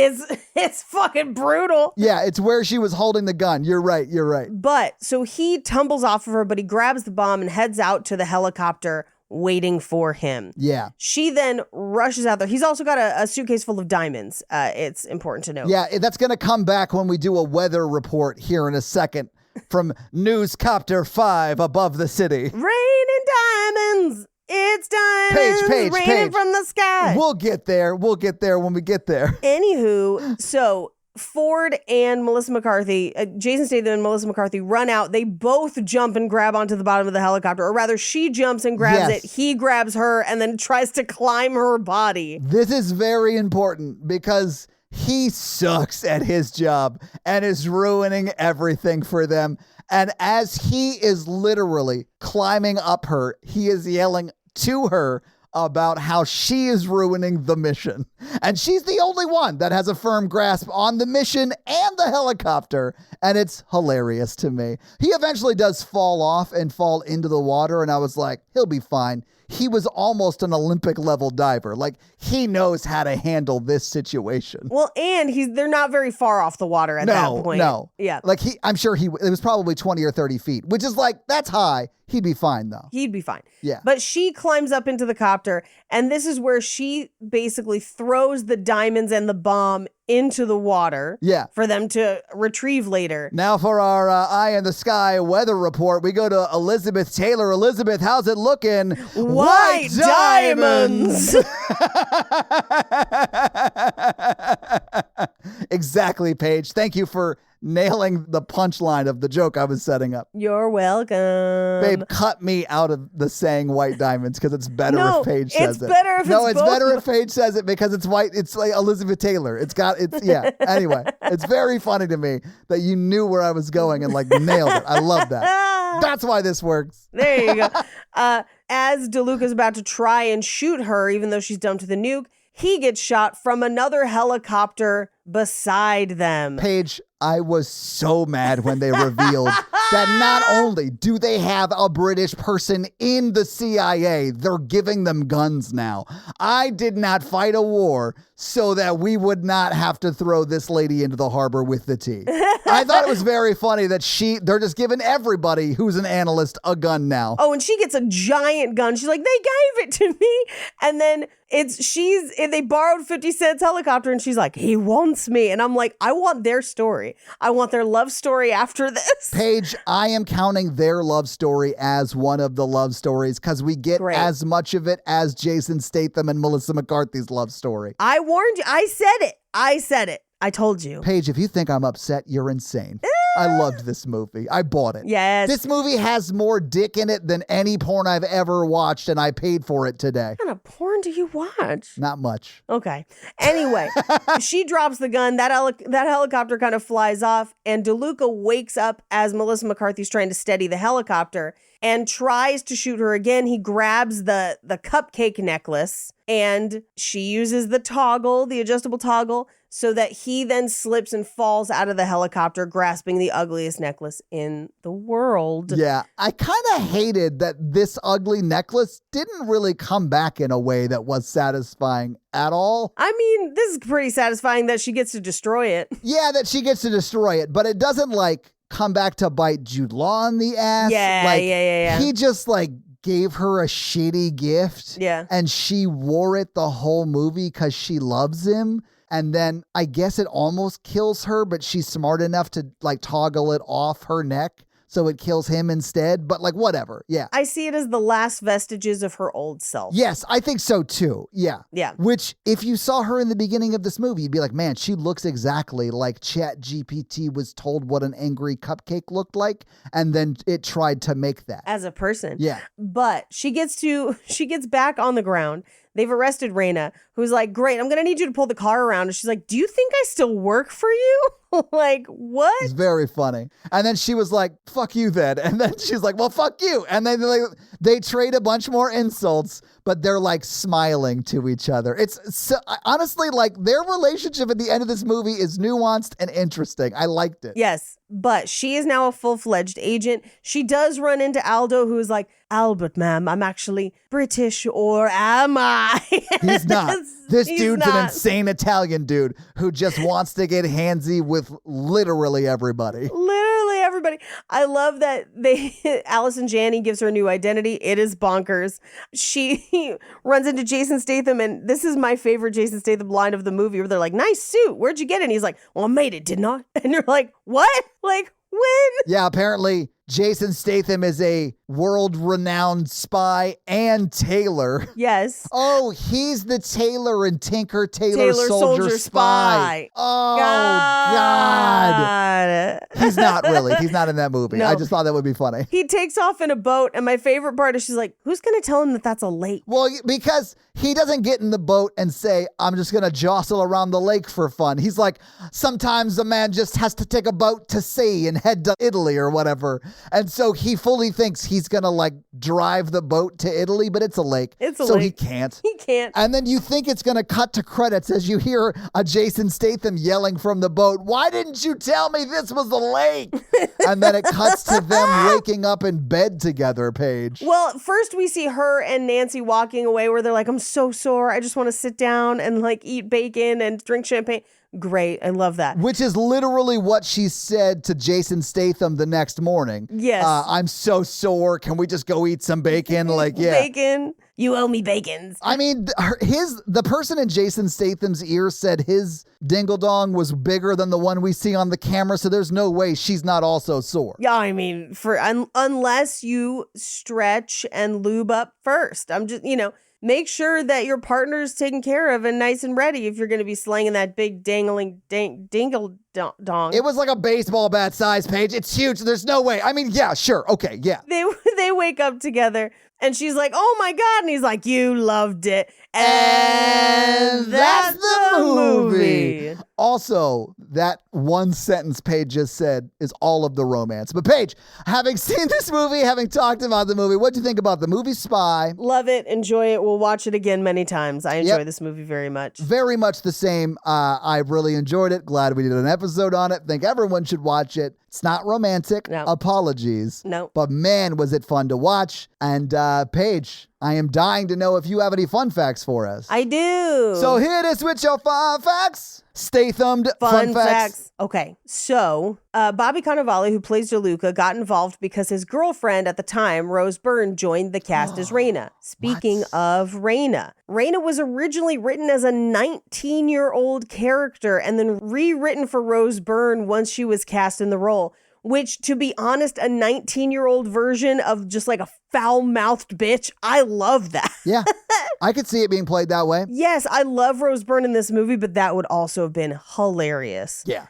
Speaker 1: It's fucking brutal.
Speaker 6: Yeah, it's where she was holding the gun. You're right.
Speaker 1: But so he tumbles off of her, but he grabs the bomb and heads out to the helicopter waiting for him.
Speaker 6: Yeah.
Speaker 1: She then rushes out there. He's also got a suitcase full of diamonds. It's important to note.
Speaker 6: Yeah, that's going to come back when we do a weather report here in a second from Newscopter 5 above the city.
Speaker 1: Raining diamonds. It's diamonds raining from the sky.
Speaker 6: We'll get there when we get there.
Speaker 1: Anywho, so Ford and Melissa McCarthy, Jason Statham and Melissa McCarthy run out. They both jump and grab onto the bottom of the helicopter, or rather she jumps and grabs it. He grabs her and then tries to climb her body.
Speaker 6: This is very important because he sucks at his job and is ruining everything for them. And as he is literally climbing up her, he is yelling to her about how she is ruining the mission. And she's the only one that has a firm grasp on the mission and the helicopter. And it's hilarious to me. He eventually does fall off and fall into the water. And I was like, he'll be fine. He was almost an Olympic level diver. Like, he knows how to handle this situation.
Speaker 1: Well, and they're not very far off the water at that point.
Speaker 6: No.
Speaker 1: Yeah.
Speaker 6: Like, I'm sure it was probably 20 or 30 feet, which is like, that's high. He'd be fine, though.
Speaker 1: He'd be fine.
Speaker 6: Yeah.
Speaker 1: But she climbs up into the copter, and this is where she basically throws the diamonds and the bomb into the water.
Speaker 6: Yeah.
Speaker 1: For them to retrieve later.
Speaker 6: Now for our eye in the sky weather report, we go to Elizabeth Taylor. Elizabeth, how's it looking?
Speaker 1: White diamonds.
Speaker 6: Exactly, Paige. Thank you for nailing the punchline of the joke I was setting up.
Speaker 1: You're welcome.
Speaker 6: Babe, cut me out of the saying white diamonds because it's better if Paige says it.
Speaker 1: It's better if
Speaker 6: it's better if Paige says it because it's white. It's like Elizabeth Taylor. Yeah. Anyway, it's very funny to me that you knew where I was going and like nailed it. I love that. That's why this works.
Speaker 1: There you go. As DeLuca's about to try and shoot her, even though she's dumped the nuke, he gets shot from another helicopter beside them.
Speaker 6: Paige, I was so mad when they revealed that not only do they have a British person in the CIA, they're giving them guns now. I did not fight a war so that we would not have to throw this lady into the harbor with the tea. I thought it was very funny that they're just giving everybody who's an analyst a gun now.
Speaker 1: Oh, and she gets a giant gun. She's like, they gave it to me. And then they borrowed 50 Cent's helicopter and she's like, he wants me. And I'm like, I want their story. I want their love story after this.
Speaker 6: Paige, I am counting their love story as one of the love stories because we get as much of it as Jason Statham and Melissa McCarthy's love story.
Speaker 1: I warned you. I said it. I told you.
Speaker 6: Paige, if you think I'm upset, you're insane. I loved this movie. I bought it.
Speaker 1: Yes.
Speaker 6: This movie has more dick in it than any porn I've ever watched, and I paid for it today.
Speaker 1: What kind of porn do you watch?
Speaker 6: Not much.
Speaker 1: Okay. Anyway, she drops the gun. That helicopter kind of flies off, and DeLuca wakes up as Melissa McCarthy's trying to steady the helicopter and tries to shoot her again. He grabs the cupcake necklace, and she uses the adjustable toggle, so that he then slips and falls out of the helicopter, grasping the ugliest necklace in the world.
Speaker 6: Yeah, I kind of hated that this ugly necklace didn't really come back in a way that was satisfying at all.
Speaker 1: I mean, this is pretty satisfying that she gets to destroy it.
Speaker 6: Yeah, that she gets to destroy it, but it doesn't come back to bite Jude Law in the ass.
Speaker 1: Yeah.
Speaker 6: He just gave her a shitty gift.
Speaker 1: Yeah.
Speaker 6: And she wore it the whole movie because she loves him. And then I guess it almost kills her, but she's smart enough to toggle it off her neck so it kills him instead. But whatever. Yeah.
Speaker 1: I see it as the last vestiges of her old self.
Speaker 6: Yes, I think so too. Yeah.
Speaker 1: Yeah.
Speaker 6: Which, if you saw her in the beginning of this movie, you'd be like, man, she looks exactly like ChatGPT was told what an angry cupcake looked like. And then it tried to make that.
Speaker 1: As a person.
Speaker 6: Yeah.
Speaker 1: But she gets back on the ground. They've arrested Raina, who's like, great, I'm going to need you to pull the car around. And she's like, do you think I still work for you? What?
Speaker 6: It's very funny. And then she was like, fuck you then. And then she's like, well, fuck you. And then they trade a bunch more insults, but they're smiling to each other. It's so, honestly, their relationship at the end of this movie is nuanced and interesting. I liked it.
Speaker 1: Yes, but she is now a full-fledged agent. She does run into Aldo, who is like, Albert, ma'am, I'm actually British, or am I?
Speaker 6: He's not. This
Speaker 1: He's
Speaker 6: dude's
Speaker 1: not.
Speaker 6: an insane Italian dude who just wants to get handsy with literally everybody.
Speaker 1: Literally everybody. I love that Allison Janney gives her a new identity. It is bonkers. She runs into Jason Statham, and this is my favorite Jason Statham line of the movie, where they're like, nice suit. Where'd you get it? And he's like, well, I made it, didn't I? And you're like, what? When?
Speaker 6: Yeah, apparently Jason Statham is a world-renowned spy and tailor.
Speaker 1: Yes.
Speaker 6: Oh, he's the tailor in Tinker Tailor Soldier Spy. Oh, God. He's not really. He's not in that movie.
Speaker 1: No.
Speaker 6: I just thought that would be funny.
Speaker 1: He takes off in a boat, and my favorite part is she's like, who's going to tell him that that's a lake?
Speaker 6: Well, because he doesn't get in the boat and say, I'm just going to jostle around the lake for fun. He's like, sometimes a man just has to take a boat to sea and head to Italy or whatever. And so he fully thinks he's going to drive the boat to Italy, but it's a lake. So he can't.
Speaker 1: He can't.
Speaker 6: And then you think it's going to cut to credits as you hear a Jason Statham yelling from the boat, why didn't you tell me this was a lake? And then it cuts to them waking up in bed together, Paige.
Speaker 1: Well, first we see her and Nancy walking away where they're like, I'm so sore. I just want to sit down and eat bacon and drink champagne. Great. I love that.
Speaker 6: Which is literally what she said to Jason Statham the next morning.
Speaker 1: Yes.
Speaker 6: I'm so sore. Can we just go eat some bacon?
Speaker 1: Bacon. You owe me bacons.
Speaker 6: I mean, the person in Jason Statham's ear said his dingle-dong was bigger than the one we see on the camera, so there's no way she's not also sore.
Speaker 1: Yeah, I mean, unless you stretch and lube up first. I'm just, make sure that your partner's taken care of and nice and ready if you're going to be slanging that big dingle dong.
Speaker 6: It was like a baseball bat size, Paige. It's huge. There's no way. I mean, yeah, sure. Okay, yeah.
Speaker 1: They wake up together and she's like, oh my God. And he's like, you loved it. And that's the movie.
Speaker 6: Also, that one sentence Paige just said is all of the romance. But Paige, having seen this movie, having talked about the movie, what do you think about the movie Spy?
Speaker 1: Love it. Enjoy it. We'll watch it again many times. I enjoy this movie very much.
Speaker 6: Very much the same. I really enjoyed it. Glad we did an episode on it. Think everyone should watch it. It's not romantic.
Speaker 1: No.
Speaker 6: Apologies.
Speaker 1: No.
Speaker 6: But man, was it fun to watch. And Paige, I am dying to know if you have any fun facts for us.
Speaker 1: I do.
Speaker 6: So hit us with your fun facts. Stathamed fun facts.
Speaker 1: Okay, so Bobby Cannavale, who plays DeLuca, got involved because his girlfriend at the time, Rose Byrne, joined the cast as Raina. Speaking of Raina was originally written as a 19-year-old character and then rewritten for Rose Byrne once she was cast in the role. Which, to be honest, a 19-year-old version of just like a foul-mouthed bitch. I love that.
Speaker 6: Yeah, I could see it being played that way.
Speaker 1: Yes, I love Rose Byrne in this movie, but that would also have been hilarious.
Speaker 6: Yeah.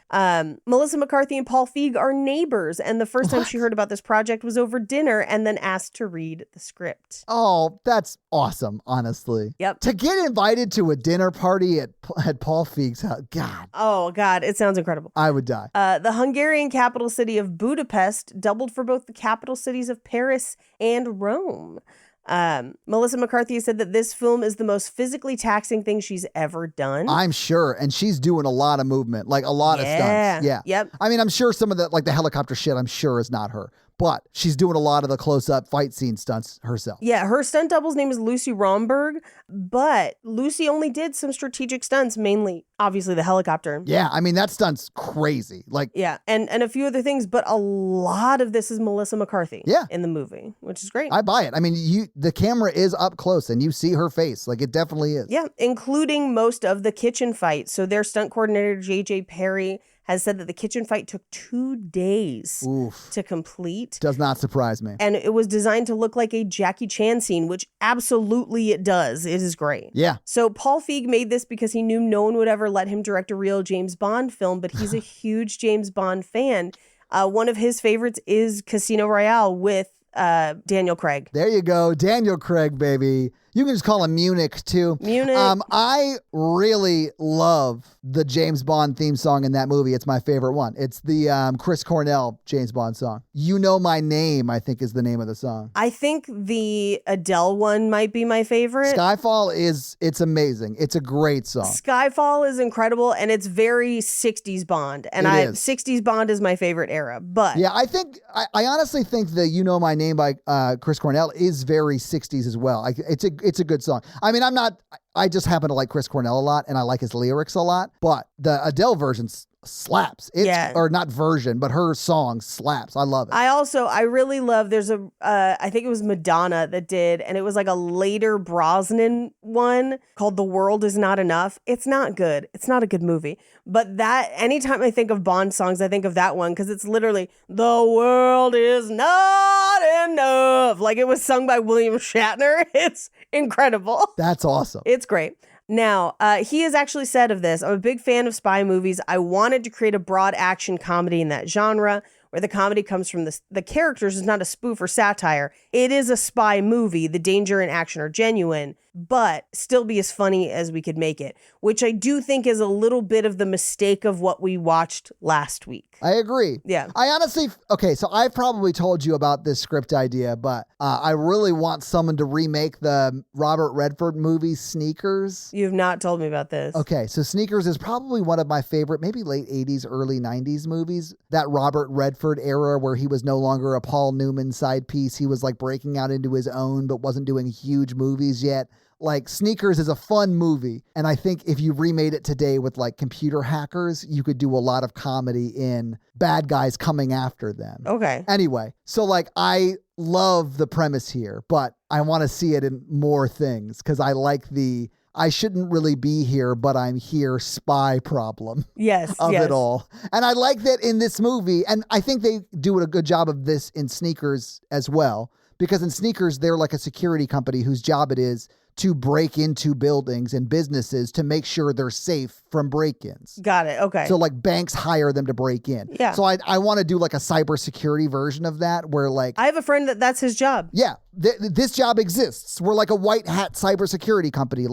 Speaker 1: Melissa McCarthy and Paul Feig are neighbors, and the first time she heard about this project was over dinner and then asked to read the script.
Speaker 6: Oh, that's awesome, honestly.
Speaker 1: Yep.
Speaker 6: To get invited to a dinner party at Paul Feig's house, God.
Speaker 1: Oh, God, it sounds incredible.
Speaker 6: I would die.
Speaker 1: The Hungarian capital city of Budapest doubled for both the capital cities of Paris and Rome. Melissa McCarthy said that this film is the most physically taxing thing she's ever done.
Speaker 6: I'm sure. And she's doing a lot of movement, like a lot of stunts. Yeah.
Speaker 1: Yep.
Speaker 6: I mean, I'm sure some of the, like the helicopter shit, I'm sure is not her. But she's doing a lot of the close-up fight scene stunts herself.
Speaker 1: Yeah, her stunt double's name is Lucy Romberg, but Lucy only did some strategic stunts, mainly, obviously, the helicopter.
Speaker 6: Yeah, I mean, that stunt's crazy. Like,
Speaker 1: yeah, and a few other things, but a lot of this is Melissa McCarthy in the movie, which is great.
Speaker 6: I buy it. I mean, the camera is up close and you see her face. Like, it definitely is.
Speaker 1: Yeah, including most of the kitchen fight. So their stunt coordinator, JJ Perry, has said that the kitchen fight took 2 days to complete.
Speaker 6: Does not surprise me.
Speaker 1: And it was designed to look like a Jackie Chan scene, which absolutely it does. It is great.
Speaker 6: Yeah.
Speaker 1: So Paul Feig made this because he knew no one would ever let him direct a real James Bond film, but he's a huge James Bond fan. One of his favorites is Casino Royale with Daniel Craig.
Speaker 6: There you go. Daniel Craig, baby. You can just call him Munich, too.
Speaker 1: Munich.
Speaker 6: I really love the James Bond theme song in that movie. It's my favorite one. It's the Chris Cornell James Bond song. You Know My Name, I think, is the name of the song.
Speaker 1: I think the Adele one might be my favorite.
Speaker 6: Skyfall it's amazing. It's a great song.
Speaker 1: Skyfall is incredible, and it's very 60s Bond. And 60s Bond is my favorite era. But
Speaker 6: yeah, I honestly think the You Know My Name by Chris Cornell is very 60s as well. It's a good song. I mean, I just happen to like Chris Cornell a lot and I like his lyrics a lot, but the Adele version slaps. Or not version, but her song slaps. I love it.
Speaker 1: I really love, there's I think it was Madonna that did, and it was like a later Brosnan one called The World Is Not Enough. It's not good. It's not a good movie. But that, anytime I think of Bond songs, I think of that one because it's literally, the world is not enough. Like it was sung by William Shatner. It's incredible.
Speaker 6: That's awesome.
Speaker 1: It's great. Now, he has actually said of this, I'm a big fan of spy movies. I wanted to create a broad action comedy in that genre where the comedy comes from the characters is not a spoof or satire. It is a spy movie. The danger and action are genuine, but still be as funny as we could make it, which I do think is a little bit of the mistake of what we watched last week.
Speaker 6: I agree.
Speaker 1: Yeah.
Speaker 6: I honestly, okay, so I've probably told you about this script idea, but I really want someone to remake the Robert Redford movie Sneakers.
Speaker 1: You've not told me about this.
Speaker 6: Okay, so Sneakers is probably one of my favorite, maybe late 80s, early 90s movies. That Robert Redford era where he was no longer a Paul Newman side piece. He was like breaking out into his own, but wasn't doing huge movies yet. Like Sneakers is a fun movie. And I think if you remade it today with like computer hackers, you could do a lot of comedy in bad guys coming after them.
Speaker 1: Okay.
Speaker 6: Anyway, so like I love the premise here, but I want to see it in more things because I like the I shouldn't really be here, but I'm here spy problem of it all. And I like that in this movie, and I think they do a good job of this in Sneakers as well, because in Sneakers, they're like a security company whose job it is to break into buildings and businesses to make sure they're safe from break-ins.
Speaker 1: Got it. Okay.
Speaker 6: So like banks hire them to break in.
Speaker 1: Yeah.
Speaker 6: So I want to do like a cybersecurity version of that where like...
Speaker 1: I have a friend that's his job.
Speaker 6: Yeah. This job exists. We're like a white hat cybersecurity company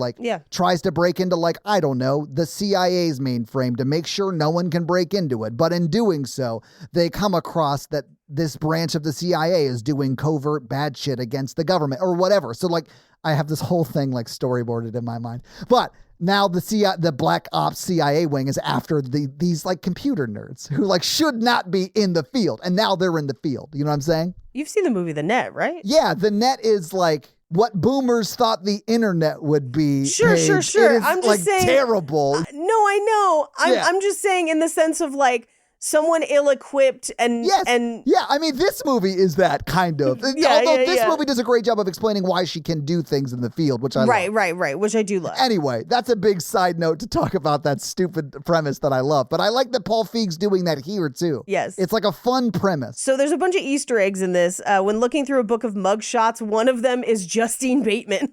Speaker 6: tries to break into like, I don't know, the CIA's mainframe to make sure no one can break into it. But in doing so, they come across that this branch of the CIA is doing covert bad shit against the government or whatever. So like I have this whole thing like storyboarded in my mind. But now the Black Ops CIA wing is after these like computer nerds who like should not be in the field. And now they're in the field. You know what I'm saying?
Speaker 1: You've seen the movie The Net, right?
Speaker 6: Yeah, The Net is like what boomers thought the internet would be.
Speaker 1: Sure.
Speaker 6: Paige. It is,
Speaker 1: I'm just
Speaker 6: like,
Speaker 1: saying.
Speaker 6: terrible.
Speaker 1: No, I know. I'm just saying in the sense of like someone ill-equipped and
Speaker 6: Yes.
Speaker 1: and
Speaker 6: Yeah, I mean, this movie is that kind of. Although this movie does a great job of explaining why she can do things in the field, which I love.
Speaker 1: Right, which I do love.
Speaker 6: Anyway, that's a big side note to talk about that stupid premise that I love. But I like that Paul Feig's doing that here, too.
Speaker 1: Yes.
Speaker 6: It's like a fun premise.
Speaker 1: So there's a bunch of Easter eggs in this. When looking through a book of mugshots, one of them is Justine Bateman.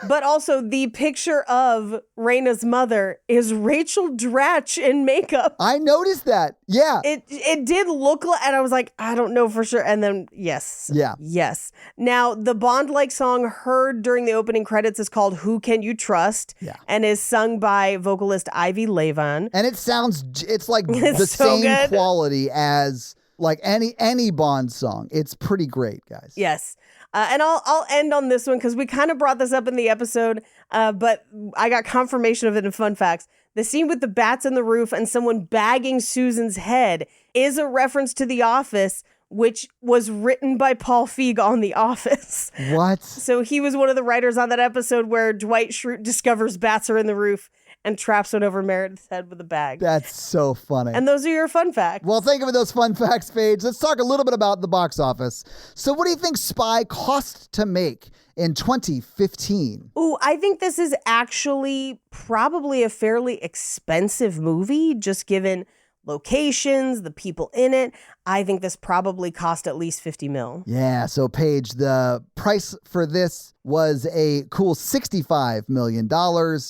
Speaker 1: But also the picture of Raina's mother is Rachel Dratch in makeup.
Speaker 6: I noticed that. Yeah.
Speaker 1: It did look like, and I was like, I don't know for sure. And then, yes.
Speaker 6: Yeah.
Speaker 1: Yes. Now, the Bond-like song heard during the opening credits is called Who Can You Trust?
Speaker 6: Yeah.
Speaker 1: And is sung by vocalist Ivy Lavon.
Speaker 6: And it's like
Speaker 1: It's
Speaker 6: the
Speaker 1: so
Speaker 6: same
Speaker 1: good.
Speaker 6: quality as like any Bond song. It's pretty great, guys.
Speaker 1: Yes. And I'll end on this one because we kind of brought this up in the episode, but I got confirmation of it in Fun Facts. The scene with the bats in the roof and someone bagging Susan's head is a reference to The Office, which was written by Paul Feig on The Office.
Speaker 6: What?
Speaker 1: So he was one of the writers on that episode where Dwight Schrute discovers bats are in the roof and traps one over Meredith's head with a bag.
Speaker 6: That's so funny.
Speaker 1: And those are your fun facts.
Speaker 6: Well, thank you for those fun facts, Paige. Let's talk a little bit about the box office. So what do you think Spy cost to make in 2015?
Speaker 1: Ooh, I think this is actually probably a fairly expensive movie, just given locations, the people in it. I think this probably cost at least 50 mil.
Speaker 6: Yeah, so Paige, the price for this was a cool $65 million.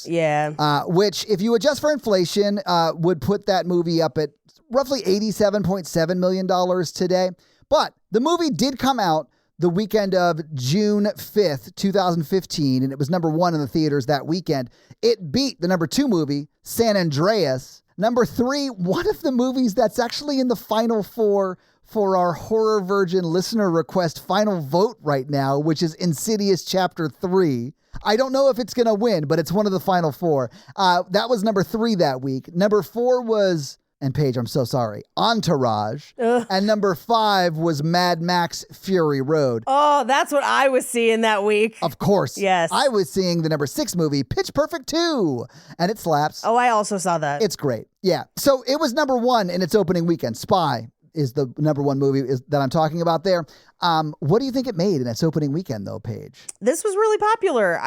Speaker 1: Yeah.
Speaker 6: Which, if you adjust for inflation, would put that movie up at roughly $87.7 million today. But the movie did come out the weekend of June 5th, 2015, and it was number 1 in the theaters that weekend. It beat the number 2 movie, San Andreas. Number 3, one of the movies that's actually in the final 4 for our Horror Virgin listener request final vote right now, which is Insidious Chapter 3. I don't know if it's going to win, but it's one of the final 4. That was number 3 that week. Number 4 was, and Paige, I'm so sorry, Entourage. And number 5 was Mad Max Fury Road.
Speaker 1: Oh, that's what I was seeing that week.
Speaker 6: Of course.
Speaker 1: Yes.
Speaker 6: I was seeing the number 6 movie, Pitch Perfect 2, and it slaps.
Speaker 1: Oh, I also saw that.
Speaker 6: It's great. Yeah. So it was number 1 in its opening weekend. Spy is the number 1 movie that I'm talking about there. What do you think it made in its opening weekend, though, Paige?
Speaker 1: This was really popular,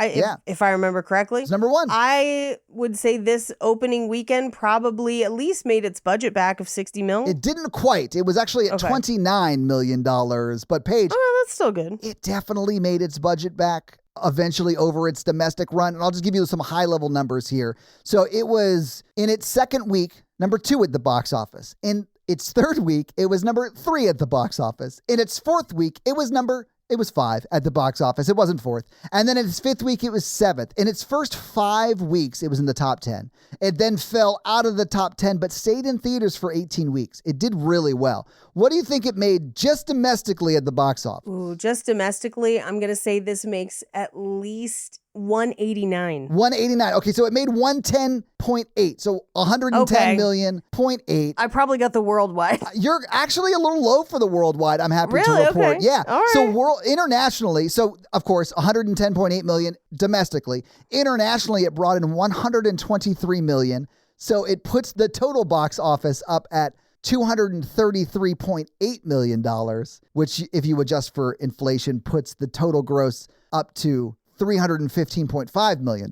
Speaker 1: if I remember correctly.
Speaker 6: It's number 1.
Speaker 1: I would say this opening weekend probably at least made its budget back of 60 mil.
Speaker 6: It didn't quite. It was actually at $29 million. But Paige,
Speaker 1: Oh, that's still good.
Speaker 6: it definitely made its budget back eventually over its domestic run. And I'll just give you some high-level numbers here. So it was, in its second week, number 2 at the box office. In its third week, it was number 3 at the box office. In its fourth week, it was 5 at the box office. It wasn't 4th. And then in its 5th week, it was 7th. In its first 5 weeks, it was in the top 10. It then fell out of the top 10, but stayed in theaters for 18 weeks. It did really well. What do you think it made just domestically at the box office?
Speaker 1: Ooh, just domestically, I'm going to say this makes at least 189.
Speaker 6: 189. Okay, so it made 110.8. So 110
Speaker 1: Okay.
Speaker 6: million, 0.8.
Speaker 1: I probably got the worldwide.
Speaker 6: You're actually a little low for the worldwide, I'm happy to
Speaker 1: Really?
Speaker 6: report.
Speaker 1: Okay.
Speaker 6: Yeah.
Speaker 1: All
Speaker 6: So
Speaker 1: right.
Speaker 6: internationally, so of course, 110.8 million domestically. Internationally, it brought in 123 million. So it puts the total box office up at $233.8 million, which, if you adjust for inflation, puts the total gross up to $315.5 million.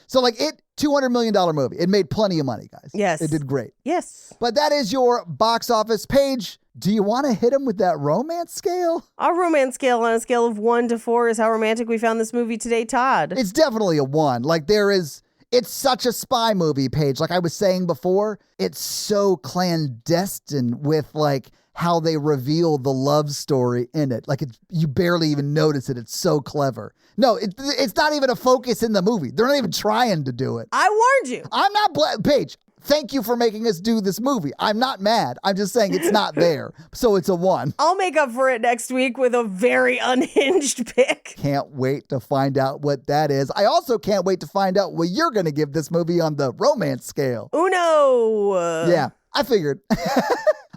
Speaker 6: So like $200 million movie. It made plenty of money, guys.
Speaker 1: Yes.
Speaker 6: It did great.
Speaker 1: Yes.
Speaker 6: But that is your box office page. Do you want to hit him with that romance scale?
Speaker 1: Our romance scale on a scale of 1 to 4 is how romantic we found this movie today, Todd.
Speaker 6: It's definitely a 1. Like it's such a spy movie, Paige. Like I was saying before, it's so clandestine with like how they reveal the love story in it. Like you barely even notice it. It's so clever. No, it's not even a focus in the movie. They're not even trying to do it.
Speaker 1: I warned you.
Speaker 6: I'm not Paige, thank you for making us do this movie. I'm not mad. I'm just saying it's not there. So it's a 1.
Speaker 1: I'll make up for it next week with a very unhinged pick.
Speaker 6: Can't wait to find out what that is. I also can't wait to find out what you're going to give this movie on the romance scale.
Speaker 1: Uno.
Speaker 6: Yeah, I figured.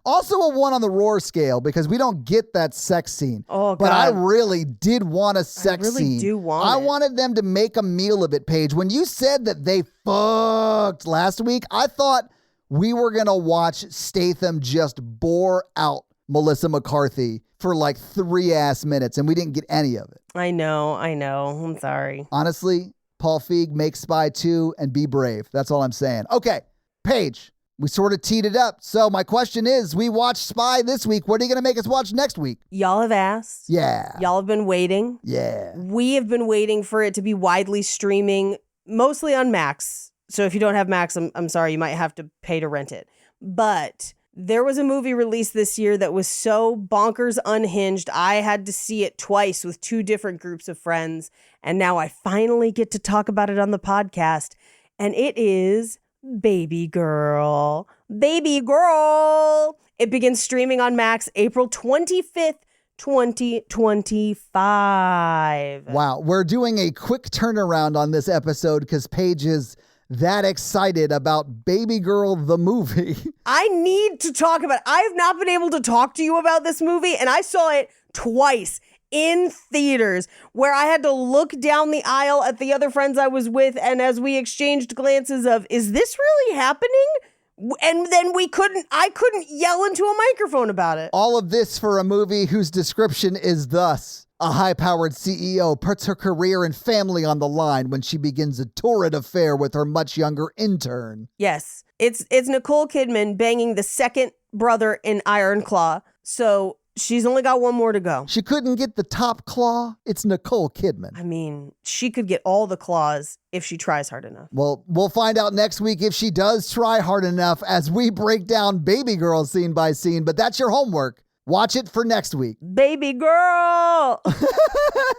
Speaker 6: Also a 1 on the roar scale because we don't get that sex scene.
Speaker 1: Oh, God.
Speaker 6: But I really did want a sex
Speaker 1: really
Speaker 6: scene.
Speaker 1: do want
Speaker 6: I
Speaker 1: it.
Speaker 6: wanted them to make a meal of it, Paige. When you said that they fucked last week, I thought we were going to watch Statham just bore out Melissa McCarthy for like 3 minutes, and we didn't get any of it.
Speaker 1: I know. I'm sorry.
Speaker 6: Honestly, Paul Feig, make Spy 2 and be brave. That's all I'm saying. Okay, Paige, we sort of teed it up. So my question is, we watched Spy this week. What are you going to make us watch next week?
Speaker 1: Y'all have asked.
Speaker 6: Yeah.
Speaker 1: Y'all have been waiting.
Speaker 6: Yeah.
Speaker 1: We have been waiting for it to be widely streaming, mostly on Max. So if you don't have Max, I'm sorry, you might have to pay to rent it. But there was a movie released this year that was so bonkers unhinged, I had to see it twice with 2 different groups of friends. And now I finally get to talk about it on the podcast. And it is Babygirl. Babygirl. It begins streaming on Max April 25th, 2025.
Speaker 6: Wow. We're doing a quick turnaround on this episode because Paige is that excited about Babygirl the movie.
Speaker 1: I need to talk about it. I've not been able to talk to you about this movie, and I saw it twice in theaters where I had to look down the aisle at the other friends I was with, and as we exchanged glances of, is this really happening? And then I couldn't yell into a microphone about it.
Speaker 6: All of this for a movie whose description is thus. A high-powered CEO puts her career and family on the line when she begins a torrid affair with her much younger intern.
Speaker 1: Yes, it's Nicole Kidman banging the second brother in Iron Claw, so she's only got 1 more to go.
Speaker 6: She couldn't get the top claw. It's Nicole Kidman.
Speaker 1: I mean, she could get all the claws if she tries hard enough.
Speaker 6: Well, we'll find out next week if she does try hard enough as we break down Babygirl scene by scene, but that's your homework. Watch it for next week.
Speaker 1: Babygirl!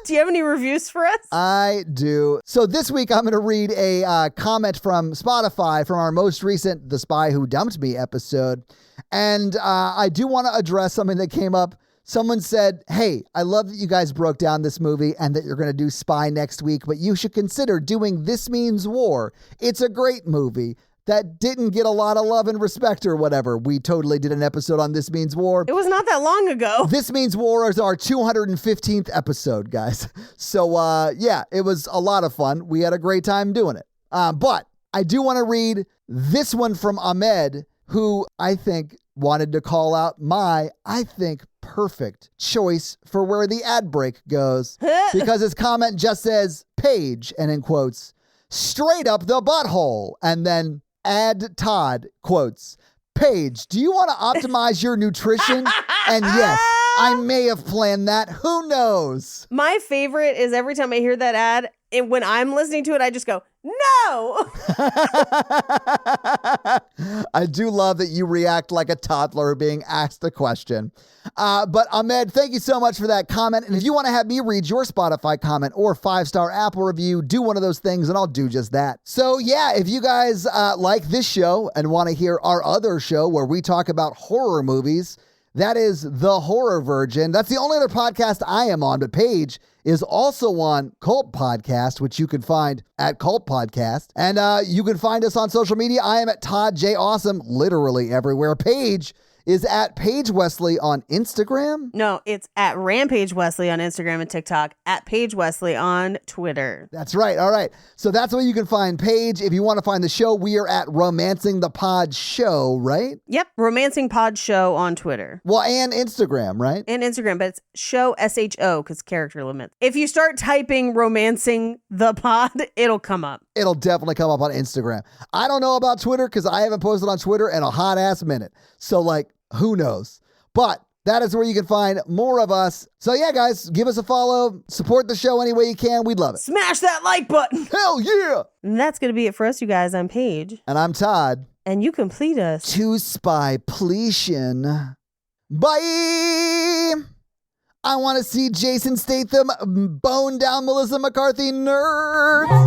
Speaker 1: Do you have any reviews for us?
Speaker 6: I do. So this week I'm going to read a comment from Spotify from our most recent The Spy Who Dumped Me episode. And I do want to address something that came up. Someone said, hey, I love that you guys broke down this movie and that you're going to do Spy next week, but you should consider doing This Means War. It's a great movie that didn't get a lot of love and respect or whatever. We totally did an episode on This Means War.
Speaker 1: It was not that long ago.
Speaker 6: This Means War is our 215th episode, guys. So, yeah, it was a lot of fun. We had a great time doing it. But I do want to read this one from Ahmed, who I think wanted to call out my, I think, perfect choice for where the ad break goes. Because his comment just says, Paige, and in quotes, straight up the butthole, and then add Todd, quotes, Paige, do you want to optimize your nutrition? And yes, I may have planned that. Who knows?
Speaker 1: My favorite is every time I hear that ad, and when I'm listening to it, I just go, no!
Speaker 6: I do love that you react like a toddler being asked a question. But Ahmed, thank you so much for that comment. And if you want to have me read your Spotify comment or 5-star Apple review, do one of those things and I'll do just that. So yeah, if you guys like this show and want to hear our other show where we talk about horror movies, that is The Horror Virgin. That's the only other podcast I am on, but Paige is also on Cult Podcast, which you can find at Cult Podcast. And you can find us on social media. I am at Todd J. Awesome, literally everywhere. Paige is at Paige Wesley on Instagram.
Speaker 1: No, it's at Rampage Wesley on Instagram and TikTok, at Paige Wesley on Twitter.
Speaker 6: That's right. All right. So that's where you can find Paige. If you want to find the show, we are at Romancing the Pod Show, right?
Speaker 1: Yep, Romancing Pod Show on Twitter.
Speaker 6: Well, and Instagram, right?
Speaker 1: And Instagram, but it's show SHO because character limits. If you start typing Romancing the Pod, it'll come up.
Speaker 6: It'll definitely come up on Instagram. I don't know about Twitter because I haven't posted on Twitter in a hot ass minute. So like, who knows? But that is where you can find more of us. So yeah, guys, give us a follow. Support the show any way you can. We'd love it.
Speaker 1: Smash that like button.
Speaker 6: Hell yeah.
Speaker 1: And that's going to be it for us, you guys. I'm Paige.
Speaker 6: And I'm Todd.
Speaker 1: And you complete us.
Speaker 6: To spy pletion. Bye. I want to see Jason Statham bone down Melissa McCarthy, nerd.